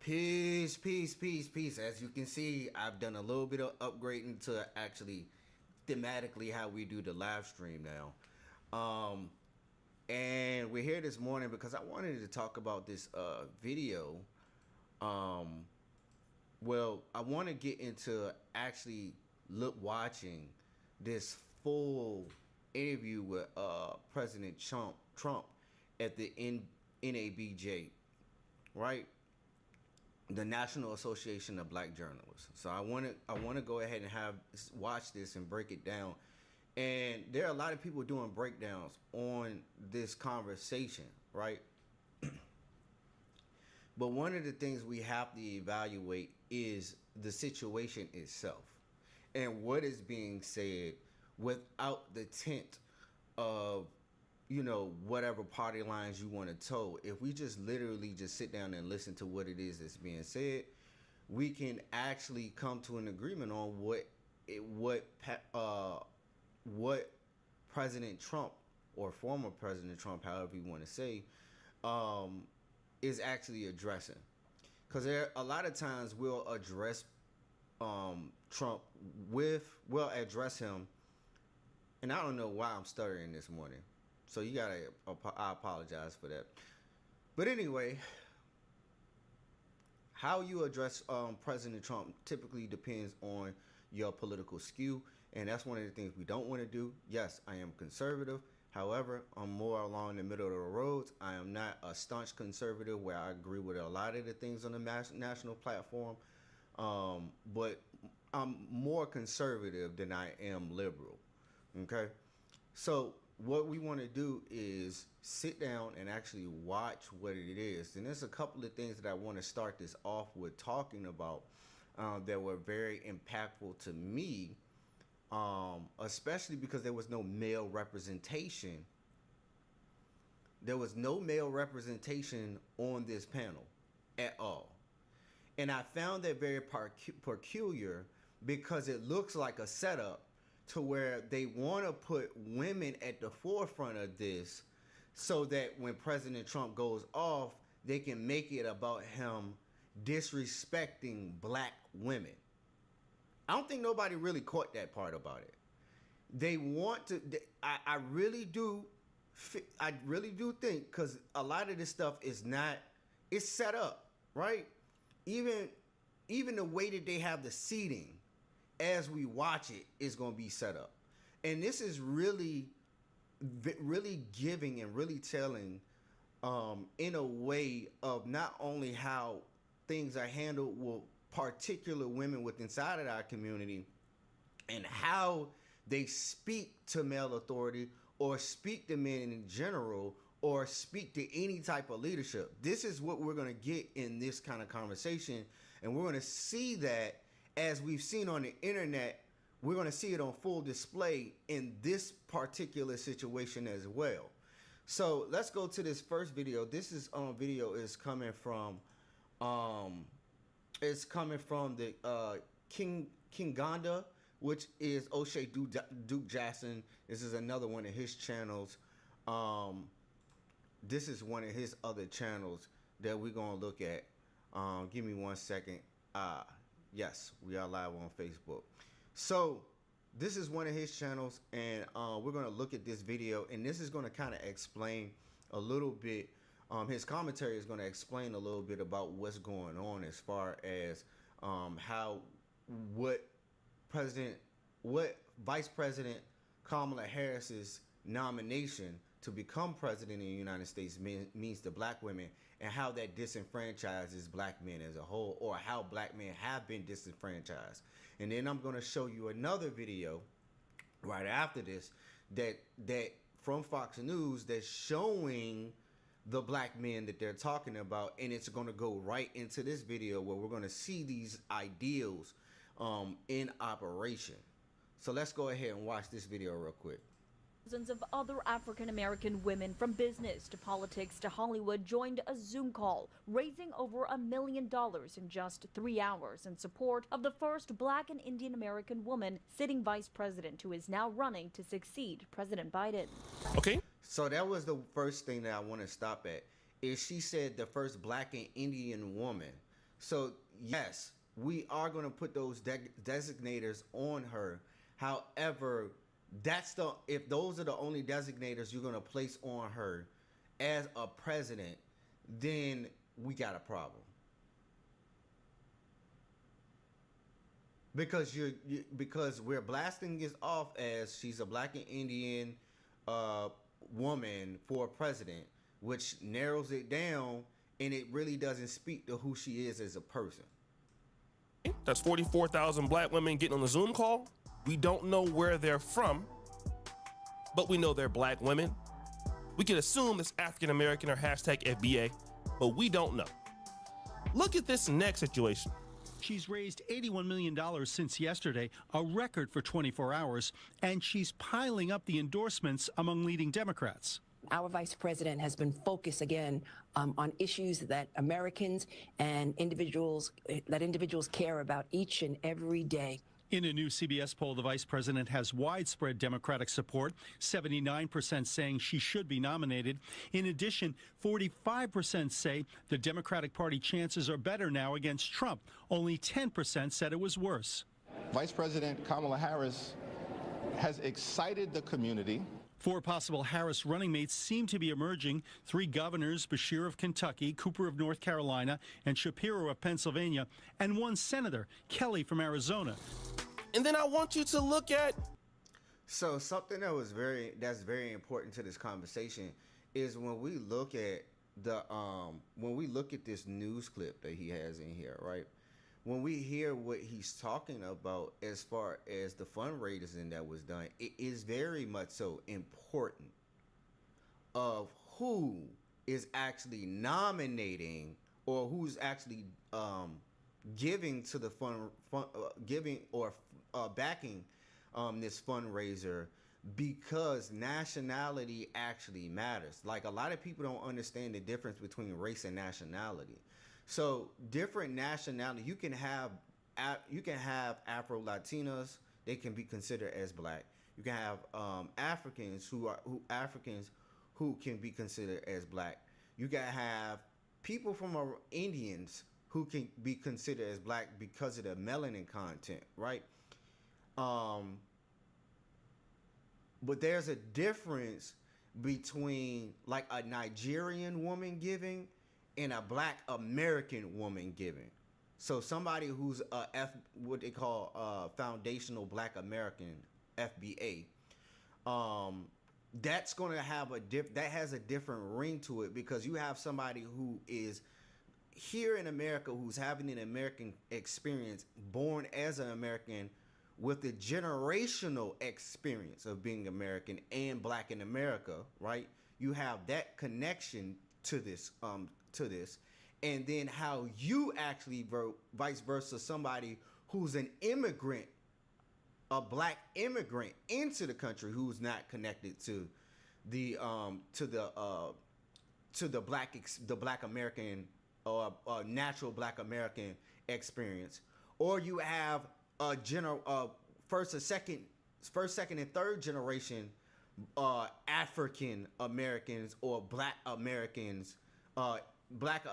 Peace, peace, peace, peace. As you can see, I've done a little bit of upgrading to actually thematically how we do the live stream now. And we're here this morning because I wanted to talk about this video. Well, I want to get into actually watching this full interview with President Trump at the NABJ, right? The National Association of Black Journalists. So I want to go ahead and watch this and break it down. And there are a lot of people doing breakdowns on this conversation, right? But one of the things we have to evaluate is the situation itself and what is being said without the tint of, whatever party lines you want to toe. If we just literally just sit down and listen to what it is that's being said, we can actually come to an agreement on what President Trump, or former President Trump, however you want to say, is actually addressing. Because a lot of times we'll address Trump we'll address him, and I don't know why I'm stuttering this morning. So I apologize for that. But anyway, how you address President Trump typically depends on your political skew, and that's one of the things we don't want to do. Yes, I am conservative. However, I'm more along the middle of the roads. I am not a staunch conservative where I agree with a lot of the things on the national platform, but I'm more conservative than I am liberal. Okay, so what we want to do is sit down and actually watch what it is. And there's a couple of things that I want to start this off with talking about that were very impactful to me, especially because there was no male representation. There was no male representation on this panel at all. And I found that very peculiar because it looks like a setup to where they want to put women at the forefront of this so that when President Trump goes off, they can make it about him disrespecting black women. I don't think nobody really caught that part about it. They want to, I really do think, because a lot of this stuff it's set up, right? Even the way that they have the seating as we watch it is going to be set up. And this is really giving and really telling in a way of not only how things are handled with particular women within inside of our community and how they speak to male authority or speak to men in general or speak to any type of leadership. This is what we're going to get in this kind of conversation, and we're going to see that. As we've seen on the internet, we're going to see it on full display in this particular situation as well. So let's go to this first video. This video is coming from the Kinganda, which is O'Shea Duke Jackson. This is another one of his channels. This is one of his other channels that we're going to look at. Give me 1 second. Yes, we are live on Facebook. So this is one of his channels, and we're going to look at this video, and this is going to kind of explain a little bit. His commentary is going to explain a little bit about what's going on as far as what Vice President Kamala Harris's nomination to become president of the United States means to black women, and how that disenfranchises black men as a whole, or how black men have been disenfranchised. And then I'm going to show you another video right after this that from Fox News that's showing the black men that they're talking about, and it's going to go right into this video where we're going to see these ideals in operation. So let's go ahead and watch this video real quick. Thousands of other African-American women, from business to politics to Hollywood, joined a Zoom call, raising over $1 million in just 3 hours in support of the first Black and Indian American woman sitting vice president, who is now running to succeed President Biden. Okay. So that was the first thing that I want to stop at, is she said the first Black and Indian woman. So yes, we are going to put those designators on her. However, if those are the only designators you're going to place on her as a president, then we got a problem. Because because we're blasting this off as she's a black and Indian woman for president, which narrows it down, and it really doesn't speak to who she is as a person. That's 44,000 black women getting on the Zoom call. We don't know where they're from, but we know they're black women. We can assume it's African American or hashtag FBA, but we don't know. Look at this next situation. She's raised $81 million since yesterday, a record for 24 hours, and she's piling up the endorsements among leading Democrats. Our vice president has been focused again on issues that Americans and individuals care about each and every day. In a new CBS poll, the vice president has widespread Democratic support, 79% saying she should be nominated. In addition, 45% say the Democratic Party chances are better now against Trump. Only 10% said it was worse. Vice President Kamala Harris has excited the community. 4 possible Harris running mates seem to be emerging. 3 governors, Beshear of Kentucky, Cooper of North Carolina, and Shapiro of Pennsylvania, and 1 senator, Kelly from Arizona. And then I want you to look at. So something that's very important to this conversation is when we look at this news clip that he has in here, right? When we hear what he's talking about as far as the fundraising that was done, it is very much so important of who is actually nominating or who's actually giving to the backing this fundraiser, because nationality actually matters. Like, a lot of people don't understand the difference between race and nationality. So different nationality, you can have Afro-Latinos, they can be considered as black. You can have Africans who can be considered as black. You can have people from Indians who can be considered as black because of the melanin content, right? But there's a difference between like a Nigerian woman giving and a black American woman giving. So somebody who's what they call foundational black American, FBA, that's going to have that has a different ring to it, because you have somebody who is here in America who's having an American experience, born as an American with the generational experience of being American and black in America, right? You have that connection to this, and then how you actually vice versa, somebody who's an immigrant, a black immigrant into the country who's not connected to the black American or natural black American experience, or you have a first, second, and third generation African Americans or black Americans, black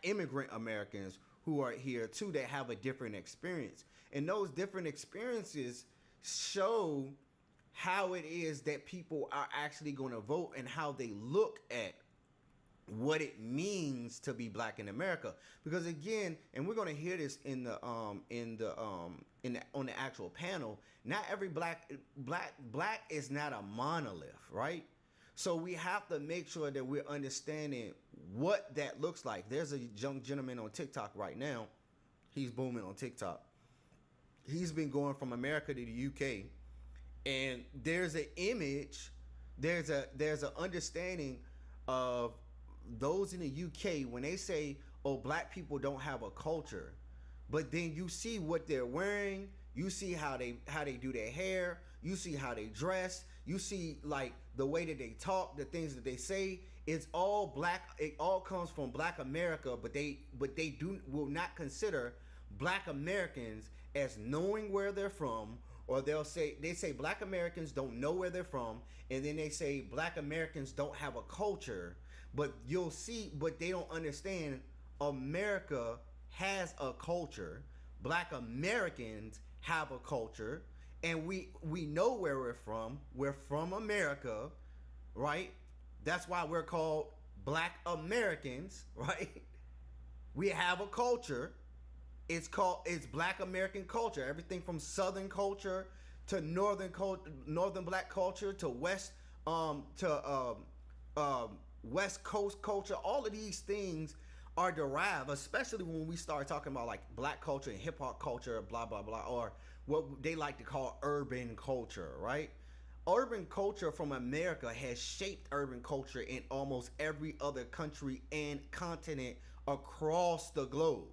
immigrant Americans who are here too, that have a different experience. And those different experiences show how it is that people are actually going to vote and how they look at what it means to be black in America. Because again, and we're going to hear this on the actual panel, not every black is not a monolith, right? So we have to make sure that we're understanding what that looks like. There's a young gentleman on TikTok right now. He's booming on TikTok. He's been going from America to the UK, and there's an image, there's an understanding of those in the UK when they say, oh, black people don't have a culture, but then you see what they're wearing, you see how they do their hair, you see how they dress, you see like the way that they talk, the things that they say. It's all black. It all comes from black America, but they will not consider black Americans as knowing where they're from, or they say black Americans don't know where they're from, and then they say black Americans don't have a culture. But you'll see, but they don't understand America has a culture. Black Americans have a culture, and we know where we're from. We're from America, right? That's why we're called Black Americans, right? We have a culture. It's Black American culture. Everything from Southern culture to Northern Black culture to West Coast culture. All of these things are derived, especially when we start talking about like Black culture and hip hop culture, blah blah blah, or what they like to call urban culture, right? Urban culture from America has shaped urban culture in almost every other country and continent across the globe.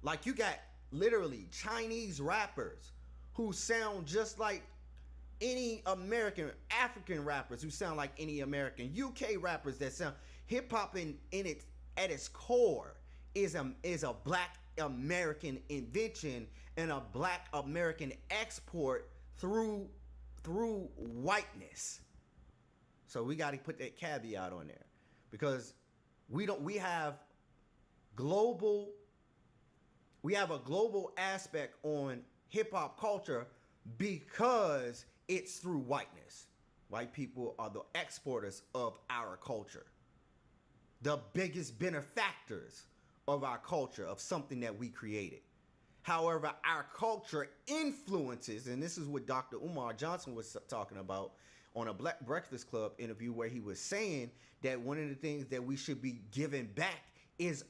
Like, you got literally Chinese rappers who sound just like any American, African rappers who sound like any American, UK rappers that sound hip hop at its core is a Black American invention and a Black American export through whiteness. So we got to put that caveat on there, because we have a global aspect on hip hop culture because it's through whiteness. White people are the exporters of our culture, the biggest benefactors of our culture, of something that we created. However, our culture influences, and this is what Dr. Umar Johnson was talking about on a Black Breakfast Club interview, where he was saying that one of the things that we should be giving back is,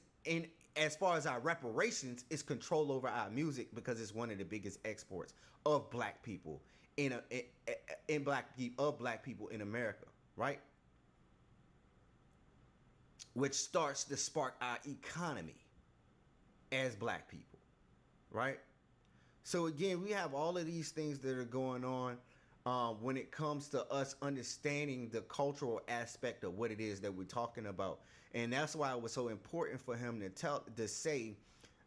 as far as our reparations, is control over our music, because it's one of the biggest exports of Black people Black people in America, right? Which starts to spark our economy as Black people, right? So again, we have all of these things that are going on when it comes to us understanding the cultural aspect of what it is that we're talking about. And that's why it was so important for him to say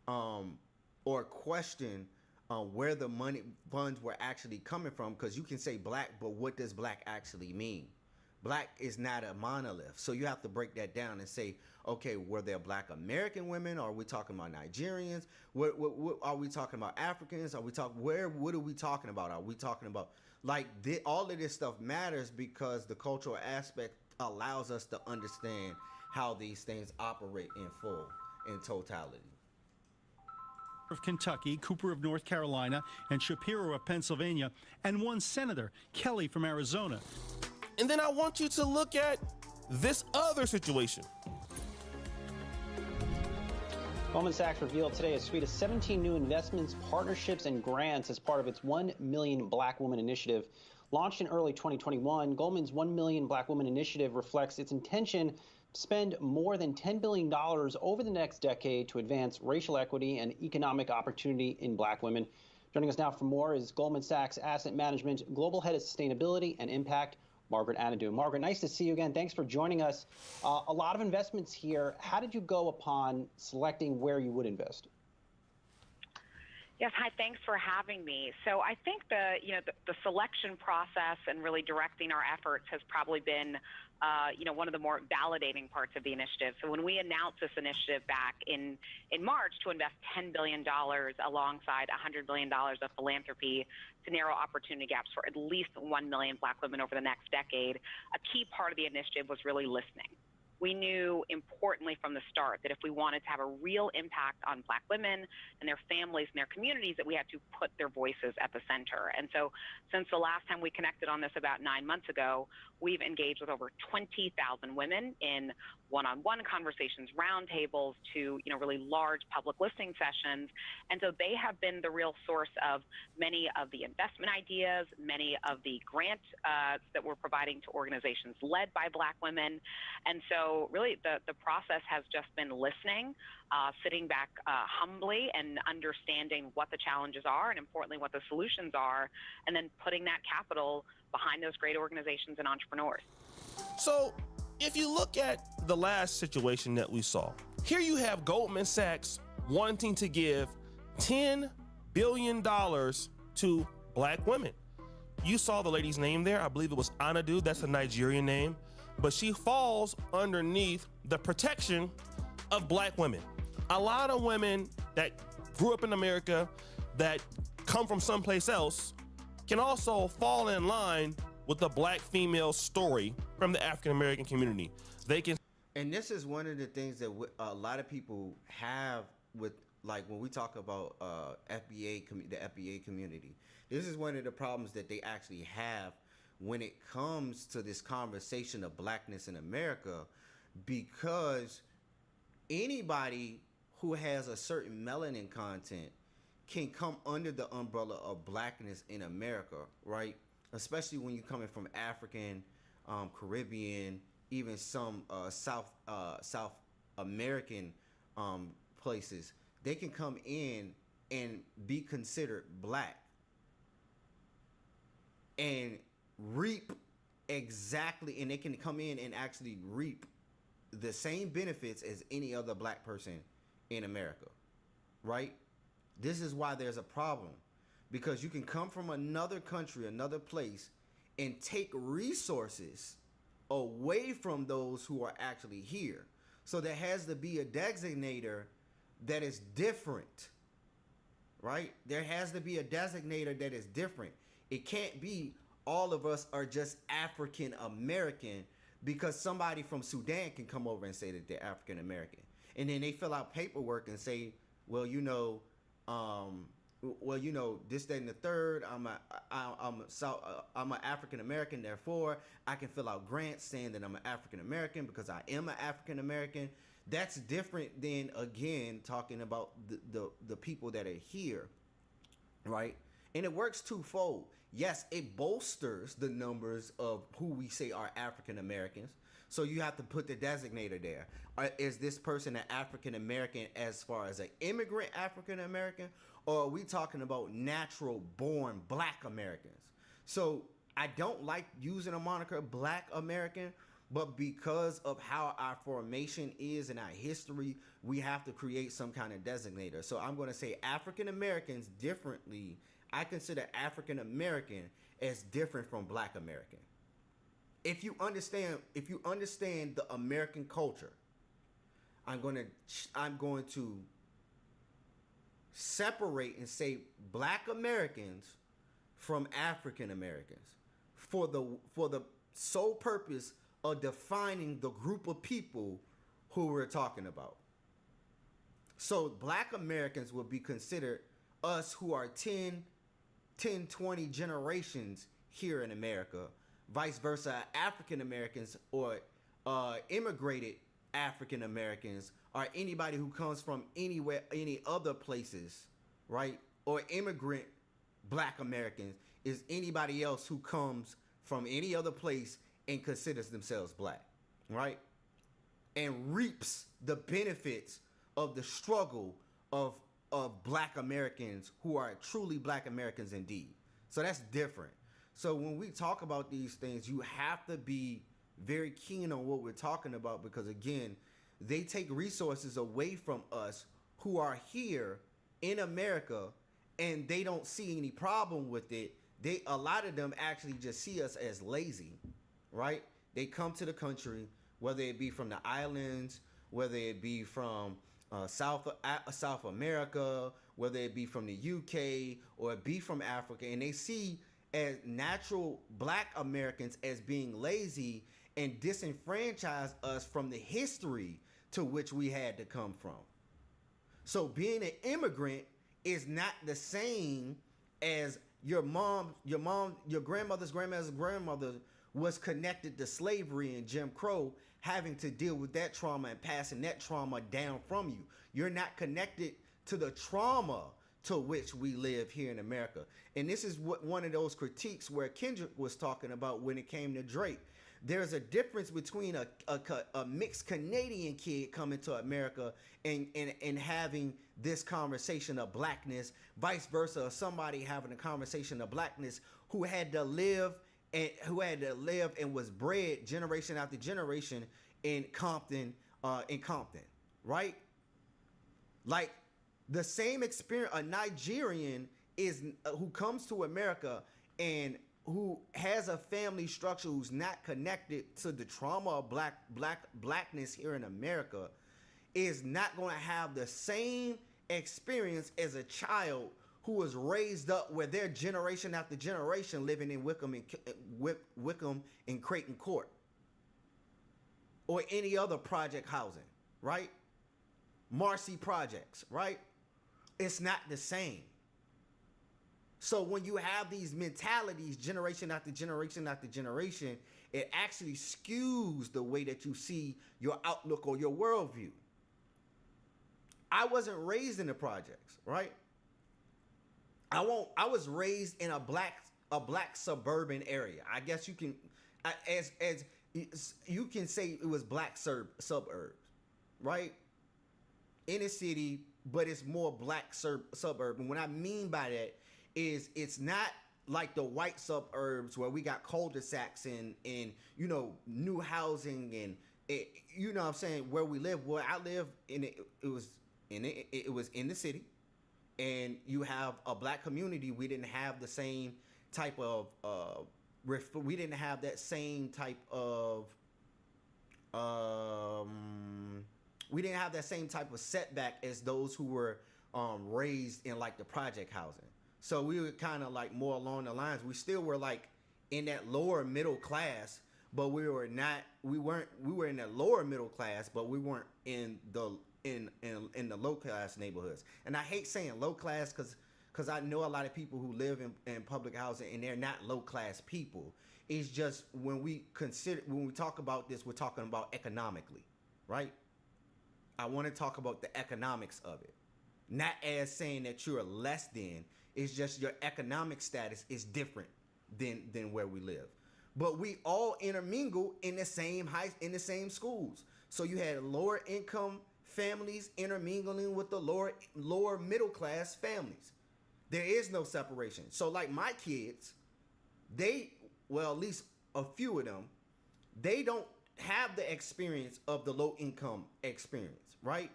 or question where the money funds were actually coming from, because you can say Black, but what does Black actually mean? Black is not a monolith, so you have to break that down and say, okay, were there Black American women? Or are we talking about Nigerians? What are we talking about? Africans? Are we talking what are we talking about? Are we talking about all of this stuff matters, because the cultural aspect allows us to understand how these things operate in totality. Of Kentucky, Cooper of North Carolina, and Shapiro of Pennsylvania, and one senator, Kelly from Arizona. And then I want you to look at this other situation. Goldman Sachs revealed today a suite of 17 new investments, partnerships, and grants as part of its 1 Million Black Women Initiative. Launched in early 2021, Goldman's 1 Million Black Women Initiative reflects its intention to spend more than $10 billion over the next decade to advance racial equity and economic opportunity in Black women. Joining us now for more is Goldman Sachs Asset Management Global Head of Sustainability and Impact, Margaret Anadou. Margaret, nice to see you again. Thanks for joining us. A lot of investments here. How did you go upon selecting where you would invest? Yes, hi, thanks for having me. So I think the selection process and really directing our efforts has probably been one of the more validating parts of the initiative. So when we announced this initiative back in March to invest $10 billion alongside $100 billion of philanthropy to narrow opportunity gaps for at least 1 million Black women over the next decade, a key part of the initiative was really listening. We knew importantly from the start that if we wanted to have a real impact on Black women and their families and their communities, that we had to put their voices at the center. And so since the last time we connected on this about 9 months ago, we've engaged with over 20,000 women in one-on-one conversations, roundtables, to really large public listening sessions. And so they have been the real source of many of the investment ideas, many of the grants that we're providing to organizations led by Black women. And so really the process has just been listening, sitting back humbly and understanding what the challenges are, and importantly what the solutions are, and then putting that capital behind those great organizations and entrepreneurs. So if you look at the last situation that we saw, here you have Goldman Sachs wanting to give $10 billion to Black women. You saw the lady's name there. I believe it was Anadou. That's a Nigerian name, but she falls underneath the protection of Black women. a lot of women that grew up in America that come from someplace else can also fall in line with the black female story from the African American community. They can. And this is one of the things that a lot of people have with, like, when we talk about the FBA community. This is one of the problems that they actually have when it comes to this conversation of blackness in America, because anybody who has a certain melanin content can come under the umbrella of blackness in America, right? Especially when you're coming from African, Caribbean, even some South American places. They can come in and be considered black and reap exactly, and they can come in and actually reap the same benefits as any other black person in America, right? This is why there's a problem, because you can come from another country, another place, and take resources away from those who are actually here. So there has to be a designator that is different, right? There has to be a designator that is different. It can't be all of us are just African American, because somebody from Sudan can come over and say that they're African American, and then they fill out paperwork and say, well, this, that, and the third. I'm an African American, therefore I can fill out grants saying that I'm an African American because I am an African American. That's different than, again, talking about the people that are here, right? And it works twofold. Yes, it bolsters the numbers of who we say are African Americans. So you have to put the designator there. Is this person an African American as far as an immigrant African American, or are we talking about natural born black Americans? So I don't like using a moniker black American, but because of how our formation is and our history, we have to create some kind of designator. So I'm going to say African Americans differently. I consider African American as different from black American. If you understand the American culture, I'm going to separate and say black Americans from African Americans for the sole purpose of defining the group of people who we're talking about. So black Americans would be considered us who are 10, 20 generations here in America. Vice versa, African Americans or immigrated African Americans or anybody who comes from anywhere, any other places, right? Or immigrant black Americans is anybody else who comes from any other place and considers themselves black, right? And reaps the benefits of the struggle of black Americans who are truly black Americans indeed. So that's different. So when we talk about these things, you have to be very keen on what we're talking about, because again, they take resources away from us who are here in America, and they don't see any problem with it. A lot of them actually just see us as lazy, right? They come to the country, whether it be from the islands, whether it be from South America, whether it be from the UK or it be from Africa, and they see as natural black Americans as being lazy and disenfranchise us from the history to which we had to come from. So being an immigrant is not the same as your grandmother's grandmother was connected to slavery and Jim Crow, having to deal with that trauma and passing that trauma down from you. You're not connected to the trauma to which we live here in America. And this is what one of those critiques where Kendrick was talking about when it came to Drake. There's a difference between a mixed Canadian kid coming to America and having this conversation of blackness, vice versa, somebody having a conversation of blackness who had to live and was bred generation after generation in Compton, right? Like the same experience, a Nigerian who comes to America and who has a family structure who's not connected to the trauma of blackness here in America is not going to have the same experience as a child who was raised up where their generation after generation living in Wickham and Creighton Court or any other project housing, right? Marcy projects, right? It's not the same. So when you have these mentalities generation after generation after generation, it actually skews the way that you see your outlook or your worldview. I wasn't raised in the projects, right? I was raised in a black suburban area. I guess you can, as you can say it was black suburbs, right? In a city, but it's more black suburb. And what I mean by that is it's not like the white suburbs where we got cul-de-sacs and you know, new housing and you know what I'm saying, where we live. Where I live it was in the city, and you have a black community. We didn't have the same type of we didn't have that same type of we didn't have that same type of setback as those who were raised in like the project housing. So we were kind of like more along the lines. We still were like in that lower middle class, but we were in that lower middle class, but we weren't in the low class neighborhoods. And I hate saying low class because I know a lot of people who live in public housing and they're not low class people. It's just when we talk about this, we're talking about economically, right? I want to talk about the economics of it, not as saying that you're less than. It's just your economic status is different than where we live. But we all intermingle in the same schools. So you had lower income families intermingling with the lower middle class families. There is no separation. So like my kids, at least a few of them, they don't have the experience of the low income experience, right?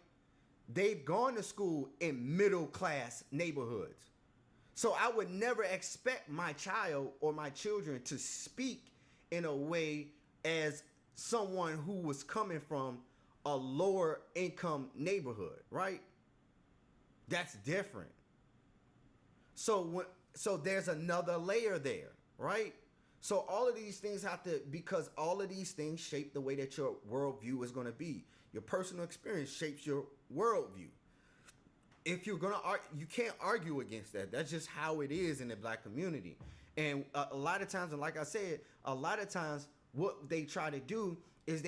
They've gone to school in middle class neighborhoods. So I would never expect my child or my children to speak in a way as someone who was coming from a lower income neighborhood, right? That's different. So there's another layer there, right? So all of these things because all of these things shape the way that your worldview is going to be. Your personal experience shapes your worldview. If you're going to argue, you can't argue against that. That's just how it is in the black community. And a lot of times, and like I said, a lot of times what they try to do is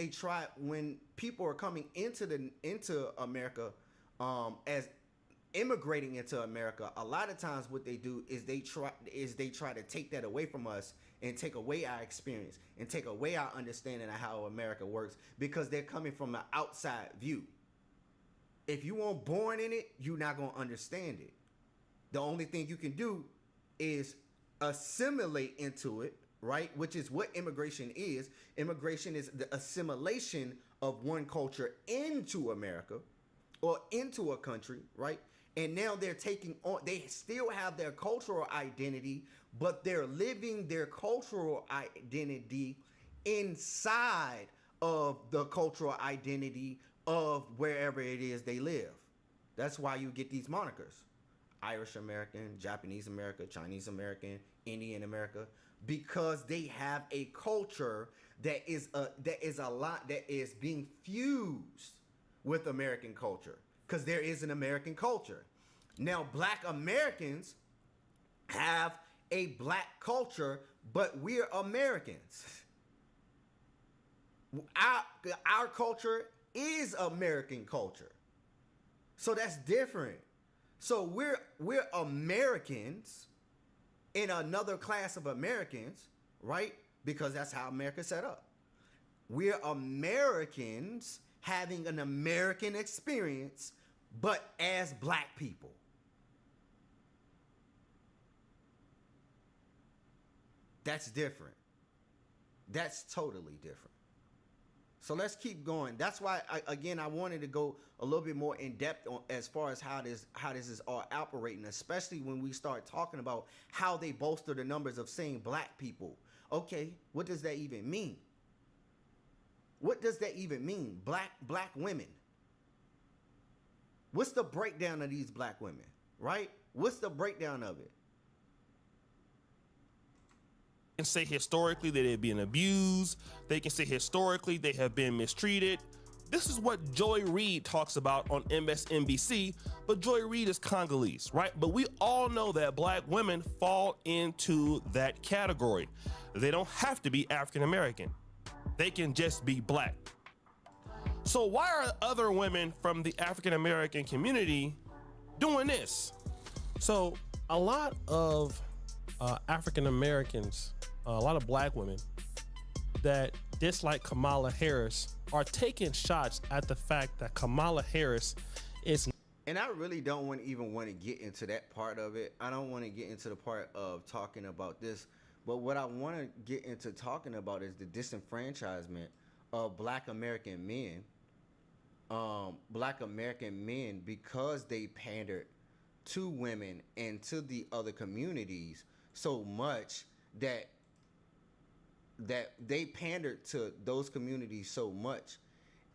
when people are coming into America, as immigrating into America, a lot of times what they do is they try to take that away from us and take away our experience and take away our understanding of how America works, because they're coming from an outside view. If you weren't born in it, you're not going to understand it. The only thing you can do is assimilate into it, right? Which is what immigration is. Immigration is the assimilation of one culture into America or into a country, right? And now they're taking on, they still have their cultural identity, but they're living their cultural identity inside of the cultural identity of wherever it is they live. That's why you get these monikers: Irish American, Japanese American, Chinese American, Indian America, because they have a culture that is being fused with American culture, because there is an American culture. Now, Black Americans have a black culture, but we're Americans. Our culture is American culture. So that's different. So we're Americans in another class of Americans, right? Because that's how America's set up. We're Americans having an American experience, but as black people. That's different. That's totally different. So let's keep going. That's why, I wanted to go a little bit more in depth on as far as how this is all operating, especially when we start talking about how they bolster the numbers of saying black people. Okay, what does that even mean? What does that even mean? Black women. What's the breakdown of these black women, right? What's the breakdown of it? Can say historically that they've been abused. They can say historically they have been mistreated. This is what Joy Reid talks about on MSNBC, but Joy Reid is Congolese, right? But we all know that black women fall into that category. They don't have to be African American. They can just be black. So why are other women from the African American community doing this? So a lot of African Americans, a lot of black women that dislike Kamala Harris are taking shots at the fact that Kamala Harris is. And I really don't want to get into that part of it. I don't want to get into the part of talking about this. But what I want to get into talking about is the disenfranchisement of black American men. Black American men, because they pandered to women and to the other communities so much that they pandered to those communities so much,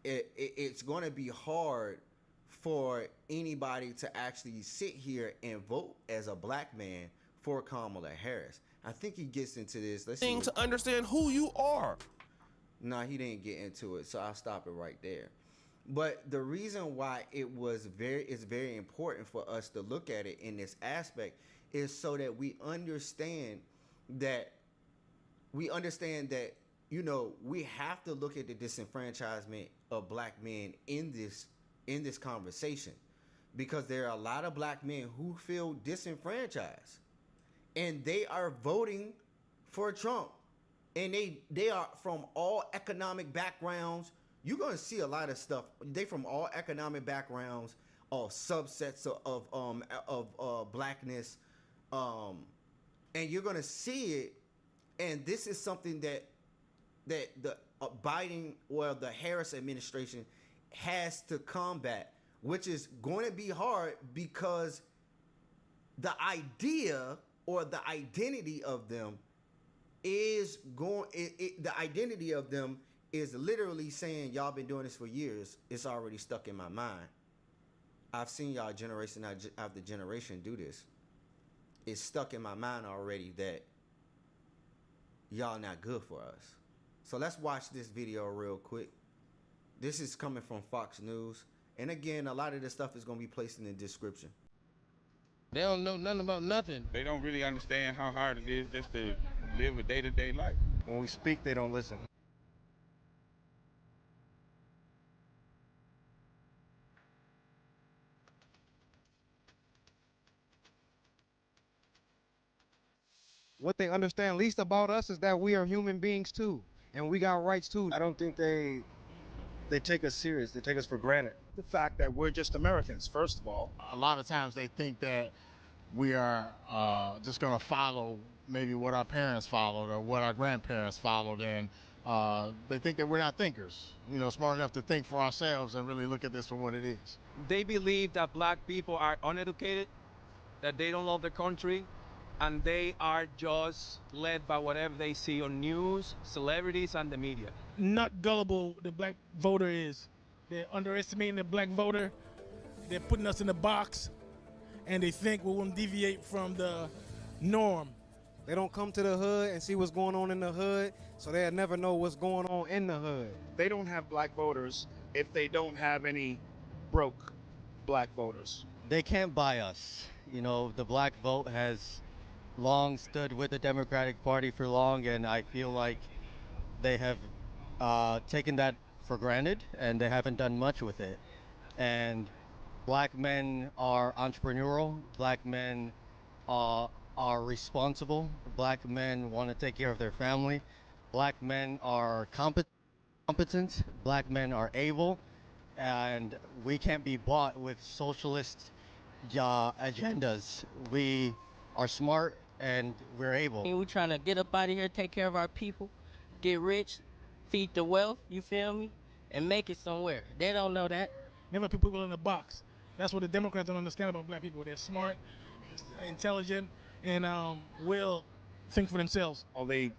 it's going to be hard for anybody to actually sit here and vote as a black man for Kamala Harris. I think he gets into this. Let's see. To understand who you are. No, he didn't get into it, so I'll stop it right there. But the reason why it's very important for us to look at it in this aspect is so that we understand that we have to look at the disenfranchisement of black men in this conversation, because there are a lot of black men who feel disenfranchised and they are voting for Trump, and they are from all economic backgrounds. You're going to see a lot of stuff. They from all economic backgrounds, all subsets of blackness, and you're going to see it. And this is something that the Biden or the Harris administration has to combat, which is going to be hard, because the idea or the identity of them is literally saying, y'all been doing this for years. It's already stuck in my mind. I've seen y'all generation after generation do this. It's stuck in my mind already that y'all not good for us. So let's watch this video real quick. This is coming from Fox News. And again, a lot of this stuff is going to be placed in the description. They don't know nothing about nothing. They don't really understand how hard it is just to live a day-to-day life. When we speak, they don't listen. What they understand least about us is that we are human beings too, and we got rights too. I don't think they take us serious. They take us for granted. The fact that we're just Americans, first of all. A lot of times they think that we are just going to follow maybe what our parents followed or what our grandparents followed, and they think that we're not thinkers, smart enough to think for ourselves and really look at this for what it is. They believe that black people are uneducated, that they don't love their country, and they are just led by whatever they see on news, celebrities, and the media. Not gullible the black voter is. They're underestimating the black voter. They're putting us in a box, and they think we won't deviate from the norm. They don't come to the hood and see what's going on in the hood, so they'll never know what's going on in the hood. They don't have black voters if they don't have any broke black voters. They can't buy us. The black vote has long stood with the Democratic Party for long, and I feel like they have taken that for granted, and they haven't done much with it. And black men are entrepreneurial. Black men are responsible. Black men want to take care of their family. Black men are competent. Black men are able, and we can't be bought with socialist agendas. We are smart and we're able. We're trying to get up out of here, take care of our people, get rich, feed the wealth, you feel me, and make it somewhere. They don't know that. Never put people in a box. That's what the Democrats don't understand about black people. They're smart, intelligent, and will think for themselves. They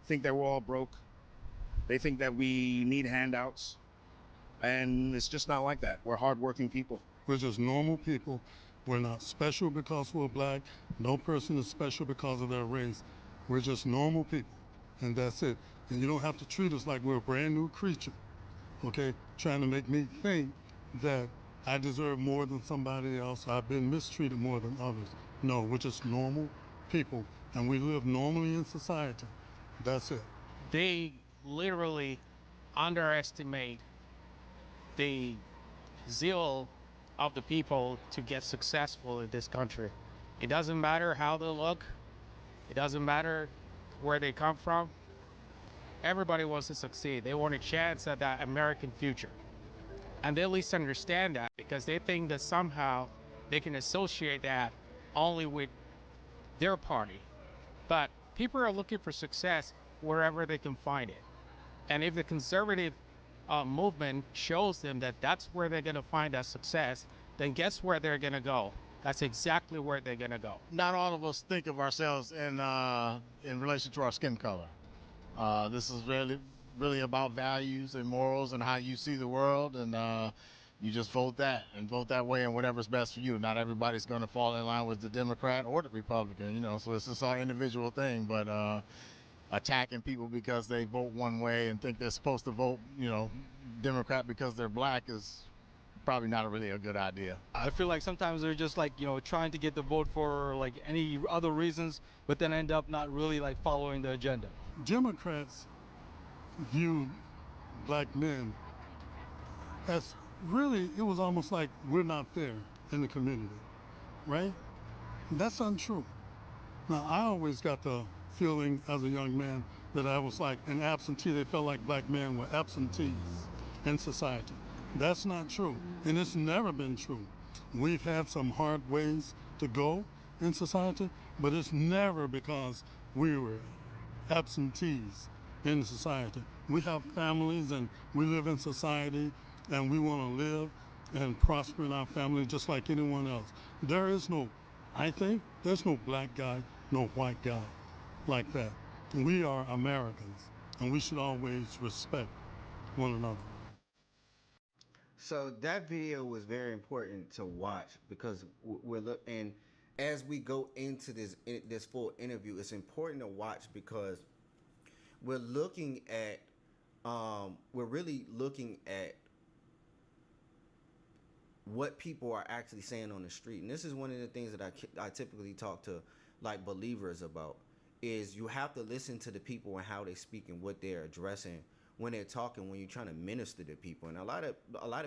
think that we're all broke. They think that we need handouts. And it's just not like that. We're hardworking people. We're just normal people. We're not special because we're black. No person is special because of their race. We're just normal people, and that's it. And you don't have to treat us like we're a brand new creature, okay? Trying to make me think that I deserve more than somebody else. I've been mistreated more than others. No, we're just normal people, and we live normally in society. That's it. They literally underestimate the zeal of the people to get successful in this country. It doesn't matter how they look. It doesn't matter where they come from. Everybody wants to succeed. They want a chance at that American future. And they at least understand that because they think that somehow they can associate that only with their party. But people are looking for success wherever they can find it. And if the conservative movement shows them that that's where they're going to find that success, then guess where they're going to go? That's exactly where they're going to go. Not all of us think of ourselves in relation to our skin color. This is really about values and morals and how you see the world, and you just vote that and vote that way and whatever's best for you. Not everybody's going to fall in line with the Democrat or the Republican, you know, so it's just our individual thing. But attacking people because they vote one way and think they're supposed to vote, you know, Democrat because they're black is probably not really a good idea. I feel like sometimes they're just like, you know, trying to get the vote for like any other reasons, but then end up not really like following the agenda. Democrats view black men as really, it was almost like we're not there in the community, right? That's untrue. Now, I always got the feeling as a young man that I was like an absentee. They felt like black men were absentees in society. That's not true, and it's never been true. We've had some hard ways to go in society, but it's never because we were absentees in society. We have families and we live in society and we want to live and prosper in our family just like anyone else. There is no, I think, there's no black guy, no white guy like that. We are Americans and we should always respect one another. So that video was very important to watch because and as we go into this full interview, it's important to watch because we're looking at we're really looking at what people are actually saying on the street. And this is one of the things that I typically talk to like believers about is you have to listen to the people and how they speak and what they're addressing when they're talking, when you're trying to minister to people. And a lot of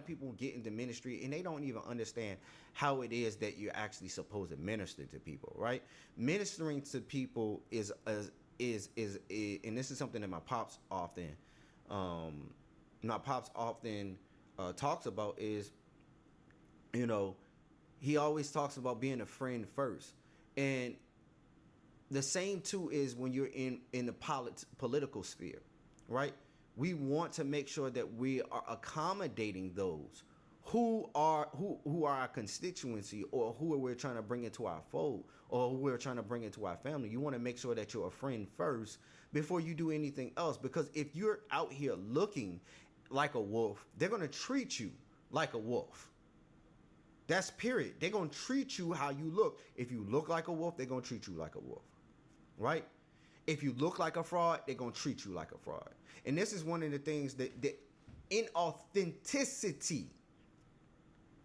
people get into ministry and they don't even understand how it is that you're actually supposed to minister to people, right? Ministering to people is and this is something that my pops often talks about is, you know, he always talks about being a friend first. And the same too is when you're in the political sphere, right? We want to make sure that we are accommodating those who are our constituency or who we're trying to bring into our fold or who we're trying to bring into our family. You want to make sure that you're a friend first before you do anything else. Because if you're out here looking like a wolf, they're going to treat you like a wolf. That's period. They're going to treat you how you look. If you look like a wolf, they're going to treat you like a wolf, right? If you look like a fraud, they're going to treat you like a fraud. And this is one of the things that inauthenticity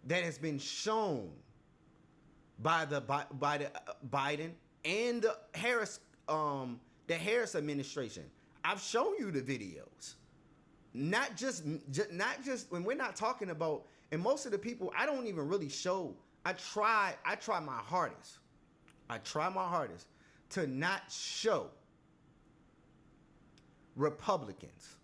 that has been shown by the Biden and the Harris administration. I've shown you the videos. Not just when we're not talking about, and most of the people I don't even really show. I try my hardest. I try my hardest to not show Republicans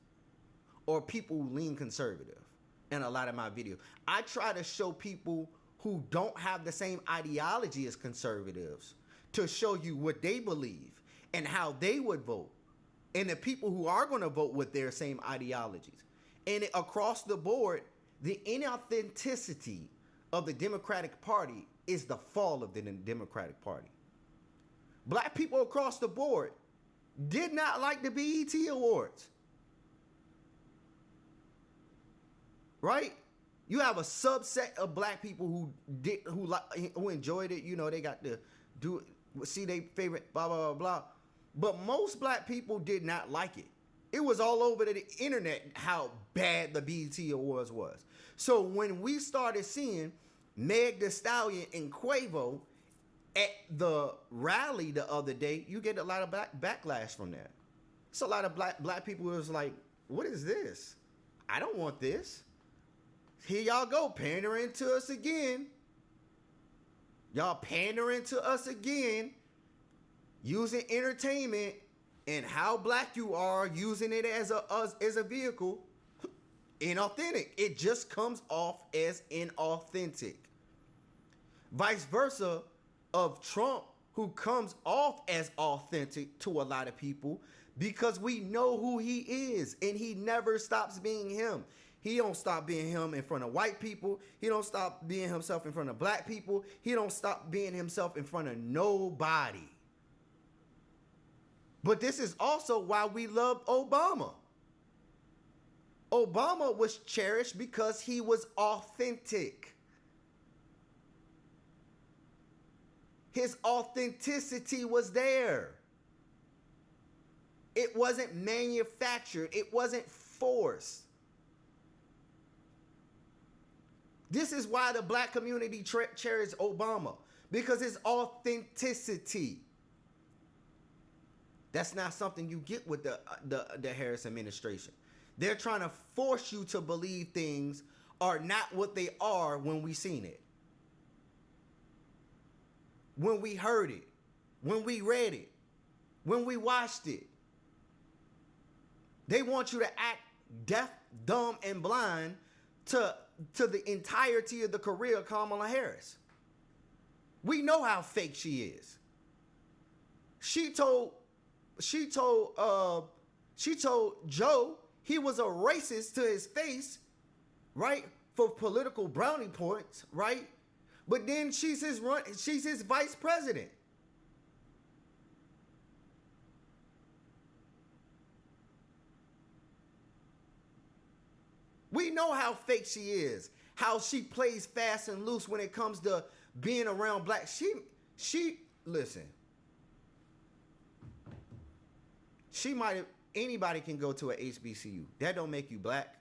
or people who lean conservative in a lot of my videos. I try to show people who don't have the same ideology as conservatives to show you what they believe and how they would vote, and the people who are going to vote with their same ideologies. And across the board, the inauthenticity of the Democratic Party is the fall of the Democratic Party. Black people across the board did not like the BET Awards. Right? You have a subset of black people who enjoyed it. You know, they got to see their favorite blah blah blah blah. But most black people did not like it. It was all over the internet how bad the BET Awards was. So when we started seeing Meg Thee Stallion and Quavo at the rally the other day, you get a lot of backlash from that. It's a lot of black people who was like, what is this? I don't want this. Here y'all go, pandering to us again. Y'all pandering to us again, using entertainment and how black you are, using it as a vehicle. Inauthentic. It just comes off as inauthentic. Vice versa of Trump, who comes off as authentic to a lot of people because we know who he is and he never stops being him. He don't stop being him in front of white people. He don't stop being himself in front of black people. He don't stop being himself in front of nobody. But this is also why we love Obama. Obama was cherished because he was authentic. His authenticity was there. It wasn't manufactured. It wasn't forced. This is why the black community cherishes Obama, because his authenticity. That's not something you get with the Harris administration. They're trying to force you to believe things are not what they are when we seen it. When we heard it. When we read it. When we watched it. They want you to act deaf, dumb, and blind to the entirety of the career of Kamala Harris. We know how fake she is. She told Joe he was a racist to his face, right? For political brownie points, right? But then she's his vice president. We know how fake she is, how she plays fast and loose when it comes to being around black. Listen. She might have, anybody can go to a HBCU. That don't make you black.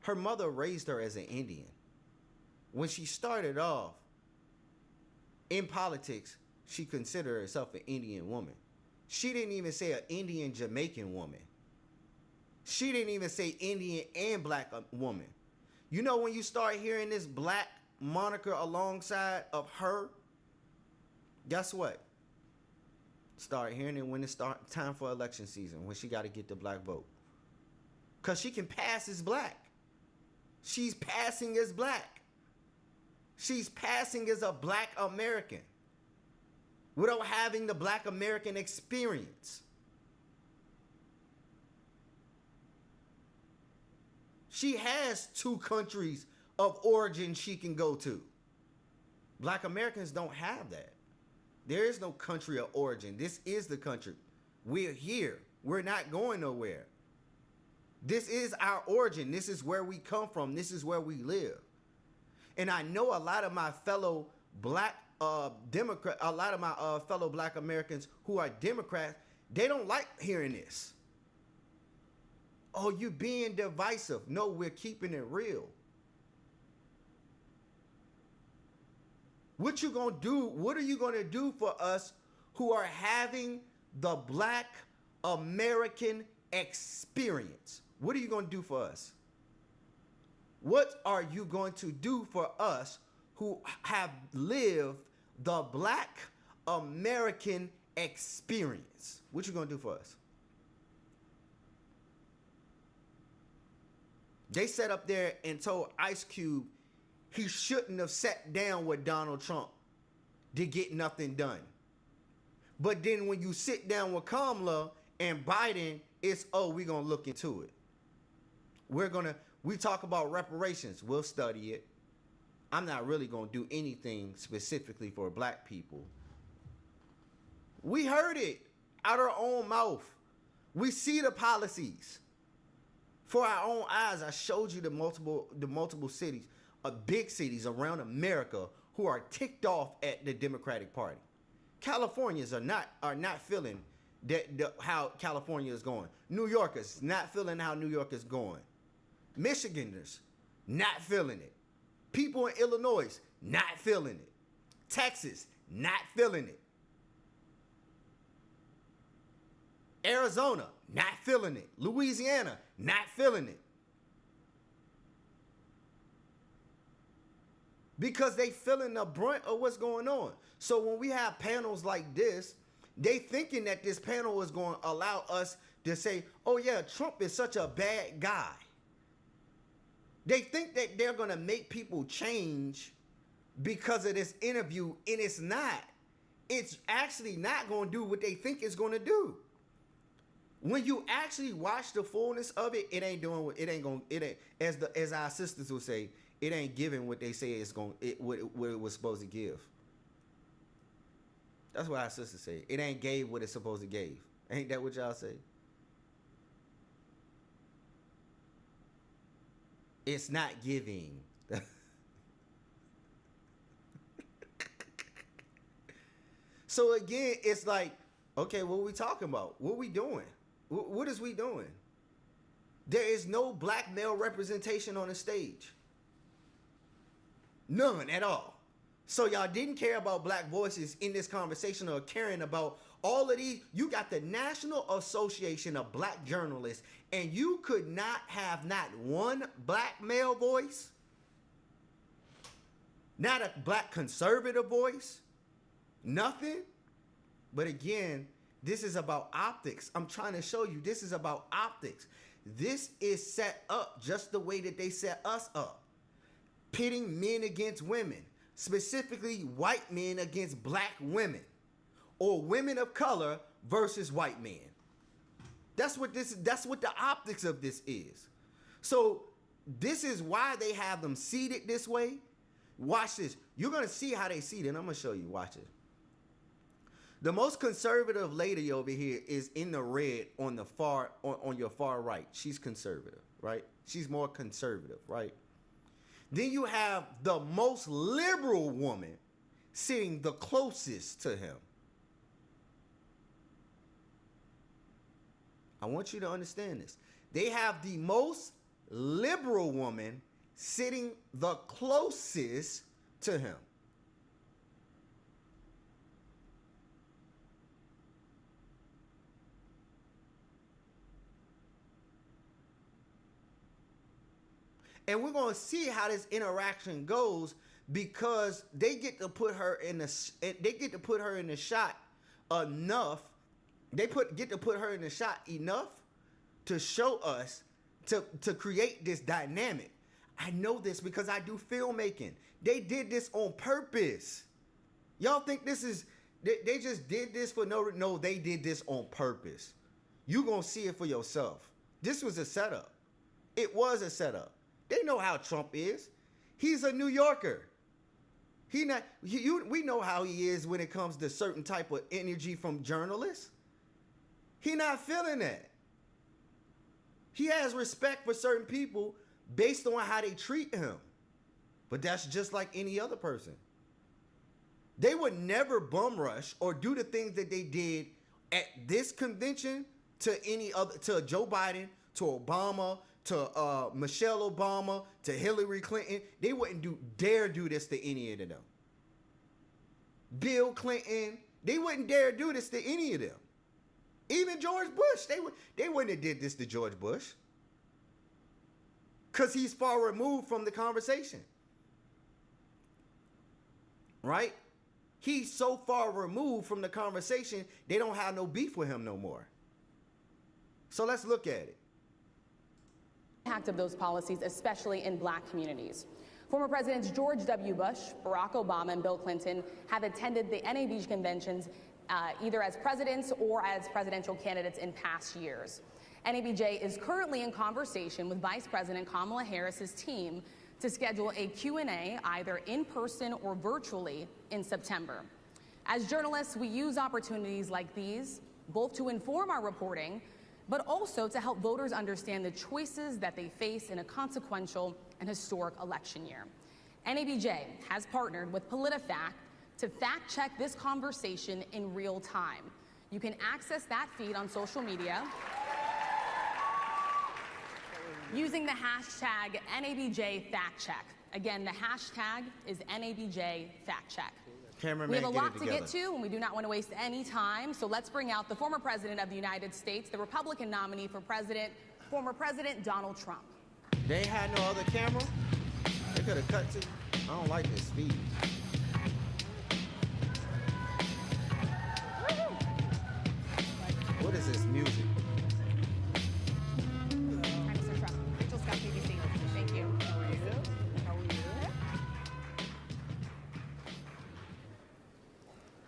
Her mother raised her as an Indian. When she started off in politics, she considered herself an Indian woman. She didn't even say an Indian Jamaican woman. She didn't even say Indian and black woman. You know, when you start hearing this black moniker alongside of her, guess what? Start hearing it when it's time for election season, when she got to get the black vote. Because she can pass as black. She's passing as black. She's passing as a black American without having the black American experience. She has 2 countries of origin she can go to. Black Americans don't have that. There is no country of origin. This is the country. We're here. We're not going nowhere. This is our origin. This is where we come from. This is where we live. And I know a lot of my fellow black Democrat, a lot of my fellow black Americans who are Democrats, they don't like hearing this. Oh, you being divisive. No, we're keeping it real. What you gonna do? What are you gonna do for us who are having the black American experience? What are you gonna do for us? What are you going to do for us who have lived the black American experience? What you gonna do for us? They sat up there and told Ice Cube he shouldn't have sat down with Donald Trump to get nothing done. But then when you sit down with Kamala and Biden, it's, oh, we're going to look into it. We talk about reparations. We'll study it. I'm not really going to do anything specifically for black people. We heard it out our own mouth. We see the policies For our own eyes, I showed you the multiple cities, big cities around America who are ticked off at the Democratic Party. Californians are not feeling how California is going. New Yorkers not feeling how New York is going. Michiganders not feeling it. People in Illinois not feeling it. Texas not feeling it. Arizona not feeling it. Louisiana not feeling it. Because they feeling the brunt of what's going on. So when we have panels like this, they thinking that this panel is going to allow us to say, oh yeah, Trump is such a bad guy. They think that they're going to make people change because of this interview, and it's not. It's actually not going to do what they think it's going to do. When you actually watch the fullness of it, it ain't doing what it ain't going. It ain't, as our sisters will say, it ain't giving what they say it's going. What it was supposed to give. That's what our sisters say. It ain't gave what it's supposed to give. Ain't that what y'all say? It's not giving. So again, it's like, okay, what are we talking about? What we doing? What is we doing? There is no black male representation on the stage. None at all. So y'all didn't care about black voices in this conversation or caring about all of these. You got the National Association of Black Journalists, and you could not have not one black male voice, not a black conservative voice, nothing. But again, this is about optics. I'm trying to show you this is about optics. This is set up just the way that they set us up. Pitting men against women, specifically white men against black women, or women of color versus white men. That's what the optics of this is. So this is why they have them seated this way. Watch this. You're gonna see how they seated. I'm gonna show you. Watch it. The most conservative lady over here is in the red on the far on your far right. She's conservative, right? She's more conservative, right? Then you have the most liberal woman sitting the closest to him. I want you to understand this. They have the most liberal woman sitting the closest to him. And we're going to see how this interaction goes, because they get to put her in the shot enough. Get to put her in the shot enough to show us to create this dynamic. I know this because I do filmmaking. They did this on purpose. Y'all think this is they just did this for no, they did this on purpose. You going to see it for yourself. This was a setup. It was a setup. They know how Trump is. He's a New Yorker. We know how he is when it comes to certain type of energy from journalists. He not feeling that. He has respect for certain people based on how they treat him. But that's just like any other person. They would never bum rush or do the things that they did at this convention to any other, to Joe Biden, to Obama, to Michelle Obama, to Hillary Clinton. They wouldn't dare do this to any of them. Bill Clinton, they wouldn't dare do this to any of them. Even George Bush, they wouldn't have did this to George Bush, because he's far removed from the conversation. Right? He's so far removed from the conversation, they don't have no beef with him no more. So let's look at it. Impact of those policies, especially in black communities. Former Presidents George W. Bush, Barack Obama, and Bill Clinton have attended the NABJ conventions either as presidents or as presidential candidates in past years. NABJ is currently in conversation with Vice President Kamala Harris's team to schedule a Q&A either in person or virtually in September. As journalists, we use opportunities like these both to inform our reporting but also to help voters understand the choices that they face in a consequential and historic election year. NABJ has partnered with PolitiFact to fact-check this conversation in real time. You can access that feed on social media using the hashtag NABJFactCheck. Again, the hashtag is NABJFactCheck. Cameraman, we have a lot to together. get to, and we do not want to waste any time, so let's bring out the former president of the United States, the Republican nominee for president, former President Donald Trump. They ain't had no other camera. They could have cut to. I don't like this feed. What is this music? Hi, Mr. Trump. Rachel Scott, BBC. Thank you. How are you? How are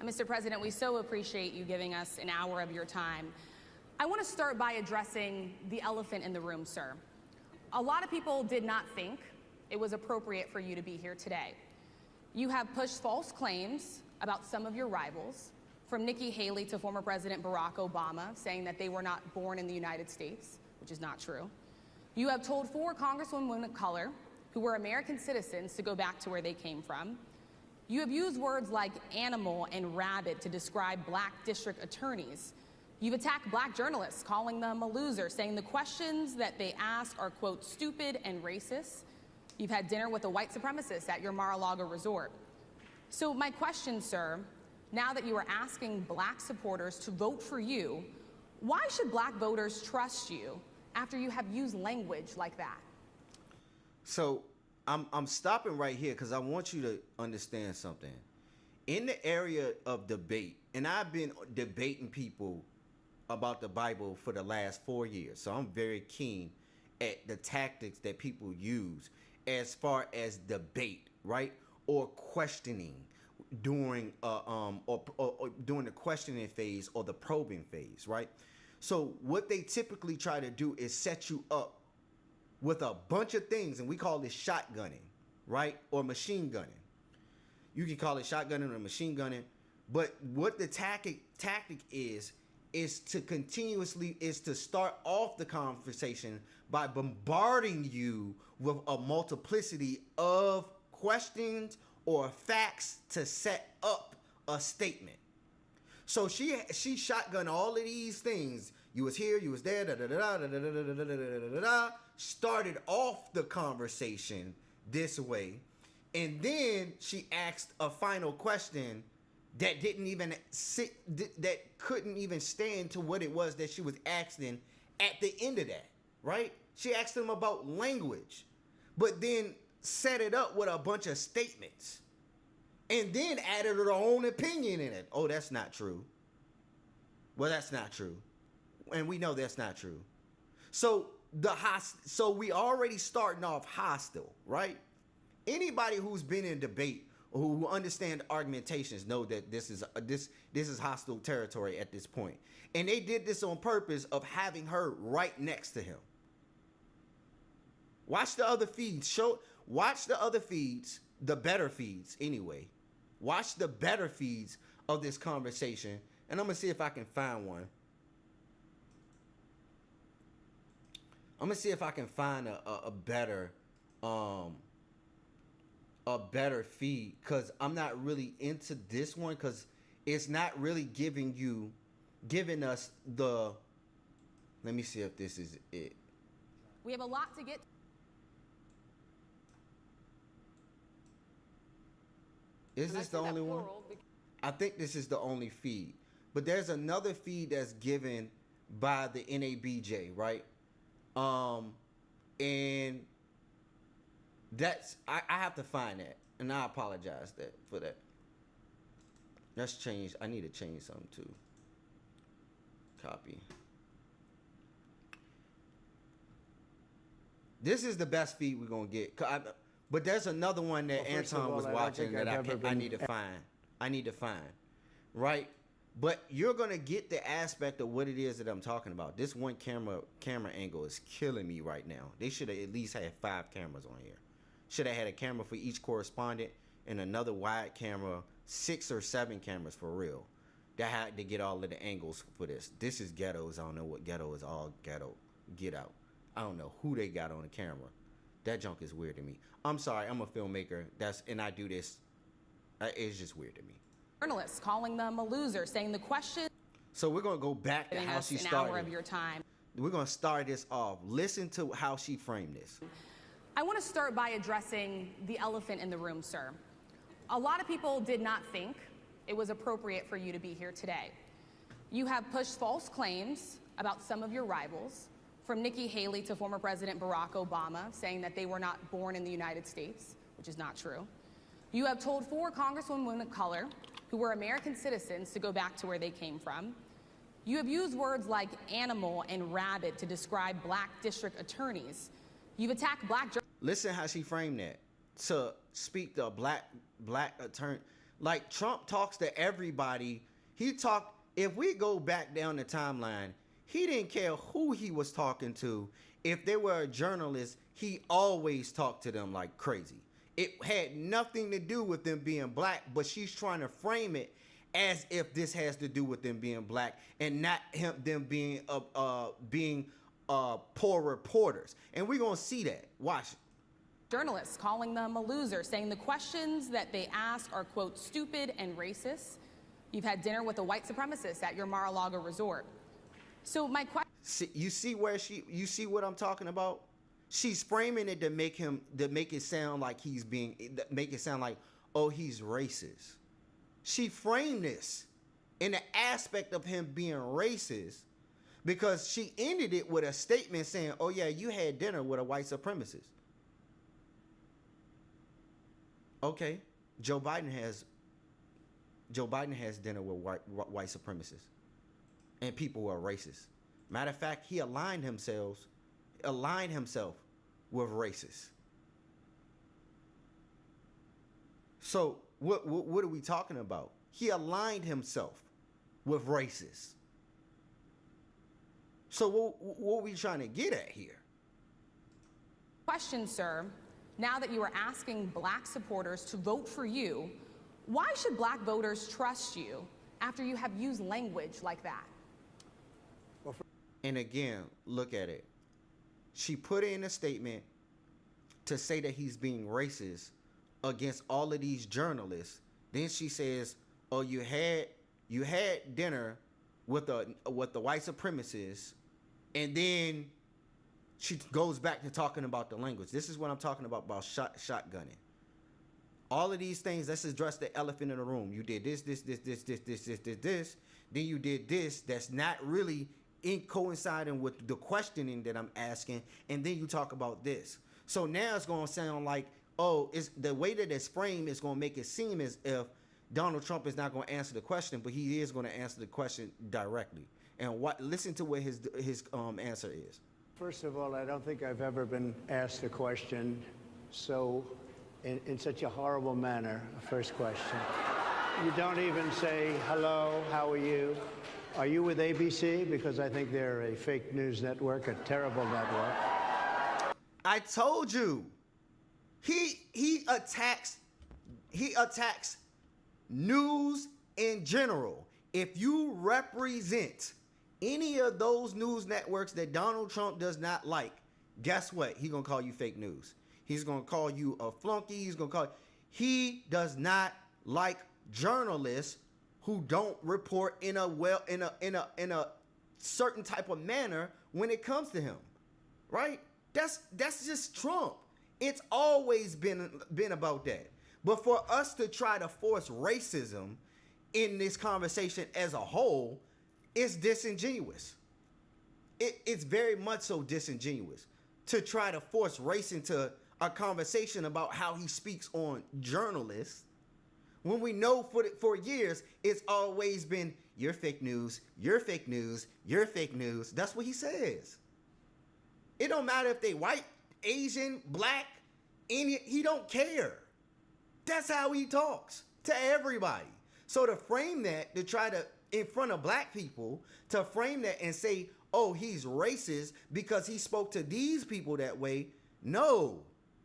you? Mr. President, we so appreciate you giving us an hour of your time. I want to start by addressing the elephant in the room, sir. A lot of people did not think it was appropriate for you to be here today. You have pushed false claims about some of your rivals, from Nikki Haley to former President Barack Obama, saying that they were not born in the United States, which is not true. You have told 4 congresswomen of color who were American citizens to go back to where they came from. You have used words like animal and rabid to describe black district attorneys. You've attacked black journalists, calling them a loser, saying the questions that they ask are, quote, stupid and racist. You've had dinner with a white supremacist at your Mar-a-Lago resort. So my question, sir, now that you are asking black supporters to vote for you, why should black voters trust you after you have used language like that? So I'm stopping right here because I want you to understand something. In the area of debate, and I've been debating people about the Bible for the last 4 years, so I'm very keen at the tactics that people use as far as debate, right, or questioning during or during the questioning phase or the probing phase, right? So what they typically try to do is set you up with a bunch of things, and we call this shotgunning, right, or machine gunning. You can call it shotgunning or machine gunning, but what the tactic is to continuously start off the conversation by bombarding you with a multiplicity of questions or facts to set up a statement. So she shotgunned all of these things. You was here, you was there, da da da da da da da da da da da. Started off the conversation this way, and then she asked a final question that didn't even sit, that couldn't even stand to what it was that she was asking at the end of that, right? She asked them about language, but then set it up with a bunch of statements, and then added her own opinion in it. Oh, that's not true. Well, that's not true, and we know that's not true. So so we already starting off hostile, right? Anybody who's been in debate or who understand argumentations know that this is hostile territory at this point. And they did this on purpose of having her right next to him. Watch the other feeds. Watch the other feeds, the better feeds anyway. Watch the better feeds of this conversation, and I'm gonna see if I can find one. I'm gonna see if I can find a better feed, because I'm not really into this one, because it's not really giving us the. Let me see if this is it. We have a lot to get. Is this the only one? I think this is the only feed, but there's another feed that's given by the NABJ, right? And that's I have to find that, and I apologize for that. Let's change. I need to change something too. Copy. This is the best feed we're gonna get. But there's another one that Anton was watching that I need to find. I need to find, right? But you're gonna get the aspect of what it is that I'm talking about. This one camera angle is killing me right now. They should have at least had 5 cameras on here. Should have had a camera for each correspondent and another wide camera, 6 or 7 cameras for real. that had to get all of the angles for this. This is ghettos. I don't know what ghetto is. All ghetto. Get out. I don't know who they got on the camera. That junk is weird to me. I'm sorry. I'm a filmmaker. And I do this. It's just weird to me. Journalists calling them a loser, saying the question. So we're gonna go back to how she an started. hour of your time. We're gonna start this off. Listen to how she framed this. I want to start by addressing the elephant in the room, sir. A lot of people did not think it was appropriate for you to be here today. You have pushed false claims about some of your rivals, from Nikki Haley to former President Barack Obama, saying that they were not born in the United States, which is not true. You have told 4 congresswomen of color who were American citizens to go back to where they came from. You have used words like animal and rabid to describe black district attorneys. You've attacked black. Listen how she framed that. To speak to a black attorney. Like Trump talks to everybody. If we go back down the timeline, he didn't care who he was talking to. If they were a journalist, he always talked to them like crazy. It had nothing to do with them being black, but she's trying to frame it as if this has to do with them being black and not them being poor reporters. And we're going to see that. Watch it. Journalists calling them a loser, saying the questions that they ask are, quote, stupid and racist. You've had dinner with a white supremacist at your Mar-a-Lago resort. So my question... You see what I'm talking about? She's framing it to make it sound like he's racist. She framed this in the aspect of him being racist because she ended it with a statement saying, oh yeah, you had dinner with a white supremacist. Okay, Joe Biden has dinner with white supremacists and people who are racist. Matter of fact, he aligned himself with racists. So what are we talking about? He aligned himself with racists. So what are we trying to get at here? Question, sir. Now that you are asking black supporters to vote for you, why should black voters trust you after you have used language like that? And again, look at it. She put in a statement to say that he's being racist against all of these journalists. Then she says, "Oh, you had dinner with the white supremacists," and then she goes back to talking about the language. This is what I'm talking about shotgunning. All of these things. Let's address the elephant in the room. You did this. Then you did this. That's not really coinciding with the questioning that I'm asking, and then you talk about this. So now it's going to sound like, oh, it's the way that it's framed is going to make it seem as if Donald Trump is not going to answer the question, but he is going to answer the question directly. And listen to what his answer is. First of all, I don't think I've ever been asked a question in such a horrible manner. First question. You don't even say, hello, how are you? Are you with ABC? Because I think they're a fake news network, a terrible network. I told you. He attacks news in general. If you represent any of those news networks that Donald Trump does not like, guess what? He's going to call you fake news. He's going to call you a flunky. He does not like journalists who don't report in a certain type of manner when it comes to him. Right? That's just Trump. It's always been about that. But for us to try to force racism in this conversation as a whole, it's disingenuous. It's very much so disingenuous to try to force race into a conversation about how he speaks on journalists when we know for years it's always been, you're fake news, you're fake news, you're fake news. That's what he says. It don't matter if they white, Asian, black, he don't care. That's how he talks to everybody. So to frame that, to try to, in front of black people, to frame that and say, oh, he's racist because he spoke to these people that way, no,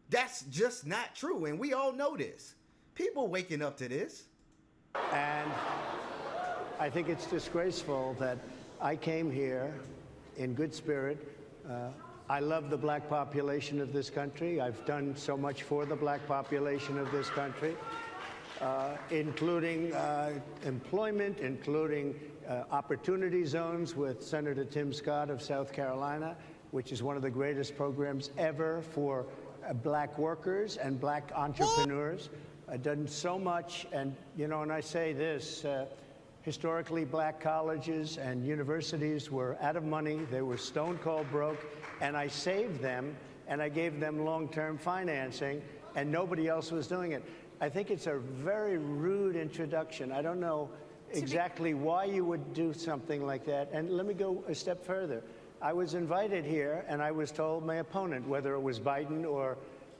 that's just not true. And we all know this. People waking up to this. And I think it's disgraceful that I came here in good spirit. I love the black population of this country. I've done so much for the black population of this country, including employment, including opportunity zones with Senator Tim Scott of South Carolina, which is one of the greatest programs ever for black workers and black entrepreneurs. I've done so much, and you know, and I say this, historically black colleges and universities were out of money, they were stone cold broke, and I saved them, and I gave them long-term financing, and nobody else was doing it. I think it's a very rude introduction. I don't know exactly why you would do something like that, and let me go a step further. I was invited here, and I was told my opponent, whether it was Biden or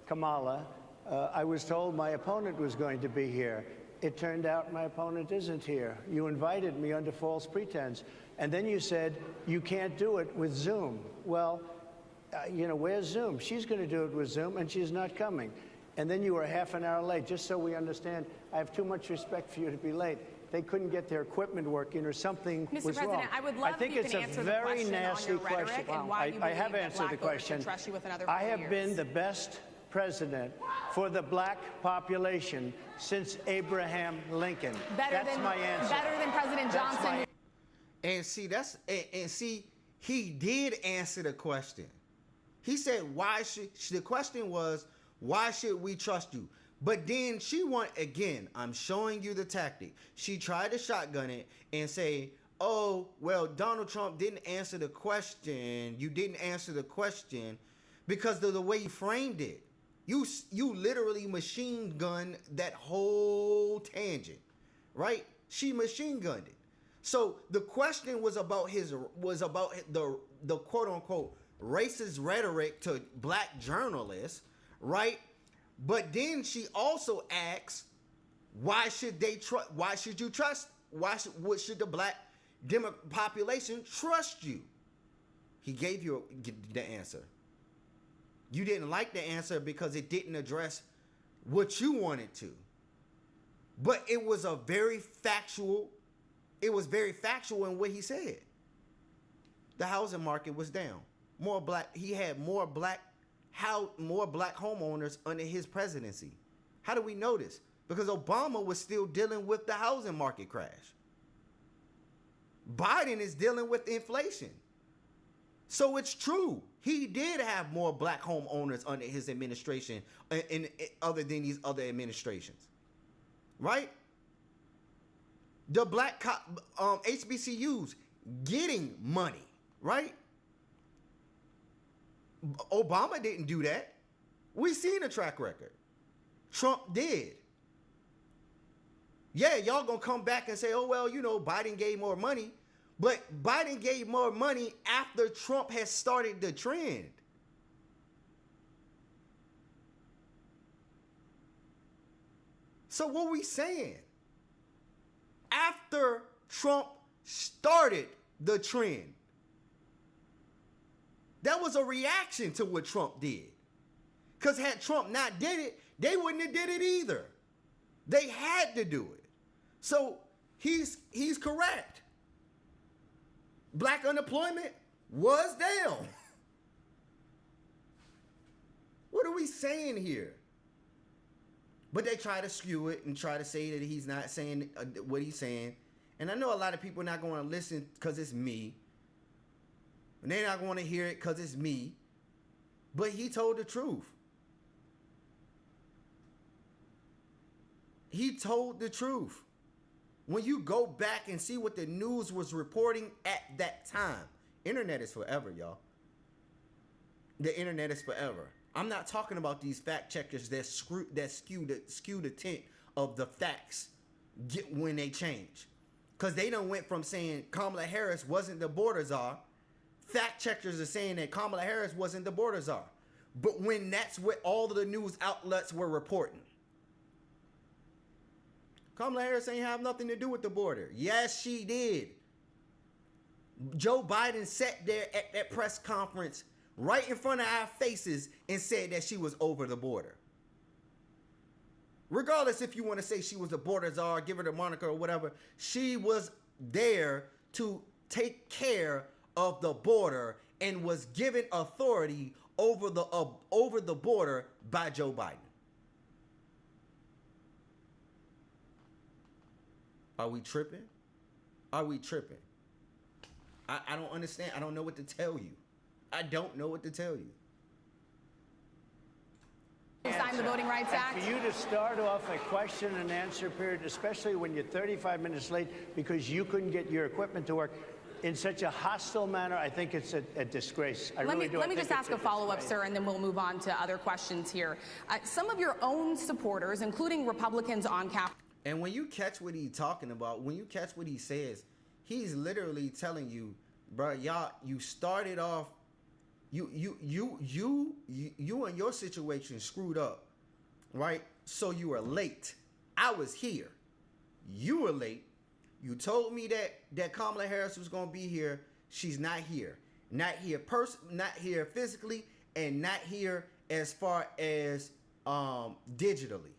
Kamala, I was told my opponent was going to be here. It turned out my opponent isn't here. You invited me under false pretense. And then you said, you can't do it with Zoom. Well, you know, where's Zoom? She's going to do it with Zoom, and she's not coming. And then you were half an hour late. Just so we understand, I have too much respect for you to be late. They couldn't get their equipment working or something was wrong. Mr. President, I would love I think if you it's can a answer the very question nasty on your rhetoric question. and why you I have believe that answered the black voters question. should trust you with another 4 I have years. been the best president for the black population since Abraham Lincoln. That's my answer. Better than President Johnson. And see, he did answer the question. He said, the question was, why should we trust you? But then again, I'm showing you the tactic. She tried to shotgun it and say, oh, well, Donald Trump didn't answer the question. You didn't answer the question because of the way you framed it. You literally machine gunned that whole tangent, right? She machine gunned it. So the question was about the quote unquote racist rhetoric to black journalists, right? But then she also asks, why should the black population trust you? He gave you the answer. You didn't like the answer because it didn't address what you wanted to. But it was very factual in what he said. The housing market was down. He had more black homeowners under his presidency. How do we know this? Because Obama was still dealing with the housing market crash. Biden is dealing with inflation. So it's true. He did have more black homeowners under his administration other than these other administrations. Right? The black HBCUs getting money, right? Obama didn't do that. We've seen a track record. Trump did. Yeah, y'all gonna come back and say, oh, well, you know, Biden gave more money. But Biden gave more money after Trump has started the trend. So what are we saying? After Trump started the trend, that was a reaction to what Trump did. Because had Trump not did it, they wouldn't have did it either. They had to do it. So he's correct. Black unemployment was down. What are we saying here? But they try to skew it and try to say that he's not saying what he's saying. And I know a lot of people are not going to listen because it's me. And they're not going to hear it because it's me. But he told the truth. He told the truth. When you go back and see what the news was reporting at that time, internet is forever, y'all. The internet is forever. I'm not talking about these fact checkers that skew the tint of the facts when they change. Because they done went from saying Kamala Harris wasn't the border czar. Fact checkers are saying that Kamala Harris wasn't the border czar. But when that's what all of the news outlets were reporting. Kamala Harris ain't have nothing to do with the border. Yes, she did. Joe Biden sat there at that press conference right in front of our faces and said that she was over the border. Regardless if you want to say she was the border czar, give her the moniker or whatever, she was there to take care of the border and was given authority over the border by Joe Biden. Are we tripping? Are we tripping? I don't understand. I don't know what to tell you. I don't know what to tell you. Signed the Voting Rights Act. For you to start off a question and answer period, especially when you're 35 minutes late because you couldn't get your equipment to work in such a hostile manner, I think it's a disgrace. Let me just ask a follow-up, sir, and then we'll move on to other questions here. Some of your own supporters, including Republicans on Capitol. And when you catch what he's talking about, when you catch what he says, he's literally telling you, bro, y'all, you started off, you and your situation screwed up, right? So you were late. I was here. You were late. You told me that Kamala Harris was going to be here. She's not here. Not here physically, and not here as far as digitally.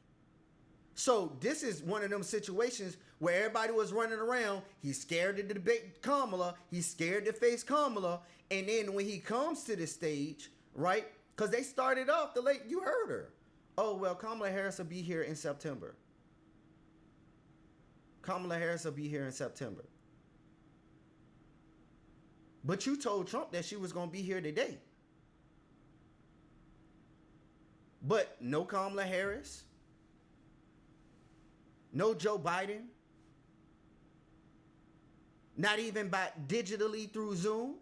So this is one of them situations where everybody was running around. He's scared to debate Kamala. He's scared to face Kamala. And then when he comes to the stage, right? Because they started off you heard her. Oh, well, Kamala Harris will be here in September. Kamala Harris will be here in September. But you told Trump that she was going to be here today. But no Kamala Harris. No Joe Biden. Not even digitally through Zoom.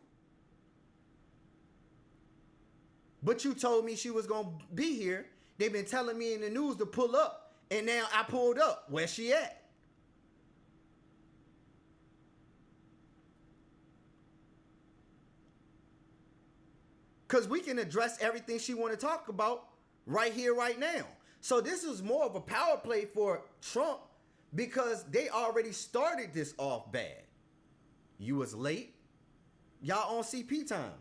But you told me she was going to be here. They've been telling me in the news to pull up. And now I pulled up. Where's she at? Because we can address everything she want to talk about right here, right now. So this is more of a power play for Trump because they already started this off bad. You was late. Y'all on CP time.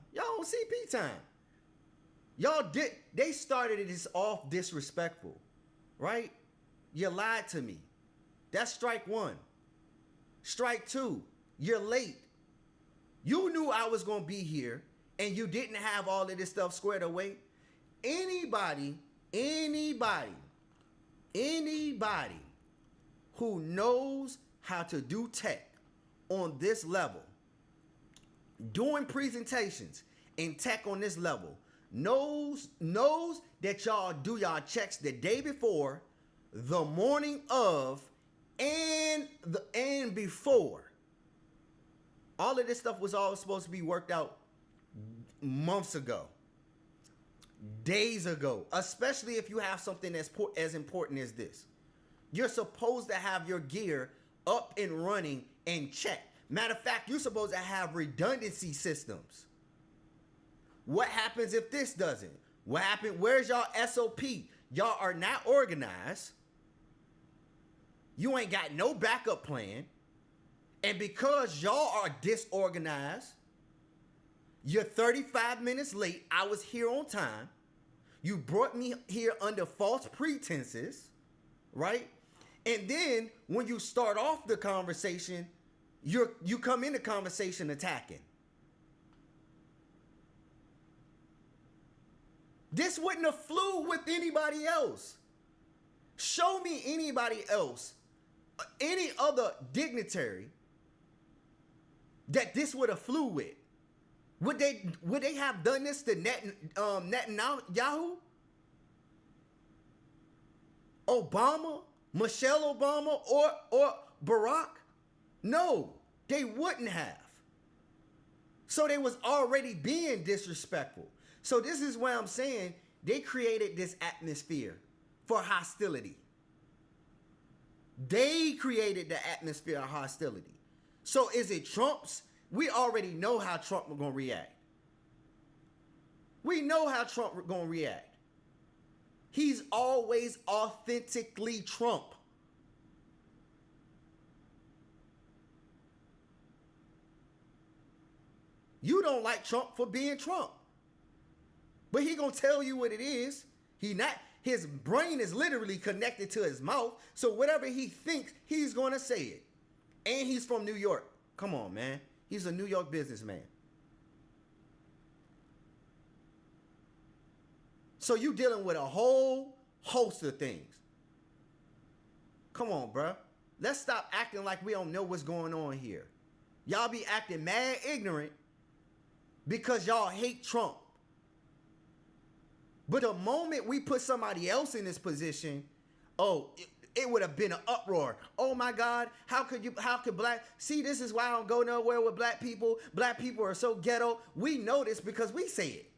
They started this off disrespectful, right? You lied to me. That's strike one. Strike two, you're late. You knew I was going to be here and you didn't have all of this stuff squared away. Anybody who knows how to do tech on this level, doing presentations in tech on this level, knows that y'all do y'all checks the day before, the morning of, and before. All of this stuff was all supposed to be worked out months ago, days ago, especially if you have something as important as this. You're supposed to have your gear up and running and checked. Matter of fact, you're supposed to have redundancy systems. What happens if this doesn't? What happened? Where's y'all SOP? Y'all are not organized. You ain't got no backup plan. And because y'all are disorganized, you're 35 minutes late. I was here on time. You brought me here under false pretenses, right? And then when you start off the conversation, you come in the conversation attacking. This wouldn't have flew with anybody else. Show me anybody else, any other dignitary that this would have flew with. Would they have done this to Netanyahu? Obama? Michelle Obama or Barack? No, they wouldn't have. So they was already being disrespectful. So this is why I'm saying they created this atmosphere for hostility. They created the atmosphere of hostility. So is it Trump's? We already know how Trump was going to react. We know how Trump was going to react. He's always authentically Trump. You don't like Trump for being Trump. But he gonna tell you what it is. His brain is literally connected to his mouth. So whatever he thinks, he's gonna say it. And he's from New York. Come on, man. He's a New York businessman. So you dealing with a whole host of things. Come on, bruh. Let's stop acting like we don't know what's going on here. Y'all be acting mad ignorant because y'all hate Trump. But the moment we put somebody else in this position, it would have been an uproar. Oh my God, how could black, see, this is why I don't go nowhere with black people. Black people are so ghetto. We know this because we say it.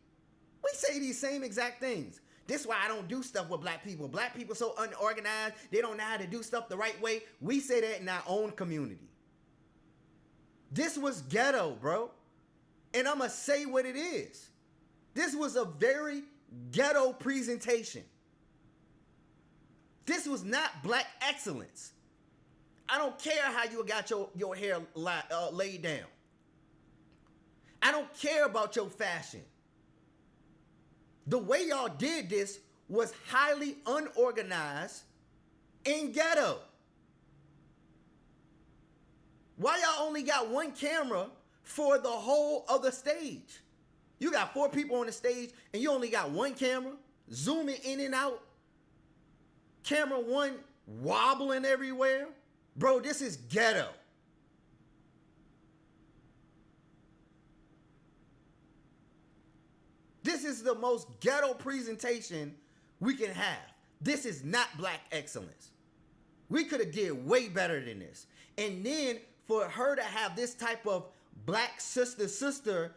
We say these same exact things. This is why I don't do stuff with black people. Black people so unorganized, they don't know how to do stuff the right way. We say that in our own community. This was ghetto, bro. And I'm going to say what it is. This was a very ghetto presentation. This was not black excellence. I don't care how you got your hair laid down. I don't care about your fashion. The way y'all did this was highly unorganized and ghetto. Why y'all only got one camera for the whole of the stage? You got 4 people on the stage and you only got one camera, zooming in and out. Camera 1 wobbling everywhere. Bro, this is ghetto. This is the most ghetto presentation we can have. This is not black excellence. We could have did way better than this. And then for her to have this type of black sister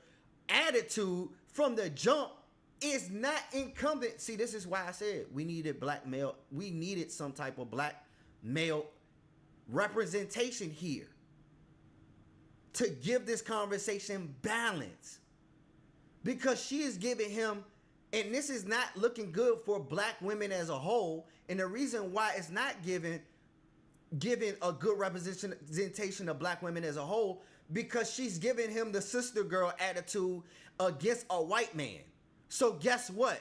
attitude from the jump is not incumbent. See, this is why I said we needed black male. We needed some type of black male representation here to give this conversation balance. Because she is giving him, and this is not looking good for black women as a whole. And the reason why it's not giving a good representation of black women as a whole, because she's giving him the sister girl attitude against a white man. So guess what?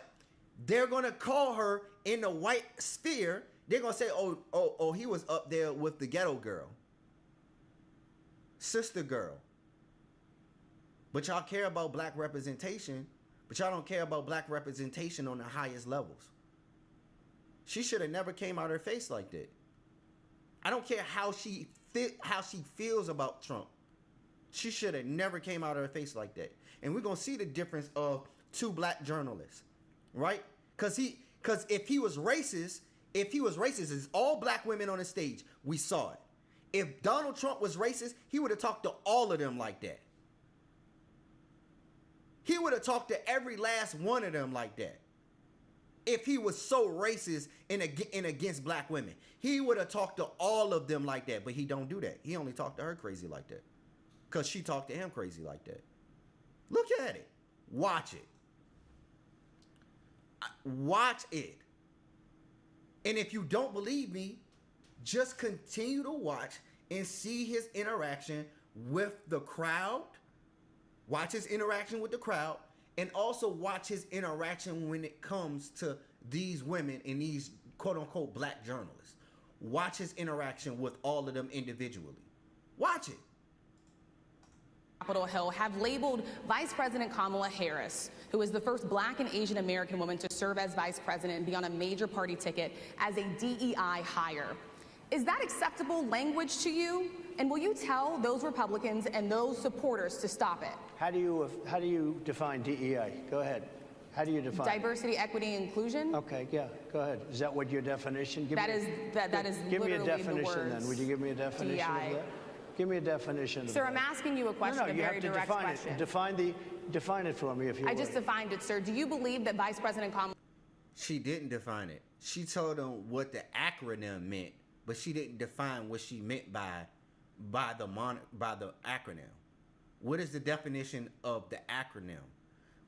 They're going to call her in the white sphere. They're going to say, oh, he was up there with the ghetto girl. Sister girl. But y'all care about black representation, but y'all don't care about black representation on the highest levels. She should have never came out her face like that. I don't care how she feels about Trump. She should have never came out of her face like that. And we're going to see the difference of 2 black journalists, right? Because if he was racist, it's all black women on the stage. We saw it. If Donald Trump was racist, he would have talked to all of them like that. He would have talked to every last one of them like that. If he was so racist and against black women, he would have talked to all of them like that. But he don't do that. He only talked to her crazy like that. Because she talked to him crazy like that. Look at it. Watch it. Watch it. And if you don't believe me, just continue to watch and see his interaction with the crowd. Watch his interaction with the crowd, and also watch his interaction when it comes to these women and these quote-unquote black journalists. Watch his interaction with all of them individually. Watch it. Capitol Hill have labeled Vice President Kamala Harris, who is the first black and Asian American woman to serve as vice president and be on a major party ticket, as a DEI hire. Is that acceptable language to you? And will you tell those Republicans and those supporters to stop it? How do you define DEI? Go ahead. How do you define diversity, equity, inclusion? Okay, yeah, go ahead. Is that what your definition? That is give me a literally definition the words then. Would you give me a definition DEI. of that? Give me a definition. Sir, of I'm that. asking you a question, No, a you very have to direct define question. it. Define it for me, if you I would. just defined it, sir. Do you believe that Vice President Kamala? She didn't define it. She told him what the acronym meant, but she didn't define what she meant by the acronym. What is the definition of the acronym?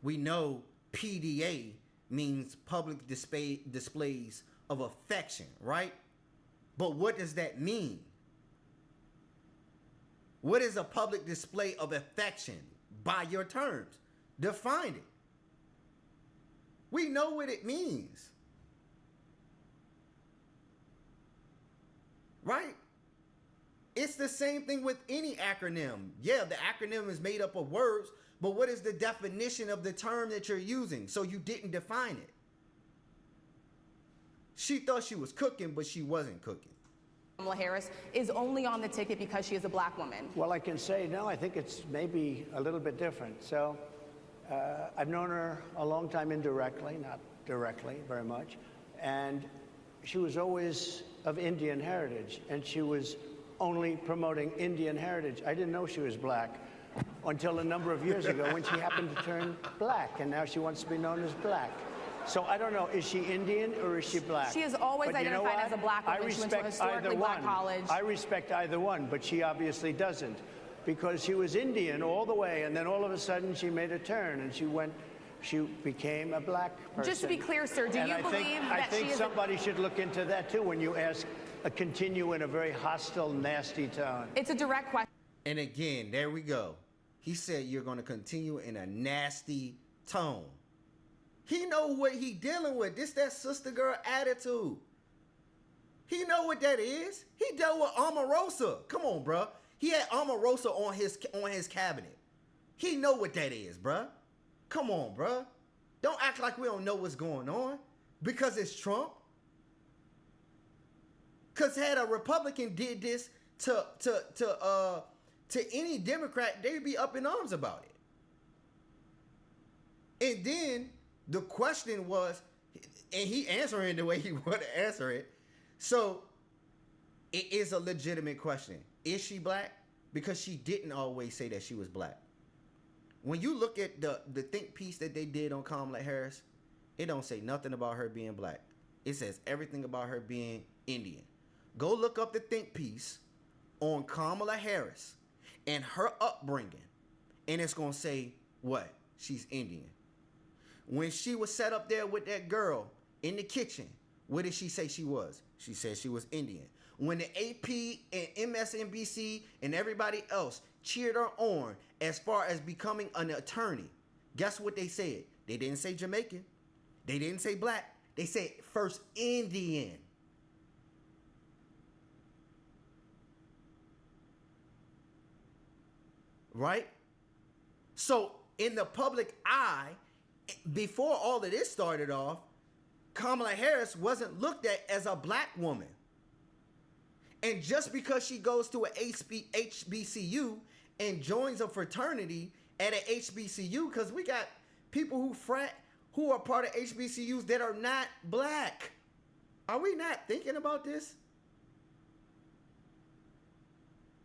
We know PDA means public displays of affection, right? But what does that mean? What is a public display of affection by your terms? Define it. We know what it means. Right? It's the same thing with any acronym. Yeah, the acronym is made up of words, but what is the definition of the term that you're using? So you didn't define it. She thought she was cooking, but she wasn't cooking. Kamala Harris is only on the ticket because she is a black woman. Well, I can say, no, I think it's maybe a little bit different. So I've known her a long time indirectly, not directly very much. And she was always of Indian heritage, and she was only promoting Indian heritage. I didn't know she was black until a number of years ago when she happened to turn black, and now she wants to be known as black. So I don't know, is she Indian or is she black? She has always identified as a black woman. She went to a historically black college. I respect either one, but she obviously doesn't, because she was Indian all the way, and then all of a sudden she made a turn and she became a black person. Just to be clear, sir, do you believe that I think somebody should look into that too when you continue in a very hostile, nasty tone. It's a direct question. And again, there we go. He said you're going to continue in a nasty tone. He know what he dealing with. This that sister girl attitude. He know what that is. He dealt with Omarosa. Come on, bruh. He had Omarosa on his cabinet. He know what that is, bruh. Come on, bruh. Don't act like we don't know what's going on because it's Trump. Cause had a Republican did this to any Democrat, they'd be up in arms about it. And then the question was, and he answering the way he would answer it. So it is a legitimate question. Is she black? Because she didn't always say that she was black. When you look at the think piece that they did on Kamala Harris, it don't say nothing about her being black. It says everything about her being Indian. Go look up the think piece on Kamala Harris and her upbringing, and it's going to say what? She's Indian. When she was set up there with that girl in the kitchen, what did she say she was? She said she was Indian. When the AP and MSNBC and everybody else cheered her on as far as becoming an attorney, guess what they said? They didn't say Jamaican. They didn't say black. They said first Indian. Right? So in the public eye, before all of this started off, Kamala Harris wasn't looked at as a black woman. And just because she goes to a HBCU and joins a fraternity at an HBCU, because we got people who are part of HBCUs that are not black. Are we not thinking about this?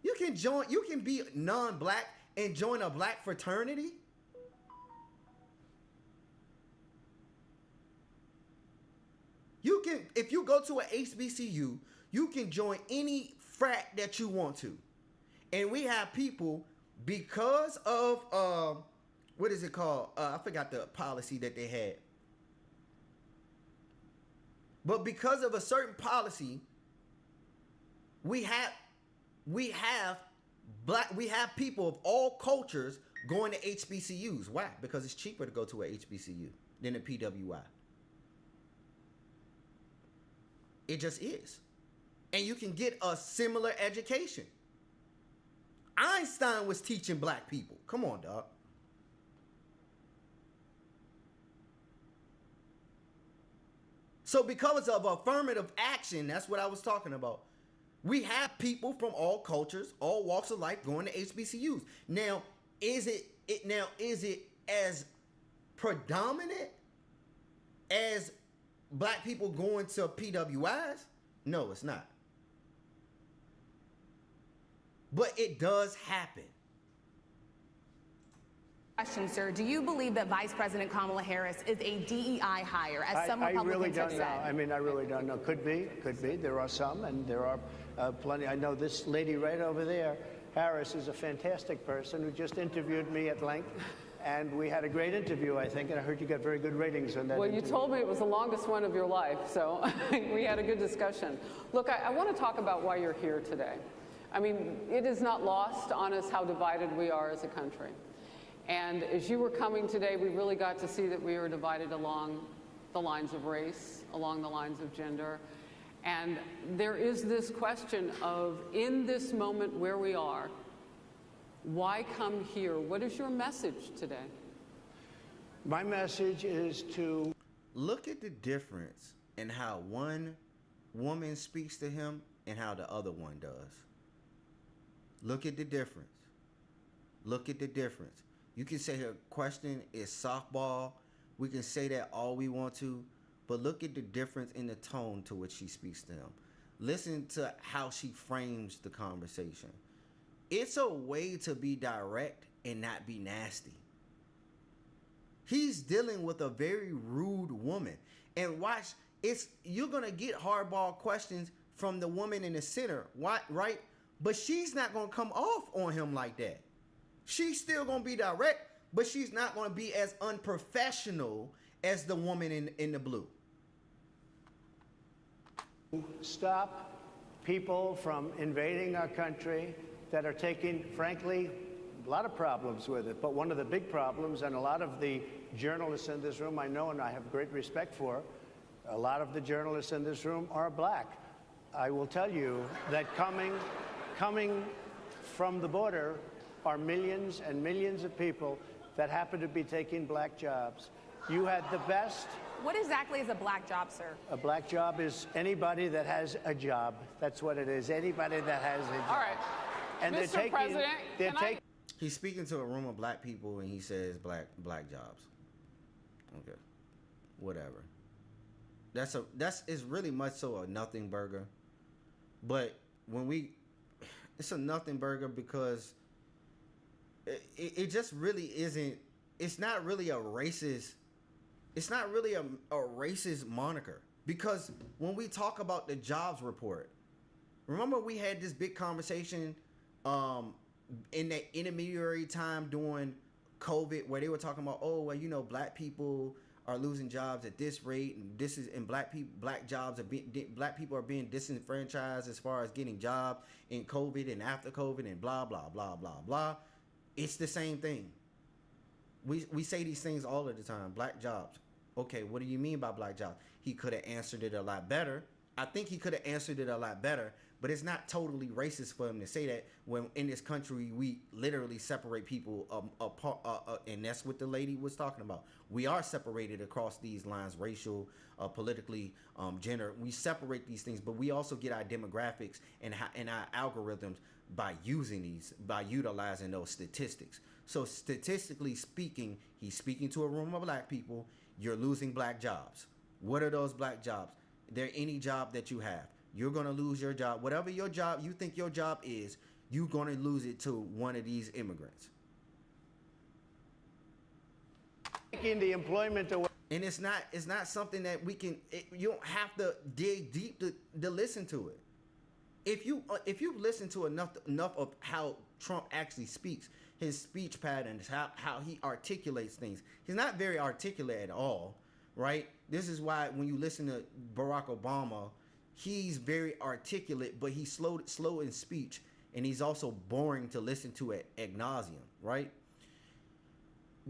You can be non-black and join a black fraternity? You can, if you go to a HBCU, you can join any frat that you want to. And we have people, because of, what is it called? I forgot the policy that they had. But because of a certain policy, we have people of all cultures going to HBCUs. Why? Because it's cheaper to go to a HBCU than a PWI. It just is. And you can get a similar education. Einstein was teaching black people. Come on, dog. So because of affirmative action, that's what I was talking about. We have people from all cultures, all walks of life going to HBCUs. Now, is it as predominant as black people going to PWIs? No, it's not. But it does happen. Question, sir. Do you believe that Vice President Kamala Harris is a DEI hire, as some Republicans really don't have know. said? I mean, I really don't know. Could be. There are some, and there are plenty. I know this lady right over there, Harris, is a fantastic person who just interviewed me at length. And we had a great interview, I think, and I heard you got very good ratings on that Well, interview. you told me it was the longest one of your life, so we had a good discussion. Look, I want to talk about why you're here today. I mean, it is not lost on us how divided we are as a country. And as you were coming today, we really got to see that we are divided along the lines of race, along the lines of gender. And there is this question of, in this moment where we are, why come here? What is your message today? My message is to look at the difference in how one woman speaks to him and how the other one does. Look at the difference. Look at the difference. You can say her question is softball. We can say that all we want to, but look at the difference in the tone to which she speaks to him. Listen to how she frames the conversation. It's a way to be direct and not be nasty. He's dealing with a very rude woman. And watch, you're going to get hardball questions from the woman in the center, right? But she's not going to come off on him like that. She's still going to be direct, but she's not going to be as unprofessional as the woman in the blue. stop people from invading our country that are taking, frankly, a lot of problems with it. But one of the big problems, and a lot of the journalists in this room I know and I have great respect for, a lot of the journalists in this room are black. I will tell you that coming from the border are millions and millions of people that happen to be taking black jobs. You had the best. What exactly is a black job, sir? A black job is anybody that has a job. That's what it is. Anybody that has a job. All right. And Mr. President, He's speaking to a room of black people and he says black jobs. Okay. Whatever. It's really much so a nothing burger. But it's a nothing burger because it just really isn't. It's not really a racist. It's not really a racist moniker, because when we talk about the jobs report, remember we had this big conversation in that intermediary time during COVID where they were talking about, oh, well, you know, black people are losing jobs at this rate, and black people are being disenfranchised as far as getting jobs in COVID and after COVID and blah blah blah blah blah. It's the same thing. We say these things all of the time. Black jobs. Okay, what do you mean by black jobs? He could have answered it a lot better. I think he could have answered it a lot better, but it's not totally racist for him to say that when in this country we literally separate people apart, and that's what the lady was talking about. We are separated across these lines, racial, politically, gender. We separate these things, but we also get our demographics and our algorithms by utilizing those statistics. So statistically speaking, he's speaking to a room of black people. You're losing black jobs. What are those black jobs? They're any job that you have. You're going to lose your job. Whatever your job, you think your job is, you're going to lose it to one of these immigrants. Taking the employment away. And it's not something that we can, you don't have to dig deep to listen to it. If you listen to enough of how Trump actually speaks, his speech patterns, how he articulates things, he's not very articulate at all, right? This is why when you listen to Barack Obama, he's very articulate, but he's slow in speech, and he's also boring to listen to at ad nauseum, right?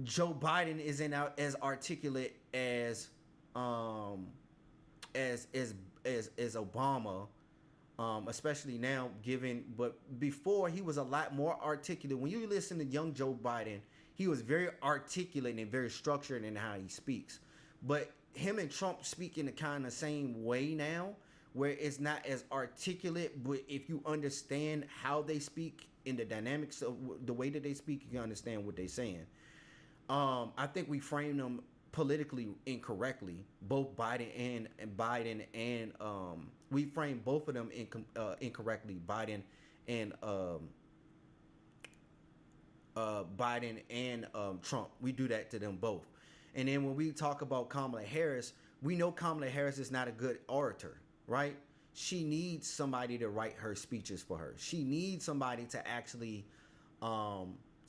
Joe Biden isn't as articulate as Obama. Especially now, but before he was a lot more articulate. When you listen to young Joe Biden, he was very articulate and very structured in how he speaks. But him and Trump speak in the kind of same way now, where it's not as articulate, but if you understand how they speak in the dynamics of the way that they speak, you can understand what they're saying. I think we frame them politically incorrectly, both Biden and we frame both of them incorrectly, Biden and Trump. We do that to them both. And then when we talk about Kamala Harris, we know Kamala Harris is not a good orator, right? She needs somebody to write her speeches for her. She needs somebody to actually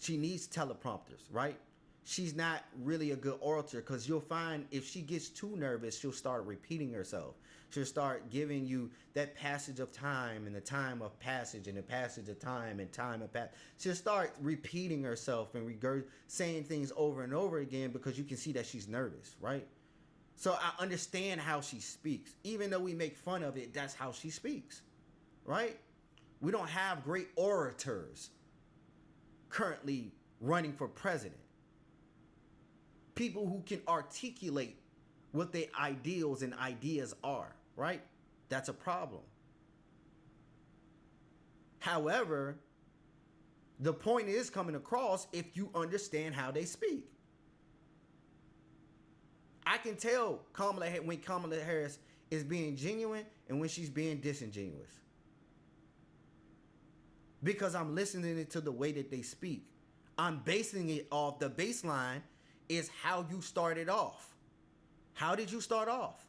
she needs teleprompters, right? She's not really a good orator, because you'll find if she gets too nervous, she'll start repeating herself. She'll start giving you that passage of time and the time of passage and the passage of time and time of passage. She'll start repeating herself and saying things over and over again because you can see that she's nervous, right? So I understand how she speaks. Even though we make fun of it, that's how she speaks, right? We don't have great orators currently running for president. People who can articulate what their ideals and ideas are, right? That's a problem. However, the point is coming across if you understand how they speak. I can tell when Kamala Harris is being genuine and when she's being disingenuous. Because I'm listening to the way that they speak. I'm basing it off, the baseline is how you started off. How did you start off?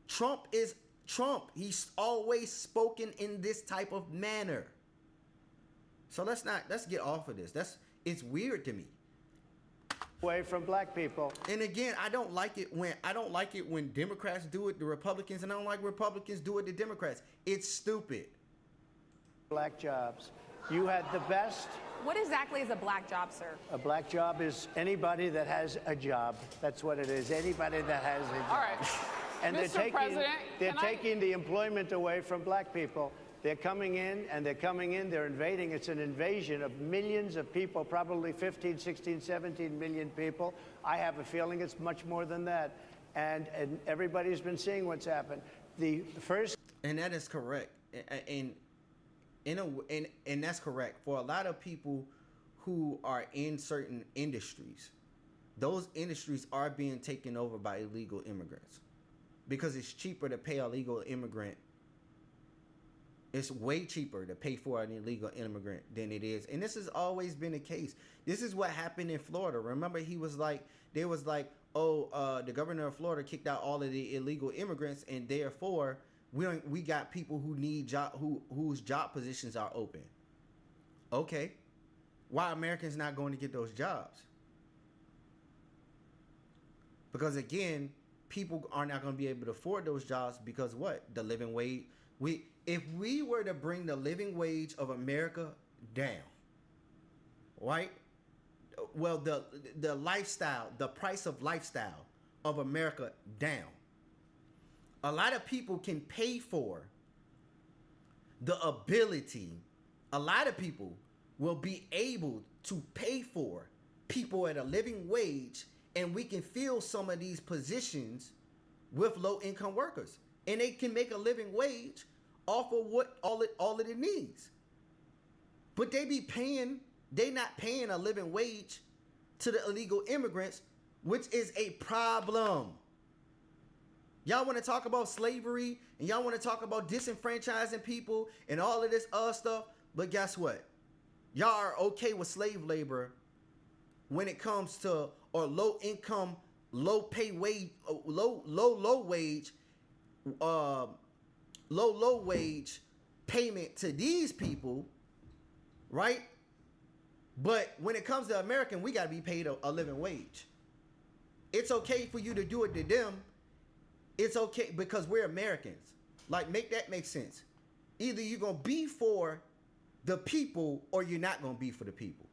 Trump is Trump. He's always spoken in this type of manner. So let's get off of this. It's weird to me. Away from black people. And again, I don't like it when Democrats do it to Republicans, and I don't like Republicans do it to Democrats. It's stupid. Black jobs. You had the best. What exactly is a black job, sir? A black job is anybody that has a job. That's what it is. Anybody that has a job. All right. And Mr. President, they're taking the employment away from black people. They're coming in, they're invading. It's an invasion of millions of people, probably 15, 16, 17 million people. I have a feeling it's much more than that. And everybody's been seeing what's happened. The first... And that is correct. And that's correct. For a lot of people who are in certain industries, those industries are being taken over by illegal immigrants. Because it's cheaper to pay a legal immigrant. It's way cheaper to pay for an illegal immigrant than it is. And this has always been the case. This is what happened in Florida. Remember, the governor of Florida kicked out all of the illegal immigrants, and therefore we got people who need whose job positions are open. Okay. Why are Americans not going to get those jobs? Because again, people are not going to be able to afford those jobs because what? The living wage. If we were to bring the living wage of America down, right? Well, the lifestyle, the price of lifestyle of America down. A lot of people can pay for the ability. A lot of people will be able to pay for people at a living wage, and we can fill some of these positions with low-income workers. And they can make a living wage off of what all of it needs. But they not paying a living wage to the illegal immigrants, which is a problem. Y'all want to talk about slavery and y'all want to talk about disenfranchising people and all of this other stuff, but guess what? Y'all are okay with slave labor when it comes to low income, low wage payment to these people, right? But when it comes to American, we got to be paid a living wage. It's okay for you to do it to them. It's okay because we're Americans. Like, make that make sense. Either you're going to be for the people or you're not going to be for the people.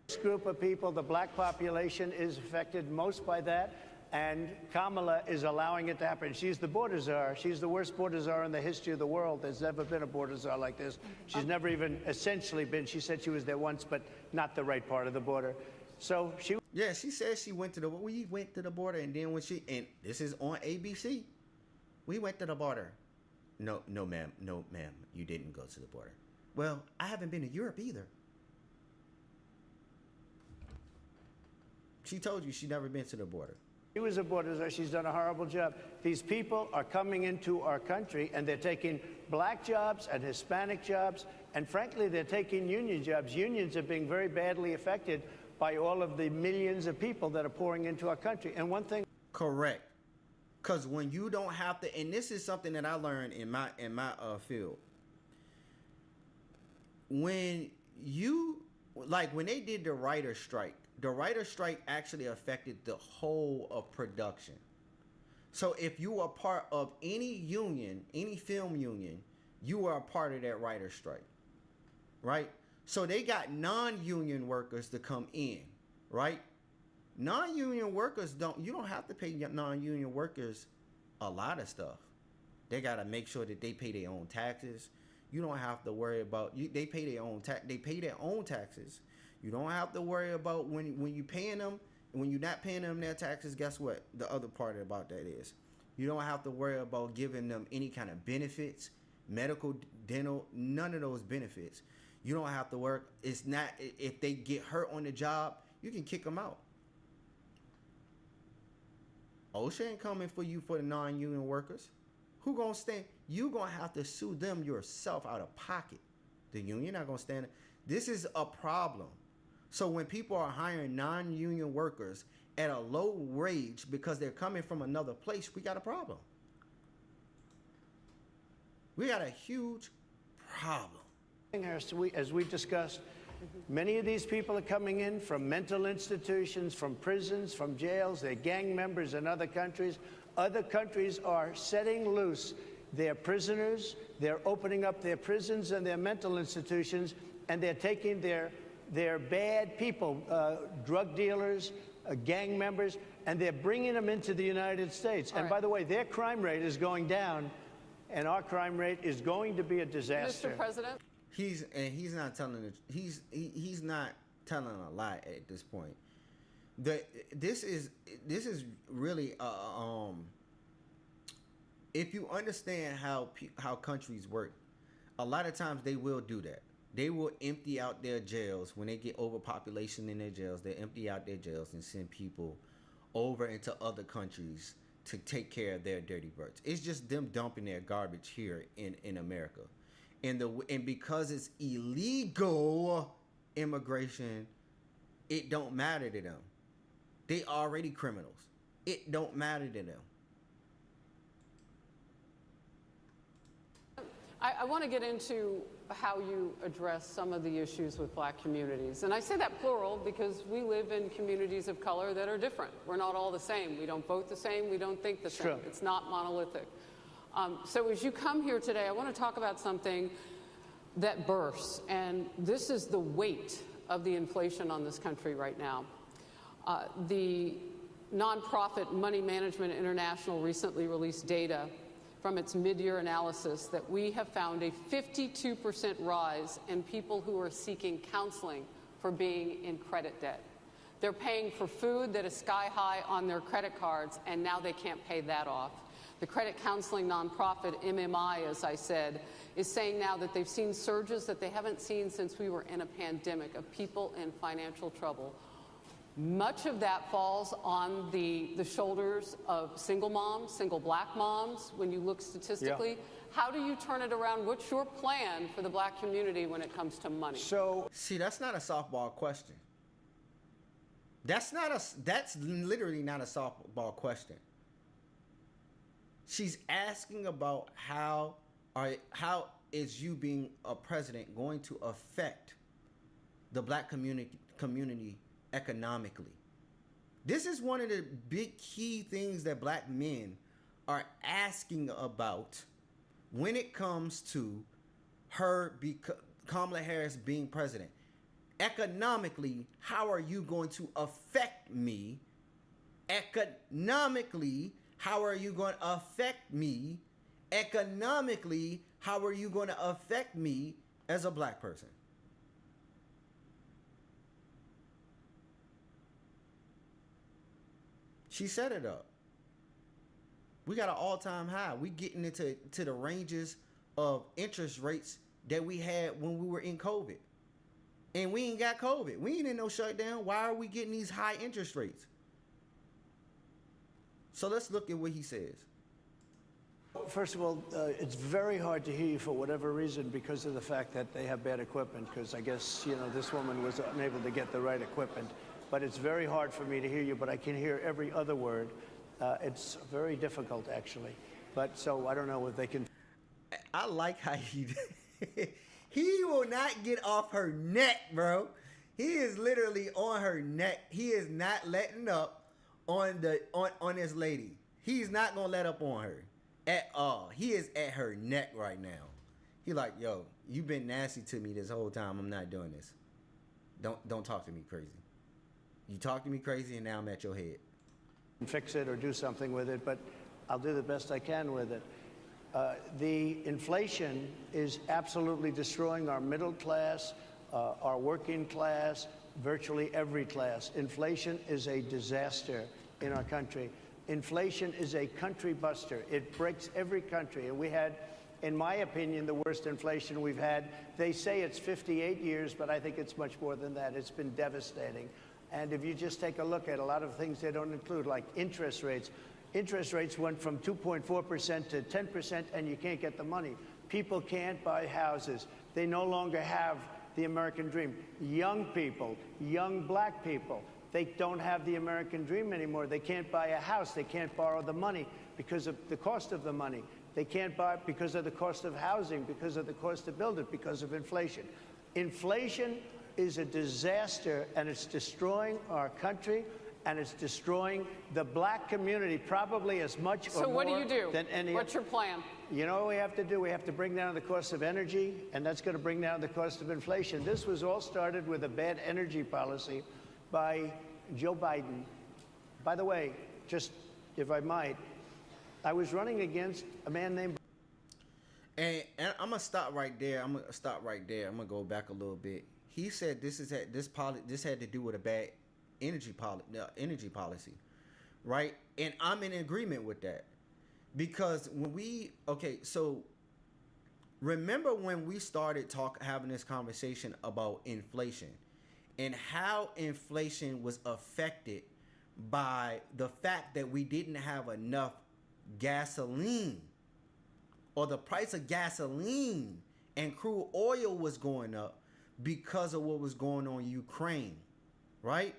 This group of people, the black population, is affected most by that. And Kamala is allowing it to happen. She's the border czar. She's the worst border czar in the history of the world. There's never been a border czar like this. She's never even essentially been. She said she was there once, but not the right part of the border. So she... Yeah, she said she went to the... We went to the border, and then when she... And this is on ABC. We went to the border. No, ma'am. No, ma'am. You didn't go to the border. Well, I haven't been to Europe either. She told you she never been to the border. She was a border czar. She's done a horrible job. These people are coming into our country, and they're taking black jobs and Hispanic jobs, and frankly, they're taking union jobs. Unions are being very badly affected by all of the millions of people that are pouring into our country. And one thing... Correct. Because when you don't have to... And this is something that I learned in my field. When you... Like, when they did the writer's strike actually affected the whole of production. So if you are part of any union, any film union, you are a part of that writer's strike, right? So they got non-union workers to come in, right? Non-union workers you don't have to pay non-union workers a lot of stuff. They got to make sure that they pay their own taxes. You don't have to worry about they pay their own taxes. You don't have to worry about when you paying them, and when you're not paying them their taxes, guess what? The other part about that is you don't have to worry about giving them any kind of benefits, medical, dental, none of those benefits. You don't have to work. It's not, if they get hurt on the job, you can kick them out. OSHA ain't coming for you for the non-union workers. Who gonna stand? You gonna have to sue them yourself out of pocket. The union not gonna stand it. This is a problem. So when people are hiring non-union workers at a low wage because they're coming from another place, we got a problem. We got a huge problem. As we discussed, many of these people are coming in from mental institutions, from prisons, from jails. They're gang members in other countries. Other countries are setting loose their prisoners. They're opening up their prisons and their mental institutions, and they're taking their bad people, drug dealers, gang members, and they're bringing them into the United States. And by the way, their crime rate is going down, and our crime rate is going to be a disaster. Mr. President? He's not telling he's not telling a lie at this point. This is really if you understand how countries work, a lot of times they will do that. They will empty out their jails when they get overpopulation in their jails. They empty out their jails and send people over into other countries to take care of their dirty birds. It's just them dumping their garbage here in America. And because it's illegal immigration, it don't matter to them. They already criminals. It don't matter to them. I want to get into how you address some of the issues with black communities. And I say that plural because we live in communities of color that are different. We're not all the same. We don't vote the same. We don't think the same. True. It's not monolithic. So as you come here today, I want to talk about something that bursts. And this is the weight of the inflation on this country right now. The nonprofit Money Management International recently released data from its mid-year analysis that we have found a 52% rise in people who are seeking counseling for being in credit debt. They're paying for food that is sky high on their credit cards, and now they can't pay that off. The credit counseling nonprofit MMI, as I said, is saying now that they've seen surges that they haven't seen since we were in a pandemic of people in financial trouble. Much of that falls on the shoulders of single moms, single black moms, when you look statistically. Yeah. How do you turn it around? What's your plan for the black community when it comes to money? So, see, that's not a softball question. That's literally not a softball question. She's asking about how is you being a president going to affect the black community economically. This is one of the big key things that black men are asking about when it comes to Kamala Harris being president. Economically, how are you going to affect me? Economically, how are you going to affect me? Economically, how are you going to affect me as a black person? She set it up. We got an all-time high. We getting into the ranges of interest rates that we had when we were in COVID. And we ain't got COVID. We ain't in no shutdown. Why are we getting these high interest rates? So let's look at what he says. First of all, it's very hard to hear you for whatever reason because of the fact that they have bad equipment, because I guess, this woman was unable to get the right equipment. But it's very hard for me to hear you, but I can hear every other word. It's very difficult, actually. But so I don't know if they can. I like how he will not get off her neck, bro. He is literally on her neck. He is not letting up on this lady. He's not gonna let up on her at all. He is at her neck right now. He like, yo, you've been nasty to me this whole time. I'm not doing this. Don't talk to me crazy. You talk to me crazy, and now I'm at your head. Fix it or do something with it, but I'll do the best I can with it. The inflation is absolutely destroying our middle class, our working class, virtually every class. Inflation is a disaster in our country. Inflation is a country buster. It breaks every country. And we had, in my opinion, the worst inflation we've had. They say it's 58 years, but I think it's much more than that. It's been devastating. And if you just take a look at a lot of things they don't include, like interest rates. Interest rates went from 2.4% to 10%, and you can't get the money. People can't buy houses. They no longer have the American dream. Young people, young black people, they don't have the American dream anymore. They can't buy a house. They can't borrow the money because of the cost of the money. They can't buy it because of the cost of housing, because of the cost to build it, because of inflation. Inflation is a disaster, and it's destroying our country, and it's destroying the black community probably as much or more. So what do you do? Than any. What's your plan? You know what we have to do? We have to bring down the cost of energy, and that's going to bring down the cost of inflation. This was all started with a bad energy policy by Joe Biden. By the way, just if I might, I was running against a man named... And I'm going to stop right there. I'm going to go back a little bit. He said this had to do with a bad energy policy, right? And I'm in agreement with that, because so remember when we started having this conversation about inflation and how inflation was affected by the fact that we didn't have enough gasoline, or the price of gasoline and crude oil was going up because of what was going on in Ukraine, right?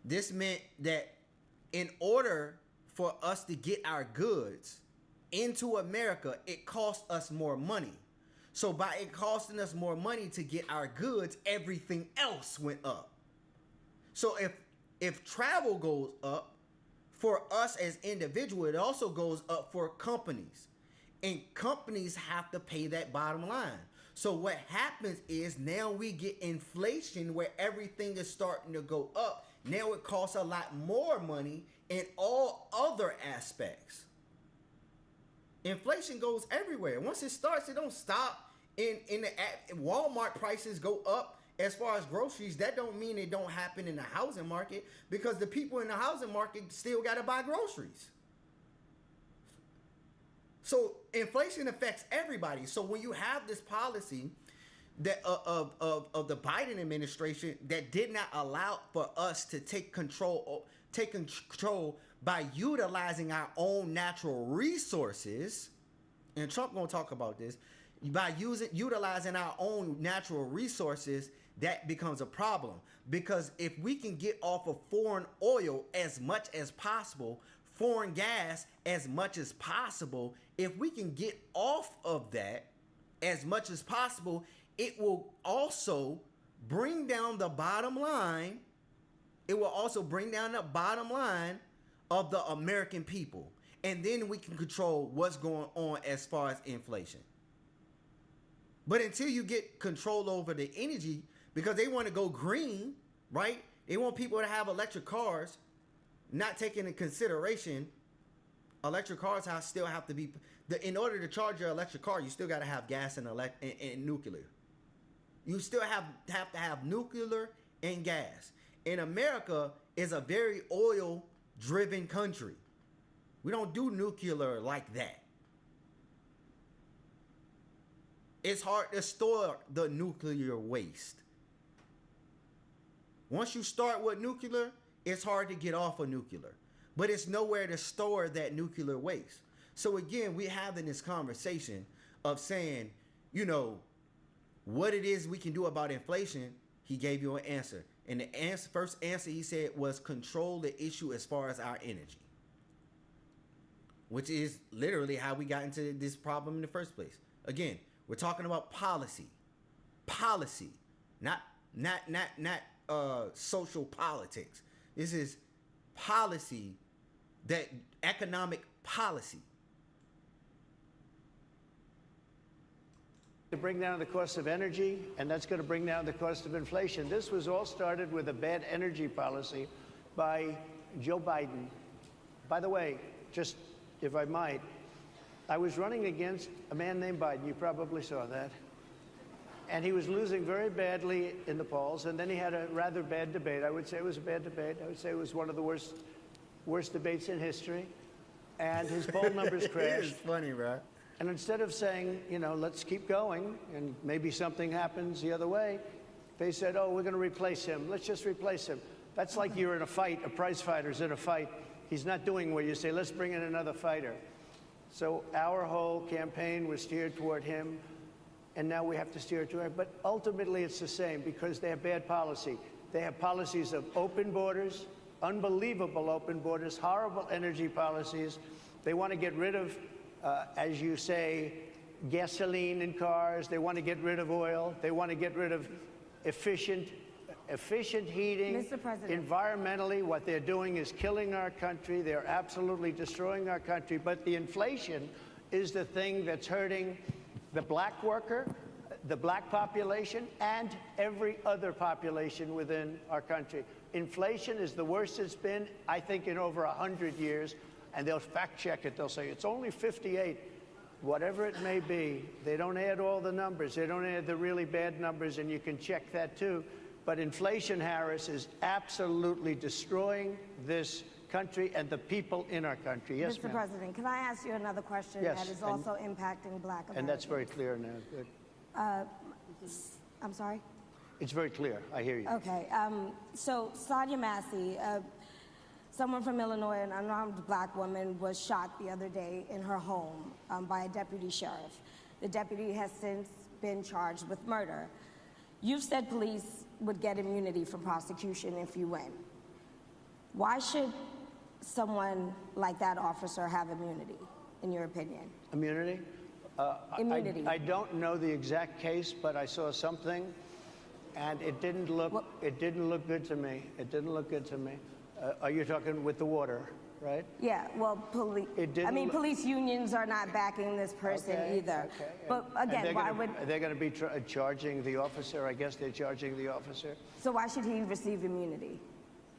This meant that in order for us to get our goods into America, it cost us more money. So by it costing us more money to get our goods, everything else went up. So if travel goes up for us as individuals, it also goes up for companies. And companies have to pay that bottom line. So what happens is now we get inflation where everything is starting to go up. Now it costs a lot more money in all other aspects. Inflation goes everywhere. Once it starts, it don't stop. In Walmart prices go up as far as groceries. That don't mean it don't happen in the housing market, because the people in the housing market still got to buy groceries. So inflation affects everybody. So when you have this policy that of the Biden administration that did not allow for us to take control by utilizing our own natural resources, and Trump gonna talk about this, by utilizing our own natural resources, that becomes a problem. Because if we can get off of foreign oil as much as possible, foreign gas as much as possible, if we can get off of that as much as possible, it will also bring down the bottom line. It will also bring down the bottom line of the American people. And then we can control what's going on as far as inflation. But until you get control over the energy, because they want to go green, right? They want people to have electric cars, not taking into consideration electric cars still have to be, in order to charge your electric car, you still got to have gas and nuclear. You still have to have nuclear and gas. And America is a very oil-driven country. We don't do nuclear like that. It's hard to store the nuclear waste. Once you start with nuclear, it's hard to get off of nuclear. But it's nowhere to store that nuclear waste. So again, we're having this conversation of saying, what it is we can do about inflation. He gave you an answer. And the first answer he said was control the issue as far as our energy. Which is literally how we got into this problem in the first place. Again, we're talking about policy. Policy. Not social politics. This is policy, that economic policy. To bring down the cost of energy, and that's going to bring down the cost of inflation. This was all started with a bad energy policy by Joe Biden. By the way, just if I might, I was running against a man named Biden. You probably saw that. And he was losing very badly in the polls, and then he had a rather bad debate. I would say it was a bad debate. I would say it was one of the worst debates in history. And his poll numbers crashed. It's funny, right? And instead of saying, you know, let's keep going, and maybe something happens the other way, they said, oh, we're going to replace him. Let's just replace him. That's like you're in a fight, a prize fighter's in a fight. He's not doing what you say, let's bring in another fighter. So our whole campaign was steered toward him, and now we have to steer toward him. But ultimately, it's the same because they have bad policy. They have policies of open borders, unbelievable open borders, horrible energy policies. They want to get rid of, as you say, gasoline in cars. They want to get rid of oil. They want to get rid of efficient heating. Mr. President. Environmentally, what they're doing is killing our country. They're absolutely destroying our country. But the inflation is the thing that's hurting the black worker, the black population, and every other population within our country. Inflation is the worst it's been, I think, in over 100 years. And they'll fact check it. They'll say it's only 58. Whatever it may be, they don't add all the numbers. They don't add the really bad numbers, and you can check that too. But inflation, Harris, is absolutely destroying this country and the people in our country. Yes, Mr. ma'am. President, can I ask you another question Yes, that is also impacting black Americans? And that's very clear now. Good. I'm sorry? It's very clear. I hear you. Okay. So Sadia Massey, someone from Illinois, an unarmed black woman, was shot the other day in her home by a deputy sheriff. The deputy has since been charged with murder. You've said police would get immunity from prosecution if you win. Why should someone like that officer have immunity, in your opinion? Immunity? Immunity. I don't know the exact case, but I saw something, and it didn't look good to me. It didn't look good to me. Are you talking with the water, right? Yeah, well, police unions are not backing this person either. Okay. But again, why would... They're going to be charging the officer. I guess they're charging the officer. So why should he receive immunity?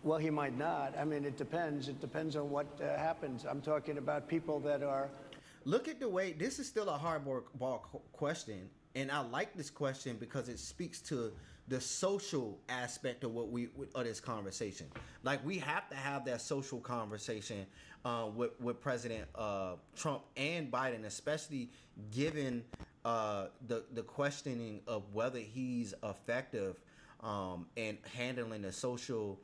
Well, he might not. I mean, it depends. It depends on what happens. I'm talking about people that are... Look at the way, this is still a hardball question, and I like this question because it speaks to the social aspect of of this conversation. Like, we have to have that social conversation with President Trump and Biden, especially given the questioning of whether he's effective in handling the social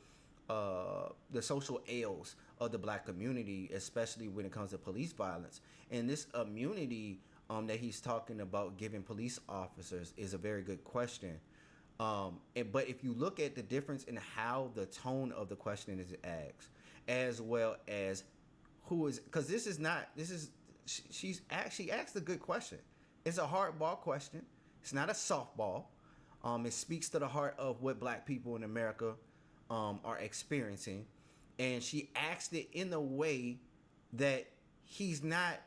ills of the black community, especially when it comes to police violence. And this immunity that he's talking about giving police officers is a very good question. But if you look at the difference in how the tone of the question is asked, as well as who is, because she asked a good question. It's a hardball question. It's not a softball. It speaks to the heart of what black people in America are experiencing, and she asked it in a way that he's not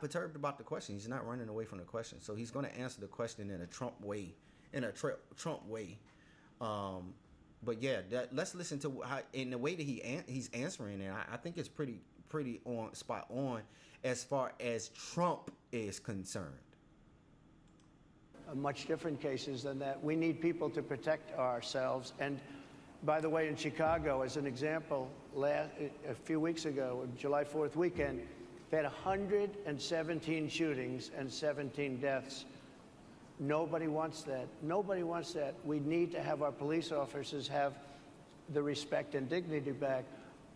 perturbed about the question. He's not running away from the question. So he's going to answer the question in a Trump way, But yeah, let's listen to how, in the way that he's answering it. I think it's pretty spot on as far as Trump is concerned. Much different cases than that. We need people to protect ourselves. And by the way, in Chicago, as an example, a few weeks ago, July 4th weekend, they had 117 shootings and 17 deaths. Nobody wants that. Nobody wants that. We need to have our police officers have the respect and dignity back.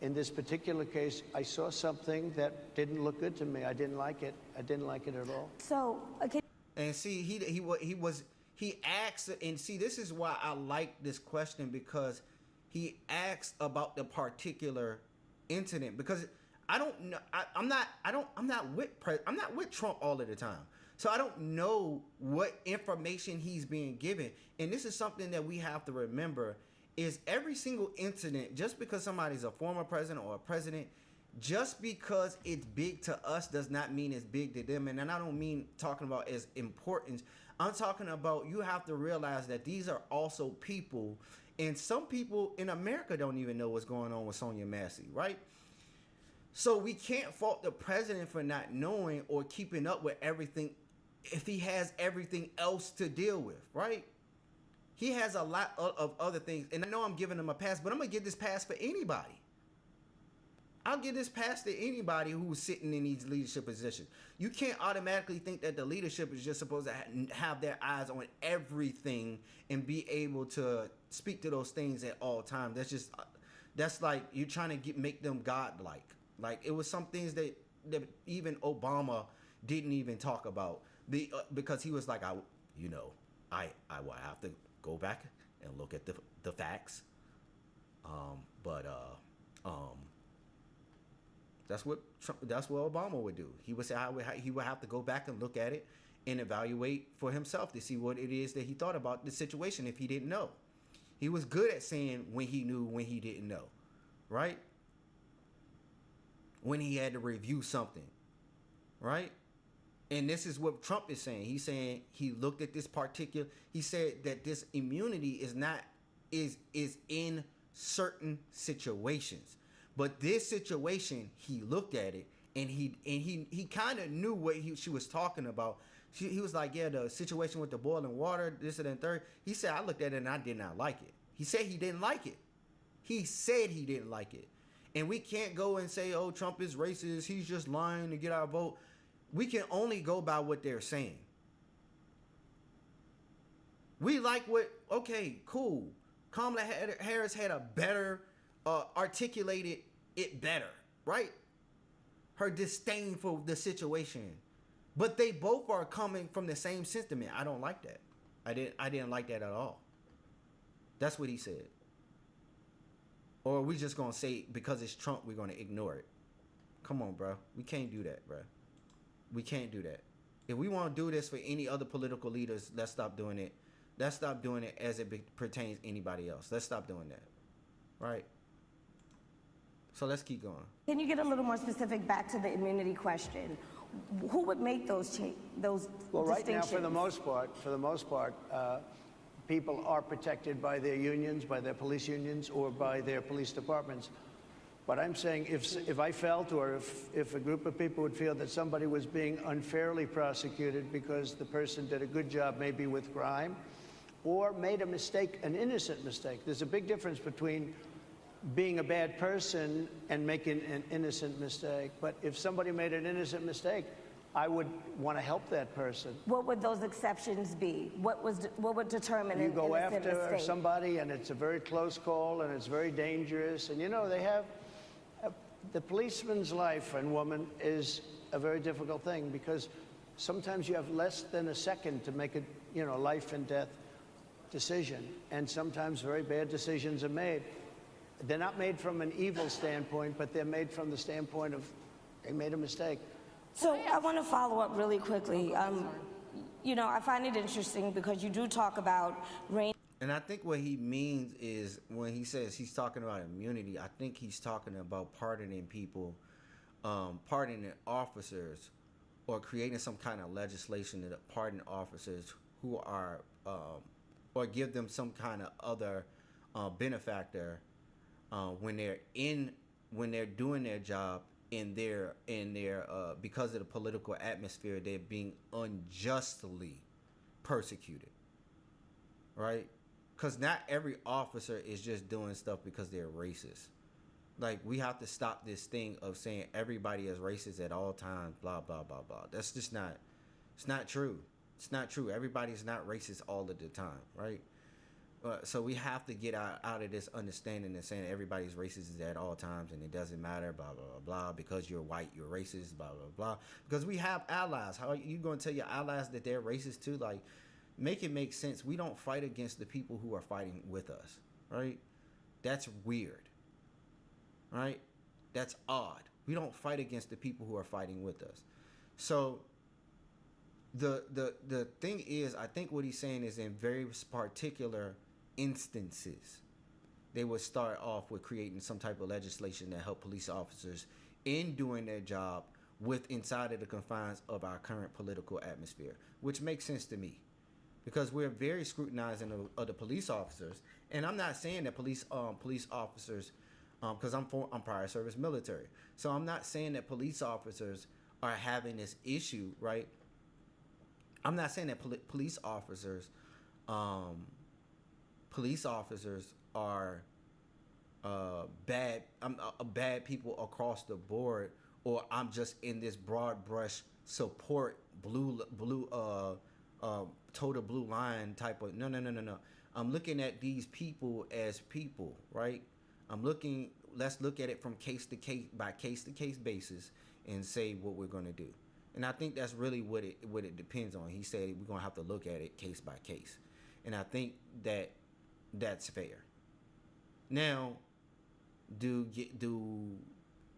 In this particular case, I saw something that didn't look good to me. I didn't like it. I didn't like it at all. So, okay. And see, he asked, and see, this is why I like this question, because he asked about the particular incident, because I don't know. I'm not with Trump all of the time. So I don't know what information he's being given. And this is something that we have to remember, is every single incident, just because somebody's a former president or a president, just because it's big to us does not mean it's big to them. And then I don't mean talking about as importance. I'm talking about you have to realize that these are also people, and some people in America don't even know what's going on with Sonia Massey, right? So we can't fault the president for not knowing or keeping up with everything if he has everything else to deal with, right? He has a lot of other things. And I know I'm giving him a pass, but I'm going to give this pass for anybody. I'll give this pass to anybody who's sitting in these leadership positions. You can't automatically think that the leadership is just supposed to have their eyes on everything and be able to speak to those things at all times. That's like you're trying to make them godlike. Like it was some things that even Obama didn't even talk about because he was like, I will have to go back and look at the facts. That's what Obama would do. He would say he would have to go back and look at it and evaluate for himself to see what it is that he thought about the situation if he didn't know. He was good at saying when he knew, when he didn't know, right? When he had to review something, right? And this is what Trump is saying. He's saying he looked at this particular. He said that this immunity is in certain situations. But this situation, he looked at it and he kind of knew what she was talking about. He was like, yeah, the situation with the boiling water, this and that third. He said, I looked at it and I did not like it. He said he didn't like it. He said he didn't like it. And we can't go and say, oh, Trump is racist. He's just lying to get our vote. We can only go by what they're saying. We like okay, cool. Kamala Harris had a better articulated it better, right? Her disdain for the situation, but they both are coming from the same sentiment. I don't like that. I didn't like that at all. That's what he said. Or are we just gonna say because it's Trump we're gonna ignore it? Come on, bro. We can't do that, bro. We can't do that. If we want to do this for any other political leaders, let's stop doing it. Let's stop doing it as it pertains to anybody else. Let's stop doing that, right? So let's keep going. Can you get a little more specific back to the immunity question? Who would make those well, right now, distinctions? for the most part, people are protected by their unions, by their police unions, or by their police departments. But I'm saying if I felt or if a group of people would feel that somebody was being unfairly prosecuted because the person did a good job maybe with crime or made a mistake, an innocent mistake. There's a big difference between being a bad person and making an innocent mistake. But if somebody made an innocent mistake, I would want to help that person. What would those exceptions be? What would determine you an go innocent after mistake? somebody and it's a very close call and it's very dangerous, and you know they have the policeman's life and woman is a very difficult thing because sometimes you have less than a second to make a life and death decision, and sometimes very bad decisions are made. They're not made from an evil standpoint, but they're made from the standpoint of they made a mistake. So I want to follow up really quickly. I find it interesting because you do talk about rain. And I think what he means is when he says he's talking about immunity, I think he's talking about pardoning people, pardoning officers, or creating some kind of legislation that pardon officers who are, or give them some kind of other benefactor when they're doing their job in their because of the political atmosphere, they're being unjustly persecuted, right? Because not every officer is just doing stuff because they're racist. Like, we have to stop this thing of saying everybody is racist at all times, blah, blah, blah, blah. That's just not, it's not true. It's not true. Everybody's not racist all of the time, right? So we have to get out of this understanding and saying everybody's racist at all times and it doesn't matter, blah, blah, blah, blah. Because you're white, you're racist, blah, blah, blah. Because we have allies. How are you going to tell your allies that they're racist too? Like, make it make sense. We don't fight against the people who are fighting with us, right? That's weird, right? That's odd. We don't fight against the people who are fighting with us. So the thing is, I think what he's saying is in very particular instances, they would start off with creating some type of legislation that help police officers in doing their job inside of the confines of our current political atmosphere, which makes sense to me, because we're very scrutinizing of the police officers. And I'm not saying that police officers, because I'm prior service military, so I'm not saying that police officers are having this issue, right? I'm not saying that police officers are bad people across the board, or I'm just in this broad brush support total blue line type of no. I'm looking at these people as people, right? Let's look at it from case to case basis and say what we're going to do. And I think that's really what it depends on. He said we're going to have to look at it case by case. And I think that's fair. Now, do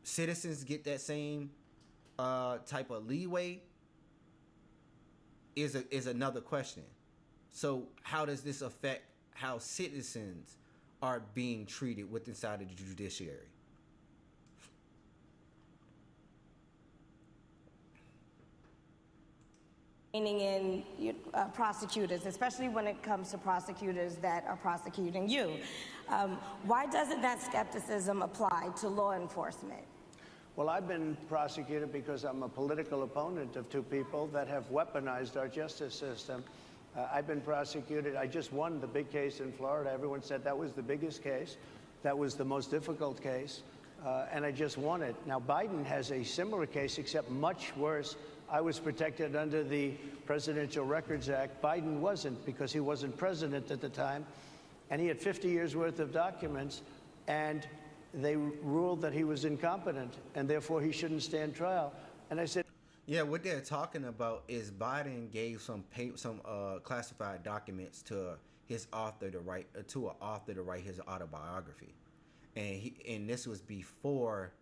citizens get that same type of leeway? Is another question. So how does this affect how citizens are being treated inside of the judiciary? In prosecutors, especially when it comes to prosecutors that are prosecuting you. Why doesn't that skepticism apply to law enforcement? Well, I've been prosecuted because I'm a political opponent of two people that have weaponized our justice system. I've been prosecuted. I just won the big case in Florida. Everyone said that was the biggest case. That was the most difficult case. And I just won it. Now, Biden has a similar case, except much worse. I was protected under the Presidential Records Act. Biden wasn't, because he wasn't president at the time. And he had 50 years worth of documents. And they ruled that he was incompetent, and therefore he shouldn't stand trial. And I said, yeah, what they're talking about is Biden gave some classified documents to his author to write his autobiography, and this was before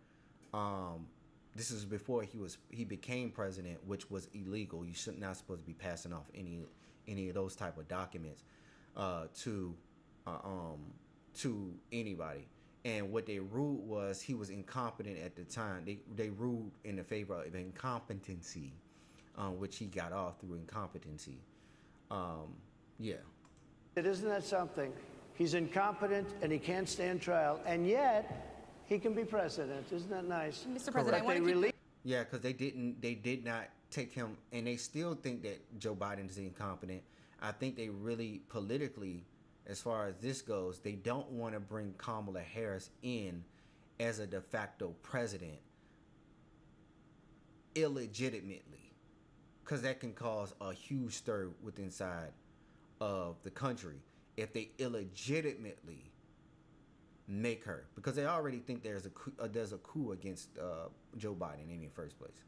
he became president, which was illegal. You should not supposed to be passing off any of those type of documents to anybody. And what they ruled was he was incompetent at the time. They ruled in the favor of incompetency, which he got off through incompetency. Yeah. Isn't that something? He's incompetent and he can't stand trial, and yet he can be president. Isn't that nice? Mr. President, I want to keep... Yeah, because they did not take him, and they still think that Joe Biden is incompetent. I think they really politically, as far as this goes, they don't want to bring Kamala Harris in as a de facto president illegitimately, because that can cause a huge stir inside of the country if they illegitimately make her, because they already think there's a coup against Joe Biden in the first place.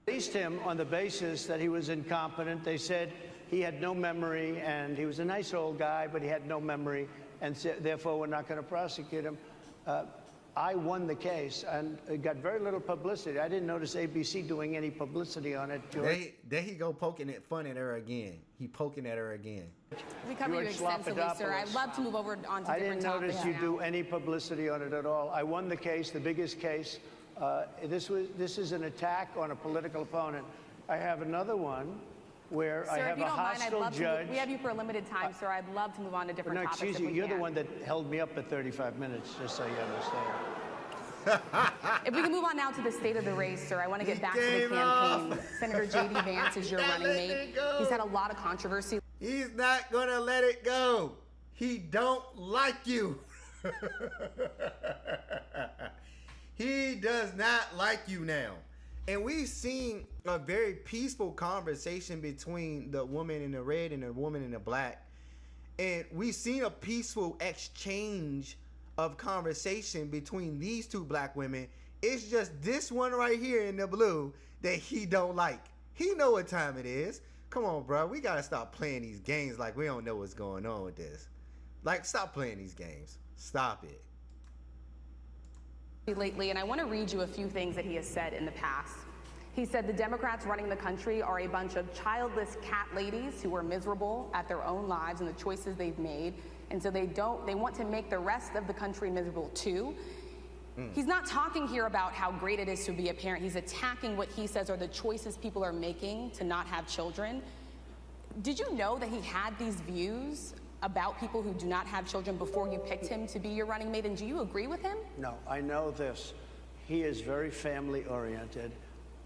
Released him on the basis that he was incompetent. They said he had no memory, and he was a nice old guy, but he had no memory, and therefore we're not going to prosecute him. I won the case, and it got very little publicity. I didn't notice ABC doing any publicity on it, George. There he go poking fun at her again. He poking at her again. We covered you extensively, sir. I'd love to move over on to different topics. I didn't notice you do any publicity on it at all. I won the case, the biggest case. This is an attack on a political opponent. I have another one where I have a hostile judge. We have you for a limited time, sir. I'd love to move on to different topics. Excuse you, you're the one that held me up at 35 minutes, just so you understand. If we can move on now to the state of the race, sir, I want to get back to the campaign. Senator J.D. Vance is your running mate. He's had a lot of controversy. He's not going to let it go. He don't like you. He does not like you now. And we've seen a very peaceful conversation between the woman in the red and the woman in the black. And we've seen a peaceful exchange of conversation between these two black women. It's just this one right here in the blue that he don't like. He know what time it is. Come on, bro. We got to stop playing these games like we don't know what's going on with this. Like, stop playing these games. Stop it. Lately, and I want to read you a few things that he has said in the past. He said the Democrats running the country are a bunch of childless cat ladies who are miserable at their own lives and the choices they've made, and so they want to make the rest of the country miserable too. He's not talking here about how great it is to be a parent. He's attacking what he says are the choices people are making to not have children. Did you know that he had these views about people who do not have children before you picked him to be your running mate? And do you agree with him? No, I know this. He is very family oriented,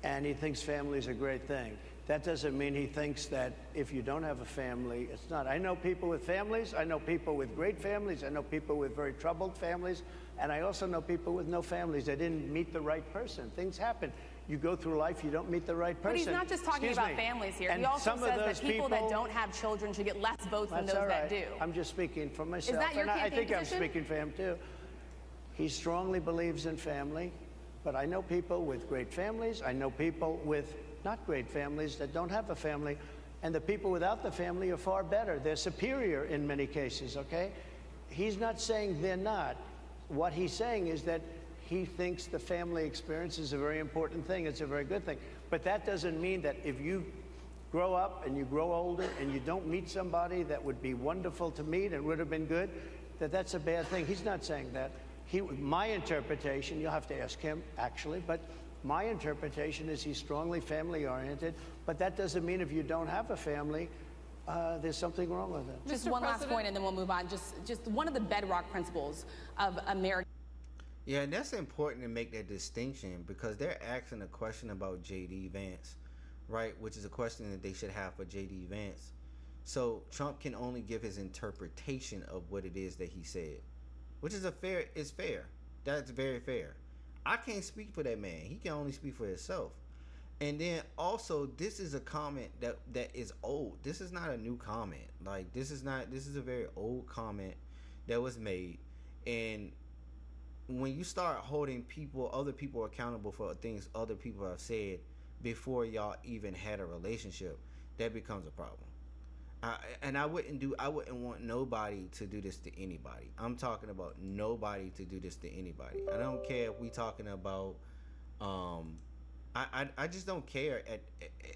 and he thinks family is a great thing. That doesn't mean he thinks that if you don't have a family, it's not. I know people with families. I know people with great families. I know people with very troubled families. And I also know people with no families. They didn't meet the right person. Things happen. You go through life, you don't meet the right person. But he's not just talking about families here. And he also some says of those that people that don't have children should get less votes than That's those all right. that do. I'm just speaking for myself. Is that your and I campaign think position? I'm speaking for him too. He strongly believes in family, but I know people with great families. I know people with not great families that don't have a family. And the people without the family are far better. They're superior in many cases, okay? He's not saying they're not. What he's saying is that he thinks the family experience is a very important thing. It's a very good thing. But that doesn't mean that if you grow up and you grow older and you don't meet somebody that would be wonderful to meet and would have been good, that that's a bad thing. He's not saying that. My interpretation, you'll have to ask him actually, but my interpretation is he's strongly family-oriented, but that doesn't mean if you don't have a family, there's something wrong with it. Just one last point and then we'll move on. Just one of the bedrock principles of American. Yeah, and that's important to make that distinction because they're asking a question about J.D. Vance, right? Which is a question that they should have for J.D. Vance. So Trump can only give his interpretation of what it is that he said, which is fair. That's very fair. I can't speak for that man. He can only speak for himself. And then also, this is a comment that is old. This is not a new comment. Like this is a very old comment that was made. And when you start holding other people accountable for things other people have said before y'all even had a relationship, that becomes a problem. I wouldn't want nobody to do this to anybody. I'm talking about nobody to do this to anybody. I don't care if we talking about I just don't care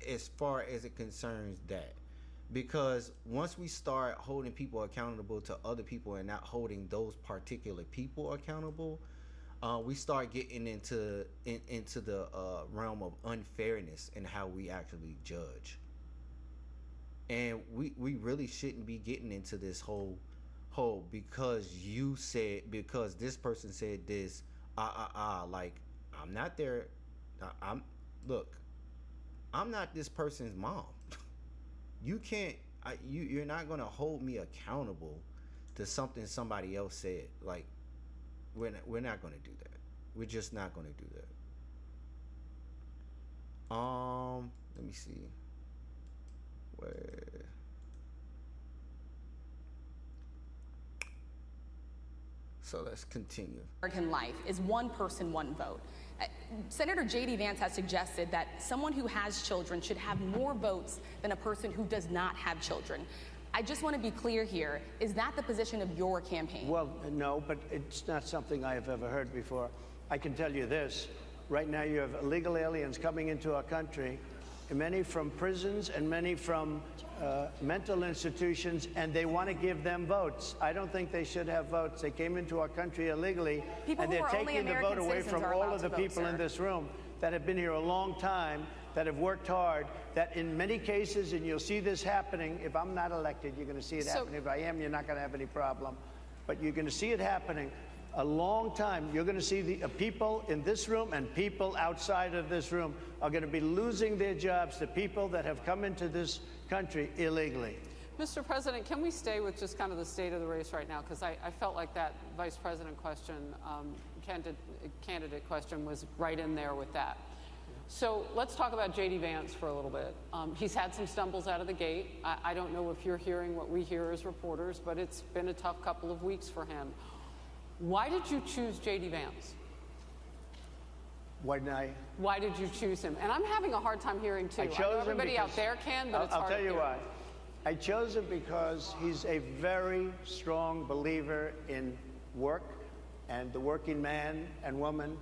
as far as it concerns that. Because once we start holding people accountable to other people and not holding those particular people accountable, we start getting into the realm of unfairness in how we actually judge. And we really shouldn't be getting into this whole because this person said this, like I'm not there. I'm not this person's mom. You can't. You're not gonna hold me accountable to something somebody else said. Like we're not gonna do that. We're just not gonna do that. Let me see. Where? So let's continue. American life is one person, one vote. Senator J.D. Vance has suggested that someone who has children should have more votes than a person who does not have children. I just want to be clear here. Is that the position of your campaign? Well, no, but it's not something I have ever heard before. I can tell you this. Right now you have illegal aliens coming into our country, many from prisons and many from mental institutions, and they want to give them votes. I don't think they should have votes. They came into our country illegally, and they're taking the vote away from all of the people in this room that have been here a long time, that have worked hard, that in many cases, and you'll see this happening, if I'm not elected, you're going to see it happening. If I am, you're not going to have any problem. But you're going to see it happening a long time. You're going to see the people in this room and people outside of this room are going to be losing their jobs, the people that have come into this country illegally. Mr. President, can we stay with just kind of the state of the race right now? Because I felt like that vice president question, candidate question was right in there with that. So let's talk about J.D. Vance for a little bit. He's had some stumbles out of the gate. I don't know if you're hearing what we hear as reporters, but it's been a tough couple of weeks for him. Why did you choose J.D. Vance? Why did you choose him? And I'm having a hard time hearing too. I chose him everybody out there can, but it's hard to hear. I'll tell you why. I chose him because he's a very strong believer in work and the working man and woman,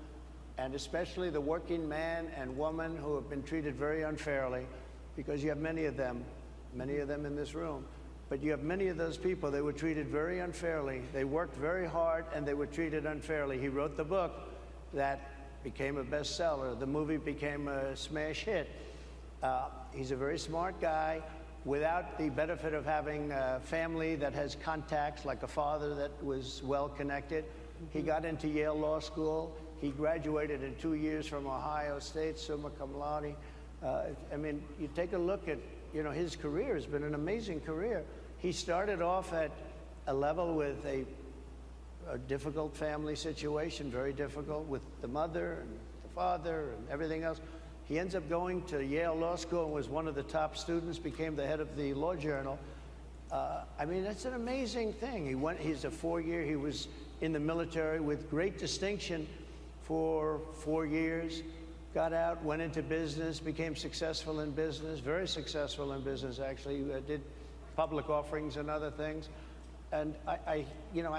and especially the working man and woman who have been treated very unfairly, because you have many of them in this room. But you have many of those people, they were treated very unfairly. They worked very hard and they were treated unfairly. He wrote the book, that became a bestseller. The movie became a smash hit. He's a very smart guy without the benefit of having a family that has contacts, like a father that was well connected. He got into Yale Law School. He graduated in 2 years from Ohio State, summa cum laude. I mean, you take a look at, his career has been an amazing career. He started off at a level with a difficult family situation, very difficult with the mother and the father and everything else. He ends up going to Yale Law School and was one of the top students, became the head of the Law Journal. I mean, that's an amazing thing. He's a 4-year, he was in the military with great distinction for 4 years, got out, went into business, became successful in business, very successful in business, actually, did public offerings and other things. And I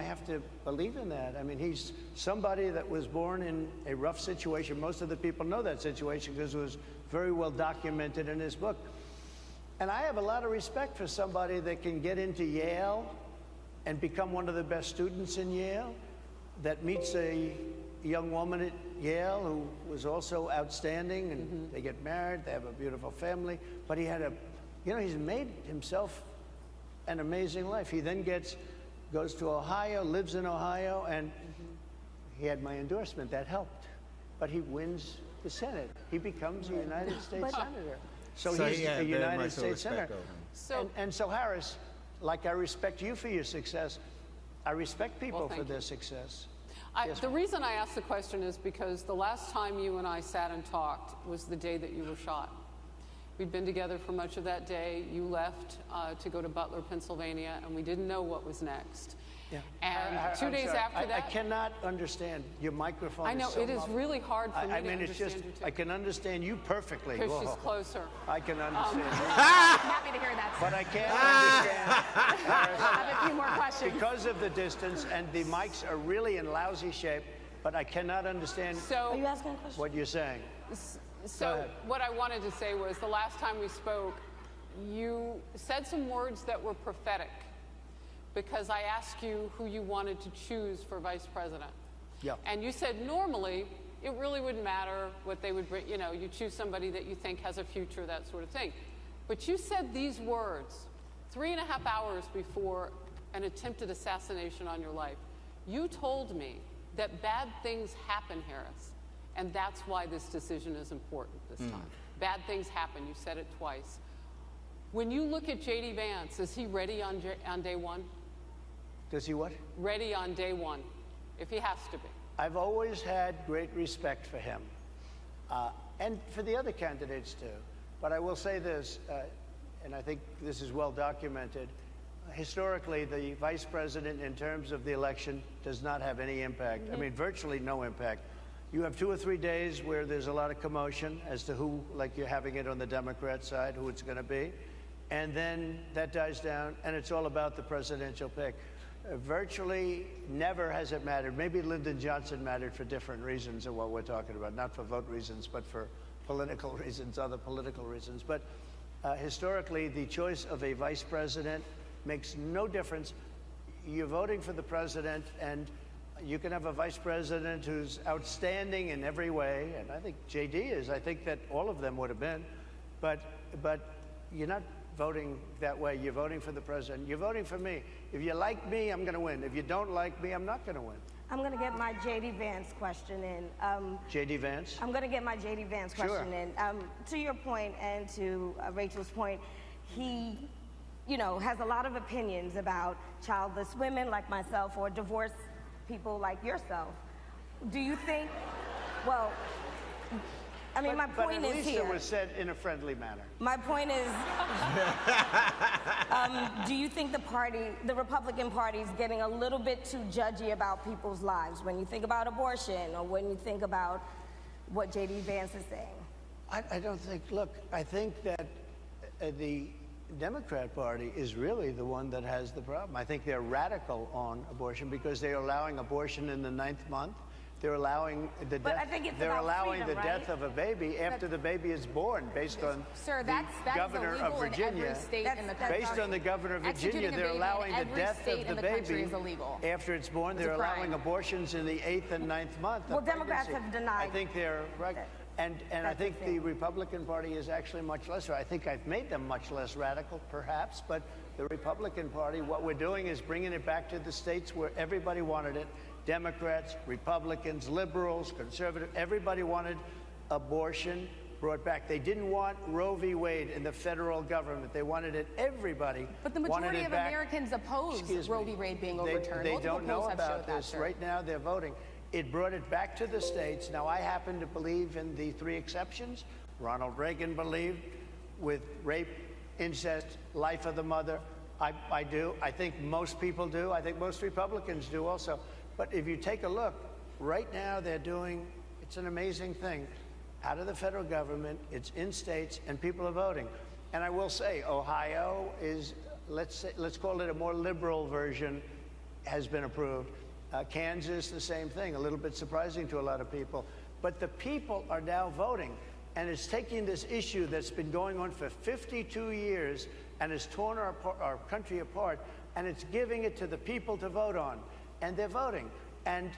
have to believe in that. I mean, he's somebody that was born in a rough situation. Most of the people know that situation because it was very well documented in his book. And I have a lot of respect for somebody that can get into Yale and become one of the best students in Yale, that meets a young woman at Yale who was also outstanding, and they get married, they have a beautiful family. But he had he's made himself an amazing life. He then goes to Ohio, lives in Ohio, and he had my endorsement. That helped. But he wins the Senate. He becomes a United States Senator. So he's a United States Senator. So Harris, like I respect you for your success, I respect people for their success. The reason I asked the question is because the last time you and I sat and talked was the day that you were shot. We'd been together for much of that day. You left to go to Butler, Pennsylvania, and we didn't know what was next. Yeah. And 2 days after that, I cannot understand your microphone. I know is so it is muffled. really hard for me to it's understand just you too. I can understand you perfectly. Because she's closer. I can understand. I'm happy to hear that. But I can't understand. I have a few more questions. Because of the distance, and the mics are really in lousy shape, but I cannot understand Are you asking a question? what you're saying. So what I wanted to say was the last time we spoke, you said some words that were prophetic because I asked you who you wanted to choose for vice president. Yeah. And you said normally it really wouldn't matter what they would bring, you choose somebody that you think has a future, that sort of thing. But you said these words 3.5 hours before an attempted assassination on your life. You told me that bad things happen, Harris, and that's why this decision is important this time. Bad things happen. You said it twice. When you look at J.D. Vance, is he ready on day one? Does he what? Ready on day one, if he has to be. I've always had great respect for him, and for the other candidates too. But I will say this, and I think this is well documented. Historically, the vice president, in terms of the election, does not have any impact. I mean, virtually no impact. You have 2 or 3 days where there's a lot of commotion as to who, like you're having it on the Democrat side, who it's going to be. And then that dies down, and it's all about the presidential pick. Virtually never has it mattered. Maybe Lyndon Johnson mattered for different reasons of what we're talking about, not for vote reasons, but for political reasons, other political reasons. But historically, the choice of a vice president makes no difference. You're voting for the president, and you can have a vice president who's outstanding in every way, and I think J.D. is. I think that all of them would have been. But you're not voting that way. You're voting for the president. You're voting for me. If you like me, I'm going to win. If you don't like me, I'm not going to win. I'm going to get my J.D. Vance question in. J.D. Vance? I'm going to get my J.D. Vance question in. To your point and to Rachel's point, he, has a lot of opinions about childless women like myself or divorced people like yourself. Do you think, well, I mean, my point is here. But at least it was said in a friendly manner. My point is, do you think the Republican Party is getting a little bit too judgy about people's lives when you think about abortion or when you think about what J.D. Vance is saying? I don't think, look, I think that the Democrat Party is really the one that has the problem. I think they're radical on abortion because they're allowing abortion in the 9th month. They're allowing the But death. I think it's They're about allowing freedom, the death right? of a baby after the baby is born, based on Sir, the that governor is of illegal Virginia. in every state in the country. Based on the governor of Virginia, Executing a they're baby in allowing the every death state of the in the country baby is illegal. after it's born. It's a They're allowing crime. abortions in the 8th and 9th month. of Well, Democrats pregnancy. have denied I think they're right. And I think the Republican Party is actually much less. I think I've made them much less radical, perhaps. But the Republican Party, what we're doing is bringing it back to the states where everybody wanted it. Democrats, Republicans, liberals, conservatives, everybody wanted abortion brought back. They didn't want Roe v. Wade in the federal government. They wanted it, everybody But the wanted majority it of back. Americans oppose Excuse Roe me. v. Wade being They overturned. don't Multiple know polls have about showed that, this. sir. Right now, they're voting. It brought it back to the states. Now, I happen to believe in the 3 exceptions. Ronald Reagan believed with rape, incest, life of the mother. I do. I think most people do. I think most Republicans do also. But if you take a look, right now they're doing, it's an amazing thing, out of the federal government, it's in states, and people are voting. And I will say, Ohio is, let's call it a more liberal version, has been approved. Kansas, the same thing, a little bit surprising to a lot of people. But the people are now voting, and it's taking this issue that's been going on for 52 years and has torn our country apart, and it's giving it to the people to vote on. And they're voting. And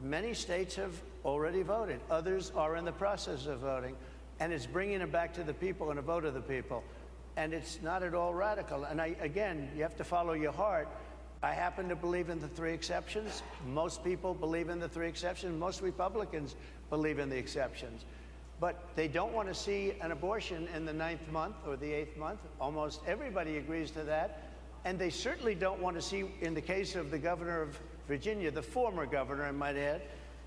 many states have already voted. Others are in the process of voting. And it's bringing it back to the people and a vote of the people. And it's not at all radical. And again, you have to follow your heart. I happen to believe in the 3 exceptions. Most people believe in the 3 exceptions. Most Republicans believe in the exceptions. But they don't want to see an abortion in the 9th month or the 8th month. Almost everybody agrees to that. And they certainly don't want to see, in the case of the governor of Virginia, the former governor, I might add,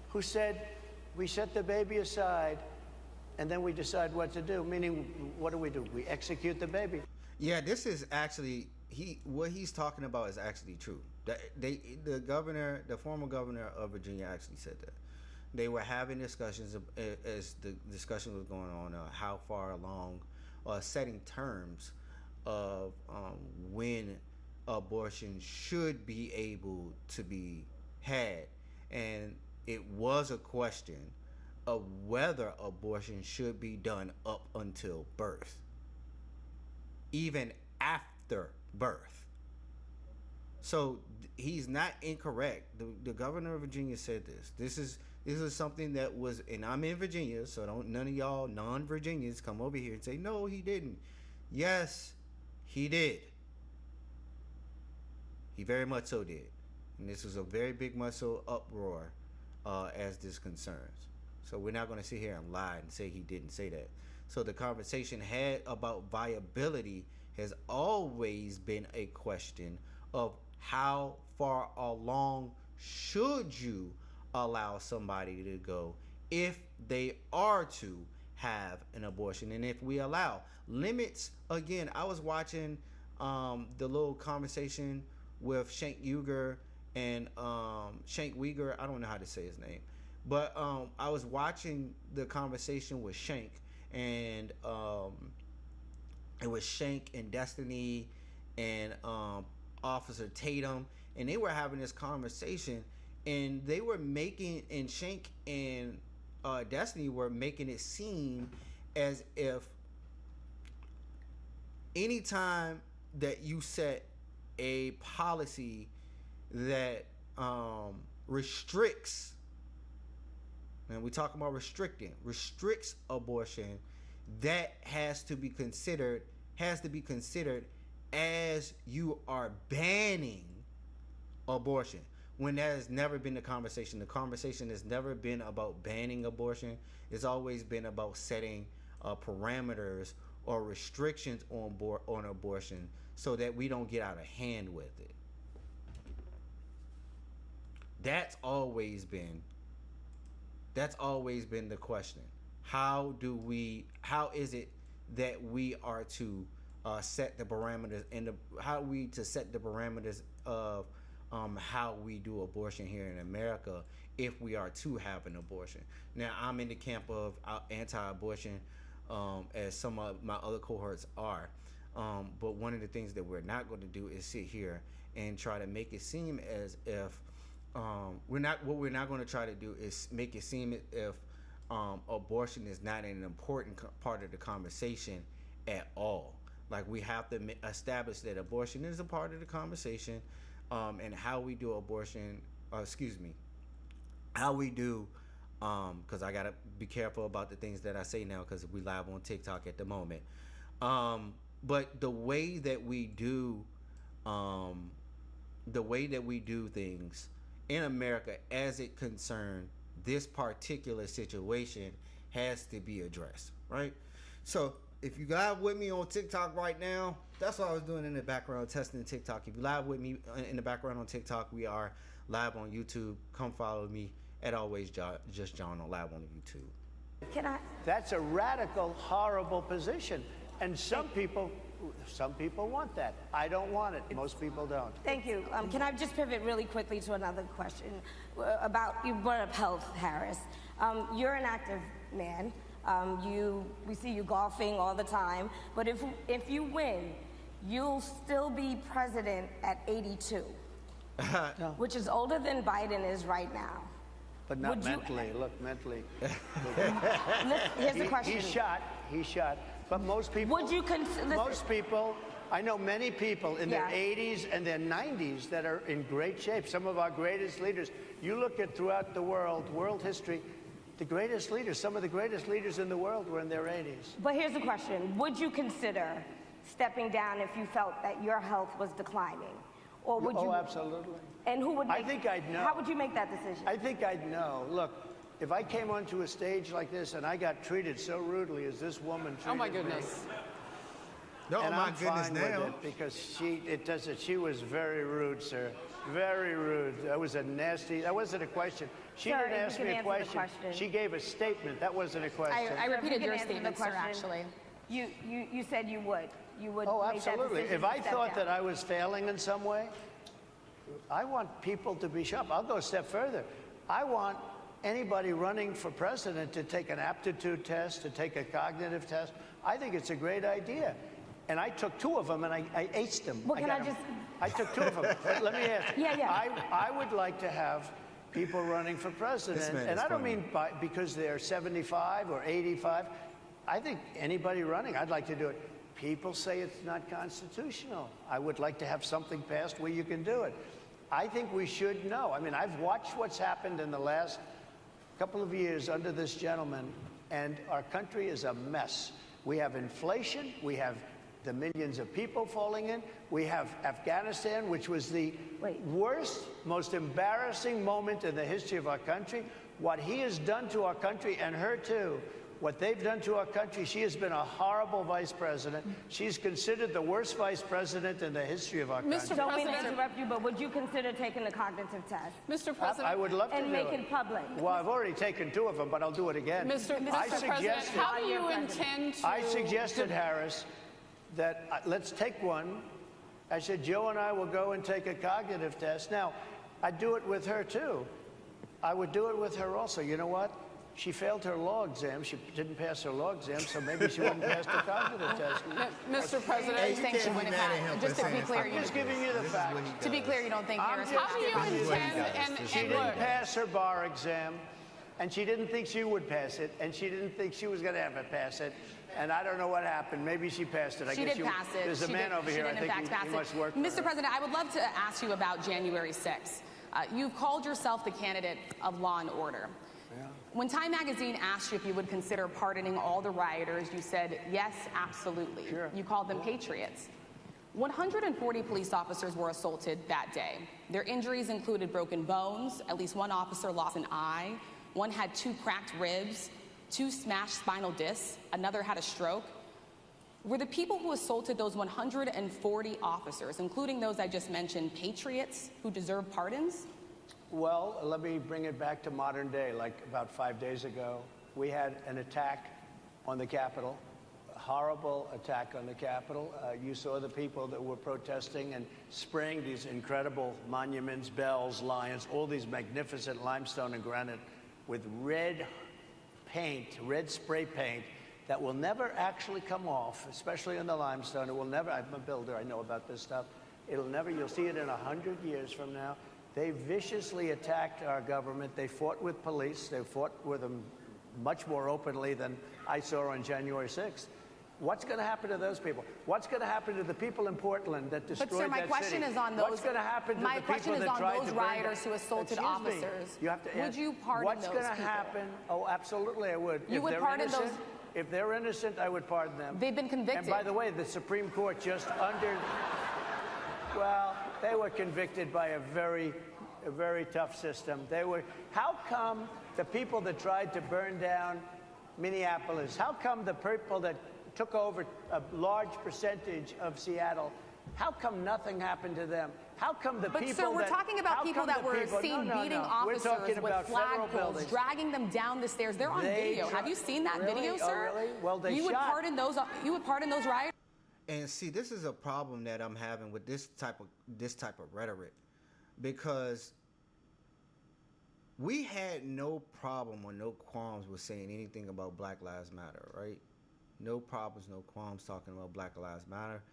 who said, we set the baby aside and then we decide what to do. Meaning, what do? We execute the baby. Yeah, this is actually, what he's talking about is actually true. The former governor of Virginia actually said that. They were having discussions as the discussion was going on, how far along, setting terms of when abortion should be able to be had. And it was a question of whether abortion should be done up until birth, even after birth. So he's not incorrect. The governor of Virginia said this. This is something that was, and I'm in Virginia, so don't none of y'all non-Virginians come over here and say, no, he didn't. Yes, he did. He very much so did. And this was a very big much so uproar as this concerns. So we're not going to sit here and lie and say he didn't say that. So the conversation had about viability has always been a question of how far along should you allow somebody to go if they are to have an abortion. And if we allow limits, again, I was watching the little conversation with Shank Uyghur and Shank Uyghur, I don't know how to say his name, but I was watching the conversation with Shank, and it was Shank and Destiny and Officer Tatum, and they were having this conversation, and they were making, and Shank and Destiny were making it seem as if anytime that you set a policy that restricts, and we talk about restricts abortion, that has to be considered as you are banning abortion, when that has never been the conversation. The conversation has never been about banning abortion. It's always been about setting parameters or restrictions on abortion so that we don't get out of hand with it. That's always been the question. How is it that we are to set the parameters, and how are we to set the parameters of how we do abortion here in America if we are to have an abortion? Now, I'm in the camp of anti-abortion, as some of my other cohorts are. But one of the things that we're not going to do is sit here and try to make it seem as if what we're not going to try to do is make it seem if abortion is not an important part of the conversation at all. Like, we have to establish that abortion is a part of the conversation, and how we do abortion, how we do, because I got to be careful about the things that I say now because we live on TikTok at the moment. But the way that we do things in America as it concerns this particular situation has to be addressed, right? So if you live with me on TikTok right now, that's what I was doing in the background, testing TikTok. If you live with me in the background on TikTok, we are live on YouTube. Come follow me at Always Just John on live on YouTube. Can I? That's a radical, horrible position. And some people want that. I don't want it. Most people don't. Thank you. Can I just pivot really quickly to another question about, you brought up health, Harris. You're an active man. We see you golfing all the time. But if you win, you'll still be president at 82, which is older than Biden is right now. But not mentally. Look, mentally. Here's the question. He's shot. But most people. Would you consider? Most people. I know many people in their 80s and their 90s that are in great shape. Some of our greatest leaders. You look at throughout the world history, the greatest leaders, some of the greatest leaders in the world were in their 80s. But here's the question. Would you consider stepping down if you felt that your health was declining? Or would you? Oh, absolutely. And who would make, I think I'd know. How would you make that decision? I think I'd know. Look, if I came onto a stage like this and I got treated so rudely as this woman treated me. Oh, my goodness. No, and my I'm goodness fine now. with it because she was very rude, sir. Very rude. That was a nasty, that wasn't a question. She didn't ask me a question. She gave a statement. That wasn't a question. I repeated your statement, sir, actually. You said you would. You would Oh, make that absolutely. decision If I to step thought down. that I was failing in some way, I want people to be sharp. I'll go a step further. I want anybody running for president to take an aptitude test, to take a cognitive test. I think it's a great idea. And I took 2 of them and I aced them. Well, I took 2 of them. But let me ask you. Yeah. I would like to have people running for president. And I don't mean because they're 75 or 85. I think anybody running, I'd like to do it. People say it's not constitutional. I would like to have something passed where you can do it. I think we should know. I mean, I've watched what's happened in the last couple of years under this gentleman, and our country is a mess. We have inflation. We have the millions of people falling in. We have Afghanistan, which was the worst, most embarrassing moment in the history of our country. What he has done to our country, and her too, what they've done to our country, she has been a horrible vice president. She's considered the worst vice president in the history of our country. Don't mean to interrupt you, but would you consider taking the cognitive test? Mr. President. I would love to and do make it. it public. Well, I've already taken 2 of them, but I'll do it again. Mr. President, how do you intend to... I suggested, Harris, that let's take one. I said, Joe and I will go and take a cognitive test. Now, I'd do it with her, too. I would do it with her also. You know what? She failed her law exam. She didn't pass her law exam, so maybe she wouldn't pass the cognitive test. Mr. President, I think she wouldn't have. Just to be clear, I'm just giving you the facts. To be clear, you don't think Harris how do you intend She didn't pass her bar exam, and she didn't think she would pass it, and she didn't think she was going to ever pass it. And I don't know what happened. Maybe she passed it. She did pass it. There's a man over here. I think he must work for Mr. her. President, I would love to ask you about January 6th. You've called yourself the candidate of law and order. Yeah. When Time Magazine asked you if you would consider pardoning all the rioters, you said, yes, absolutely. Sure. You called them patriots. 140 police officers were assaulted that day. Their injuries included broken bones, at least 1 officer lost an eye, 1 had 2 cracked ribs, 2 smashed spinal discs, another had a stroke. Were the people who assaulted those 140 officers, including those I just mentioned, patriots who deserve pardons? Well, let me bring it back to modern day. Like about 5 days ago, we had an attack on the Capitol, a horrible attack on the Capitol. You saw the people that were protesting and spraying these incredible monuments, bells, lions, all these magnificent limestone and granite with red paint, red spray paint that will never actually come off, especially in the limestone. It will never, I'm a builder, I know about this stuff. It'll never, you'll see it in 100 years from now. They viciously attacked our government. They fought with police. They fought with them much more openly than I saw on January 6th. What's going to happen to those people? What's going to happen to the people in Portland that destroyed that city? But sir, my question is on those. What's going to happen to the people that tried to burn My question is on those rioters who assaulted Excuse officers. Me. You have to would you pardon what's those going to people? happen? Oh, absolutely, I would. You would pardon those? If they're innocent, I would pardon them. They've been convicted. And by the way, the Supreme Court just well, they were convicted by a very tough system. How come the people that tried to burn down Minneapolis, how come the people that took over a large percentage of Seattle, how come nothing happened to them? How come the people But sir, we're talking about people that were seen beating officers with flagpoles, dragging them down the stairs. They're on video. Have you seen that video, sir? Oh, really? Well, they you would pardon those. You would pardon those rioters. And see, this is a problem that I'm having with this type of rhetoric, because we had no problem or no qualms with saying anything about Black Lives Matter, right? No problems, no qualms talking about Black Lives Matter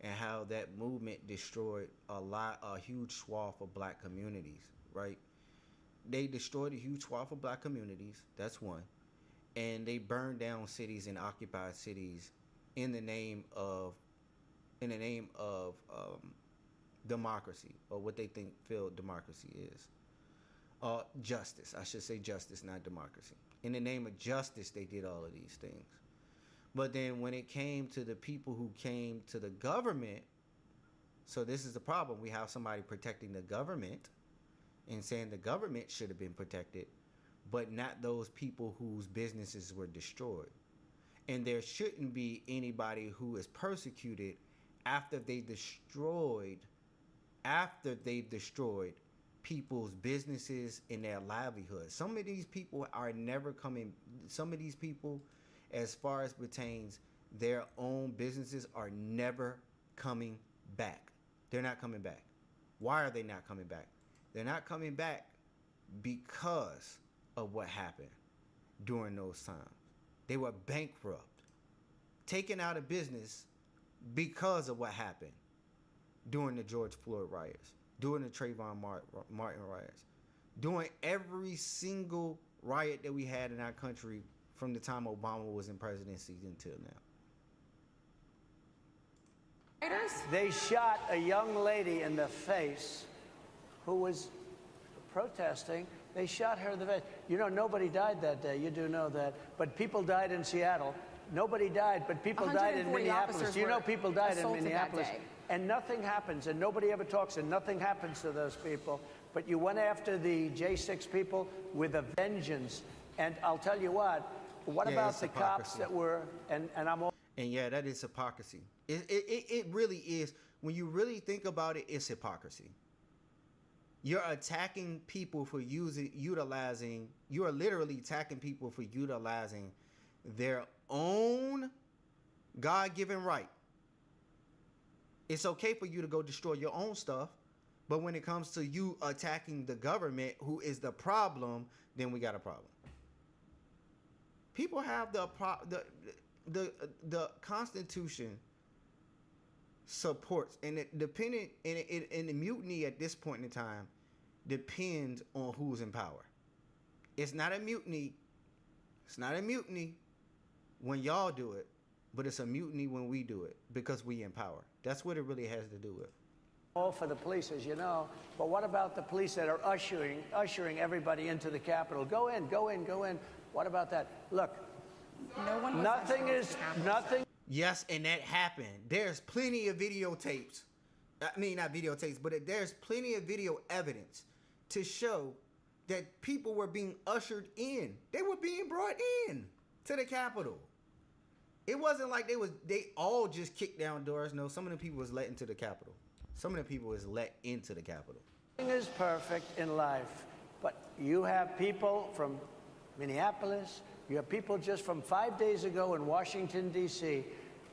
and how that movement destroyed a huge swath of black communities, right? They destroyed a huge swath of black communities, that's one. And they burned down cities and occupied cities in the name of democracy, or what they feel democracy is. Justice, I should say justice, not democracy. In the name of justice, they did all of these things. But then when it came to the people who came to the government, so this is the problem. We have somebody protecting the government and saying the government should have been protected, but not those people whose businesses were destroyed. And there shouldn't be anybody who is persecuted after they destroyed people's businesses and their livelihoods. Some of these people are never coming. Some of these people, as far as pertains their own businesses, are never coming back. They're not coming back. Why are they not coming back? They're not coming back because of what happened during those times. They were bankrupt, taken out of business because of what happened during the George Floyd riots, during the Trayvon Martin riots, during every single riot that we had in our country from the time Obama was in presidency until now. They shot a young lady in the face who was protesting. They shot her in the face. You know, nobody died that day. You do know that. But people died in Seattle. Nobody died, but people died in Minneapolis. You know, people died in Minneapolis. And nothing happens, and nobody ever talks, and nothing happens to those people. But you went after the J6 people with a vengeance. And I'll tell you what about the cops that were, and I'm all... And yeah, that is hypocrisy. It really is. When you really think about it, it's hypocrisy. You're attacking people for utilizing, you are literally attacking people for utilizing their own God-given right. It's okay for you to go destroy your own stuff, but when it comes to you attacking the government, who is the problem, then we got a problem. People have the Constitution supports, and it dependent, and the mutiny at this point in time depends on who's in power. It's not a mutiny. It's not a mutiny when y'all do it, but it's a mutiny when we do it because we in power. That's what it really has to do with. All for the police, as you know. But what about the police that are ushering everybody into the Capitol? Go in, go in, go in. What about that? Look, nothing. Yes, and that happened. There's plenty of videotapes. I mean, not videotapes, but there's plenty of video evidence to show that people were being ushered in. They were being brought in to the Capitol. It wasn't like they all just kicked down doors. No, some of the people was let into the Capitol. Some of the people was let into the Capitol. Nothing is perfect in life, but you have people from Minneapolis, you have people just from 5 days ago in Washington, D.C.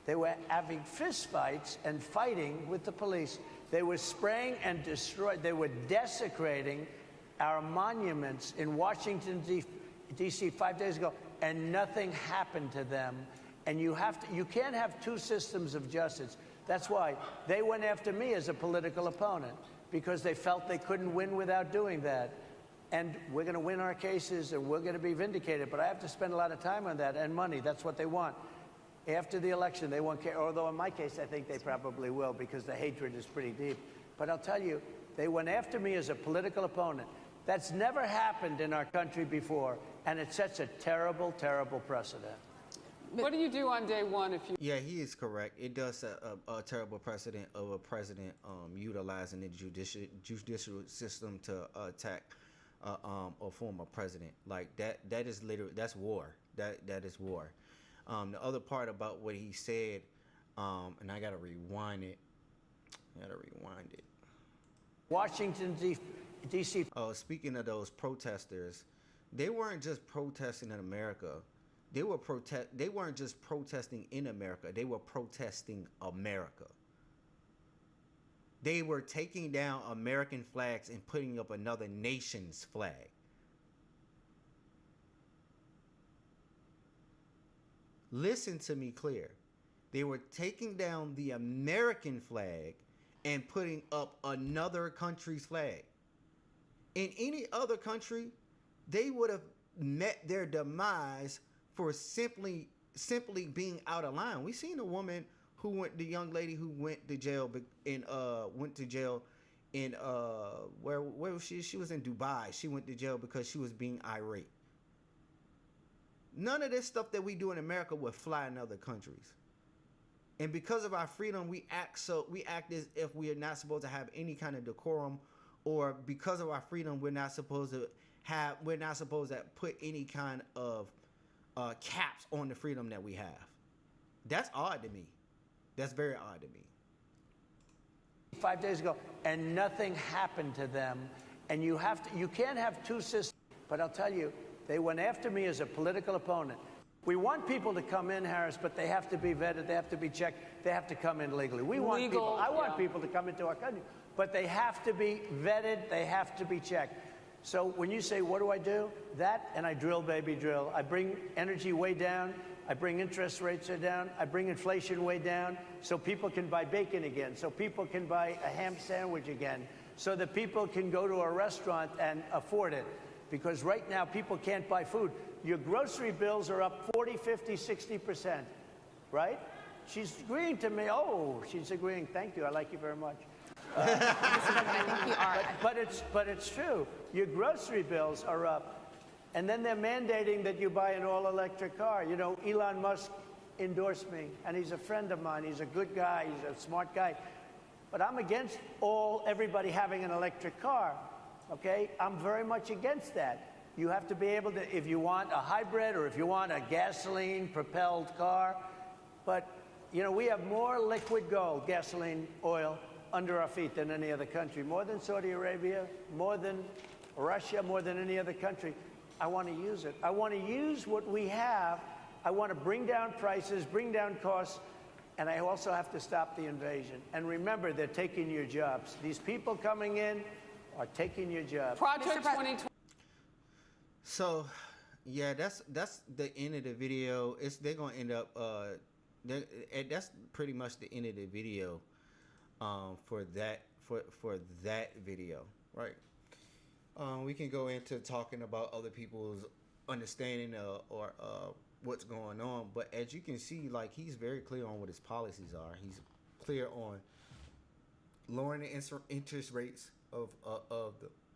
They were having fistfights and fighting with the police. They were spraying and destroying. They were desecrating our monuments in Washington, D.C. 5 days ago, and nothing happened to them. And you can't have two systems of justice. That's why they went after me as a political opponent, because they felt they couldn't win without doing that. And we're going to win our cases and we're going to be vindicated. But I have to spend a lot of time on that and money. That's what they want. After the election, they won't care. Although in my case, I think they probably will because the hatred is pretty deep. But I'll tell you, they went after me as a political opponent. That's never happened in our country before. And it sets a terrible, terrible precedent. What do you do on day one if you... Yeah, he is correct. It does set a terrible precedent of a president utilizing the judicial system to attack a former president. Like that is literally, that's war. That is war. The other part about what he said, and I gotta rewind it. Washington, D.C. Oh, speaking of those protesters, they weren't just protesting in America. They weren't just protesting in America. They were protesting America. They were taking down American flags and putting up another nation's flag. Listen to me clear. They were taking down the American flag and putting up another country's flag. In any other country, they would have met their demise for simply being out of line. We seen a woman the young lady who went to jail in where was she? She was in Dubai. She went to jail because she was being irate. None of this stuff that we do in America would fly in other countries. And because of our freedom, we act as if we are not supposed to have any kind of decorum, or because of our freedom, we're not supposed to put any kind of caps on the freedom that we have. That's odd to me. That's very odd to me. 5 days ago, and nothing happened to them. And you can't have two systems. But I'll tell you, they went after me as a political opponent. We want people to come in, Harris, but they have to be vetted, they have to be checked, they have to come in legally. I want people to come into our country, but they have to be vetted, they have to be checked. So when you say, what do? That, and I drill, baby, drill. I bring energy way down. I bring interest rates down. I bring inflation way down so people can buy bacon again, so people can buy a ham sandwich again, so that people can go to a restaurant and afford it. Because right now, people can't buy food. Your grocery bills are up 40, 50, 60%, right? She's agreeing to me. Oh, she's agreeing. Thank you. I like you very much. But it's true. Your grocery bills are up. And then they're mandating that you buy an all-electric car. You know, Elon Musk endorsed me, and he's a friend of mine. He's a good guy. He's a smart guy. But I'm against everybody having an electric car, okay? I'm very much against that. You have to be able to, if you want a hybrid or if you want a gasoline-propelled car. But, you know, we have more liquid gold, gasoline, oil, under our feet than any other country. More than Saudi Arabia, more than Russia, more than any other country. I want to use it. I want to use what we have. I want to bring down prices, bring down costs, and I also have to stop the invasion. And remember, they're taking your jobs. These people coming in are taking your jobs. Project 2020. So, yeah, that's the end of the video. They're gonna end up. That's pretty much the end of the video. For that video, right? We can go into talking about other people's understanding or what's going on, but as you can see, like, he's very clear on what his policies are. He's clear on lowering the interest rates of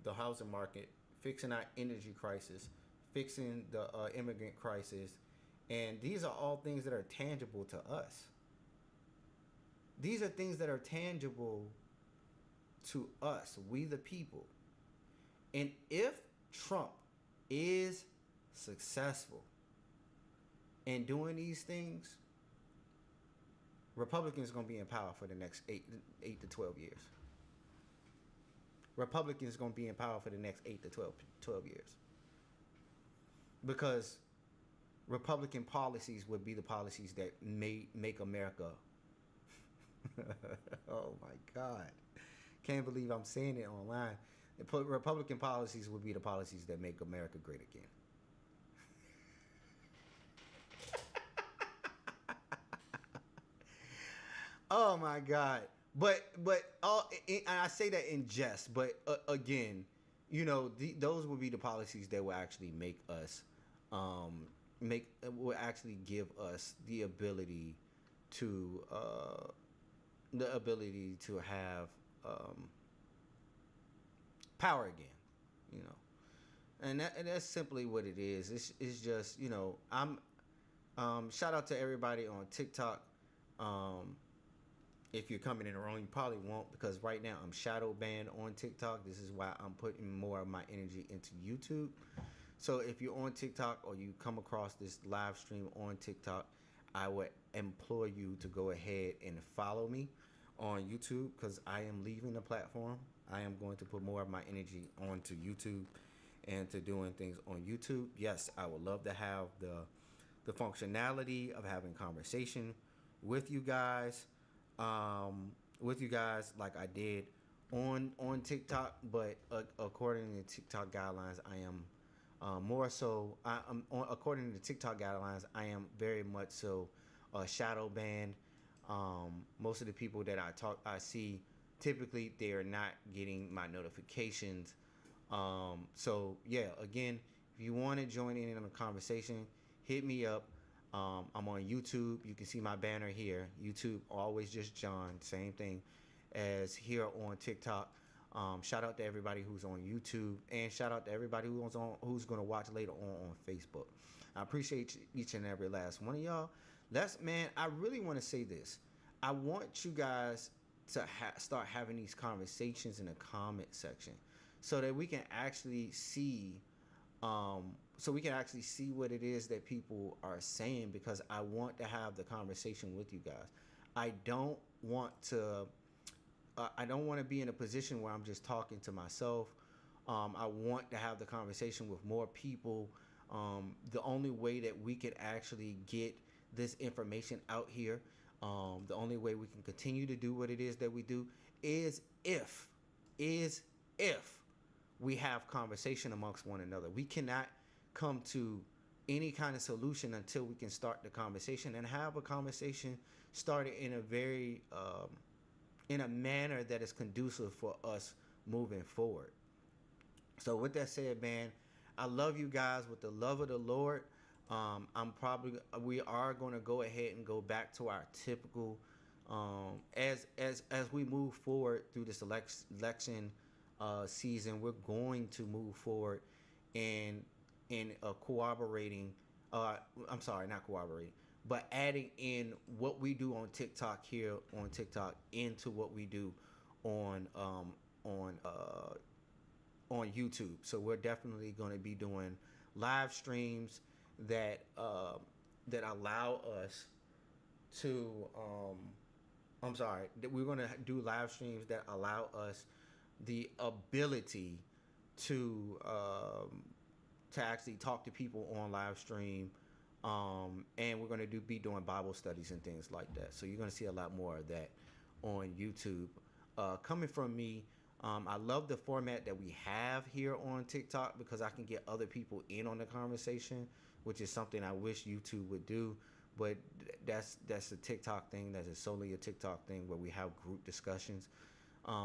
the housing market, fixing our energy crisis, fixing the immigrant crisis, and these are all things that are tangible to us. These are things that are tangible to us, we the people. And if Trump is successful in doing these things, Republicans are going to be in power for the next 8 to 12 years. Republicans are going to be in power for the next 8 to 12 years. Because Republican policies would be the policies that make America. Oh my God. Can't believe I'm saying it online. Republican policies would be the policies that make America great again. Oh my God. But and I say that in jest. But again, you know, those would be the policies that will actually make us will actually give us the ability to have power again, you know, and that's simply what it is. It's just, you know, I'm shout out to everybody on TikTok. If you're coming in wrong, you probably won't, because right now I'm shadow banned on TikTok. This is why I'm putting more of my energy into YouTube. So if you're on TikTok or you come across this live stream on TikTok, I would implore you to go ahead and follow me on YouTube, because I am leaving the platform. I am going to put more of my energy onto YouTube and to doing things on YouTube. Yes, I would love to have the functionality of having conversation with you guys, like I did on TikTok. But according to TikTok guidelines, I am more so. According to TikTok guidelines, I am very much so shadow banned. Most of the people that I see, typically they are not getting my notifications. So yeah, again, if you want to join in on the conversation, hit me up. I'm on YouTube. You can see my banner here. YouTube, always just John. Same thing as here on TikTok. Shout out to everybody who's on YouTube, and shout out to everybody who's going to watch later on Facebook. I appreciate each and every last one of y'all. I really want to say this. I want you guys to start having these conversations in the comment section, so that we can actually see what it is that people are saying, because I want to have the conversation with you guys. I don't want to be in a position where I'm just talking to myself. I want to have the conversation with more people. The only way that we can actually get this information out here, the only way we can continue to do what it is that we do, is if we have conversation amongst one another. We cannot come to any kind of solution until we can start the conversation, and have a conversation started in a very in a manner that is conducive for us moving forward. So with that said, man, I love you guys with the love of the Lord. We are going to go ahead and go back to our typical, as we move forward through this election season, we're going to move forward in cooperating. I'm sorry, not cooperating, but adding in what we do on TikTok here on TikTok into what we do on YouTube. So we're definitely going to be doing live streams that allow us to we're going to do live streams that allow us the ability to actually talk to people on live stream, and we're going to be doing Bible studies and things like that. So you're going to see a lot more of that on YouTube coming from me. I love the format that we have here on TikTok, because I can get other people in on the conversation, which is something I wish YouTube would do. But that's a TikTok thing. That's solely a TikTok thing where we have group discussions.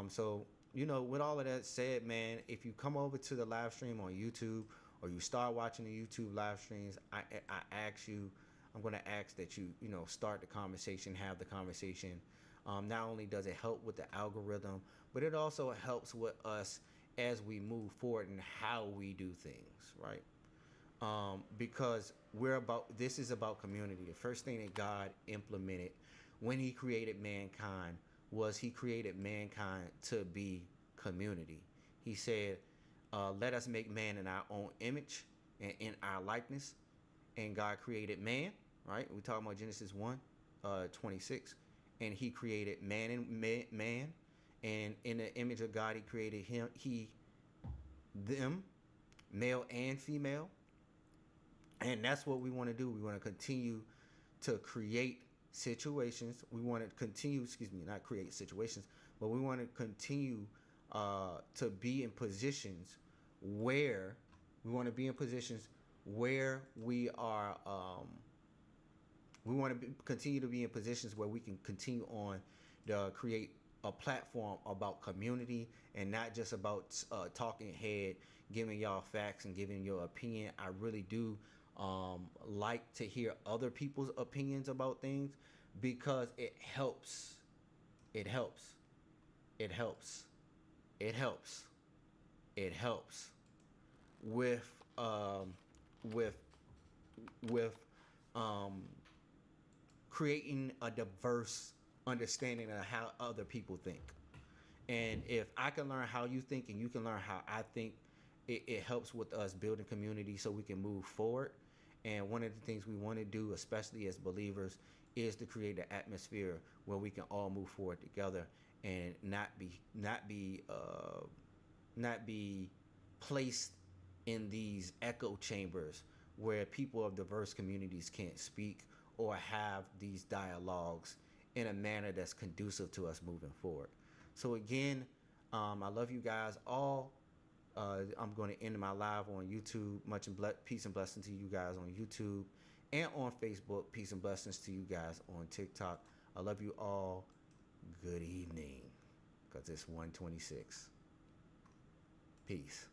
So, you know, with all of that said, man, if you come over to the live stream on YouTube, or you start watching the YouTube live streams, I'm going to ask that you start the conversation, have the conversation. Not only does it help with the algorithm, but it also helps with us as we move forward and how we do things, right? Because this is about community. The first thing that God implemented when he created mankind was he created mankind to be community. He said, let us make man in our own image and in our likeness. And God created man, right? We're talking about Genesis 1:26. And he created man and man. And in the image of God, he created them, male and female. And that's what we want to do. We want to continue to create situations. We want to continue, not create situations, but we want to continue to be in positions where we are, we want to continue to be in positions where we can continue on to create a platform about community and not just about talking head, giving y'all facts and giving your opinion. I really do like to hear other people's opinions about things because it helps. It helps. It helps. It helps. It helps with creating a diverse understanding of how other people think. And if I can learn how you think and you can learn how I think, it helps with us building community so we can move forward. And one of the things we want to do, especially as believers, is to create an atmosphere where we can all move forward together and not be placed in these echo chambers where people of diverse communities can't speak or have these dialogues in a manner that's conducive to us moving forward. So again, I love you guys all. I'm going to end my live on YouTube. Much and peace and blessings to you guys on YouTube and on Facebook. Peace and blessings to you guys on TikTok. I love you all. Good evening, because it's 1:26. Peace.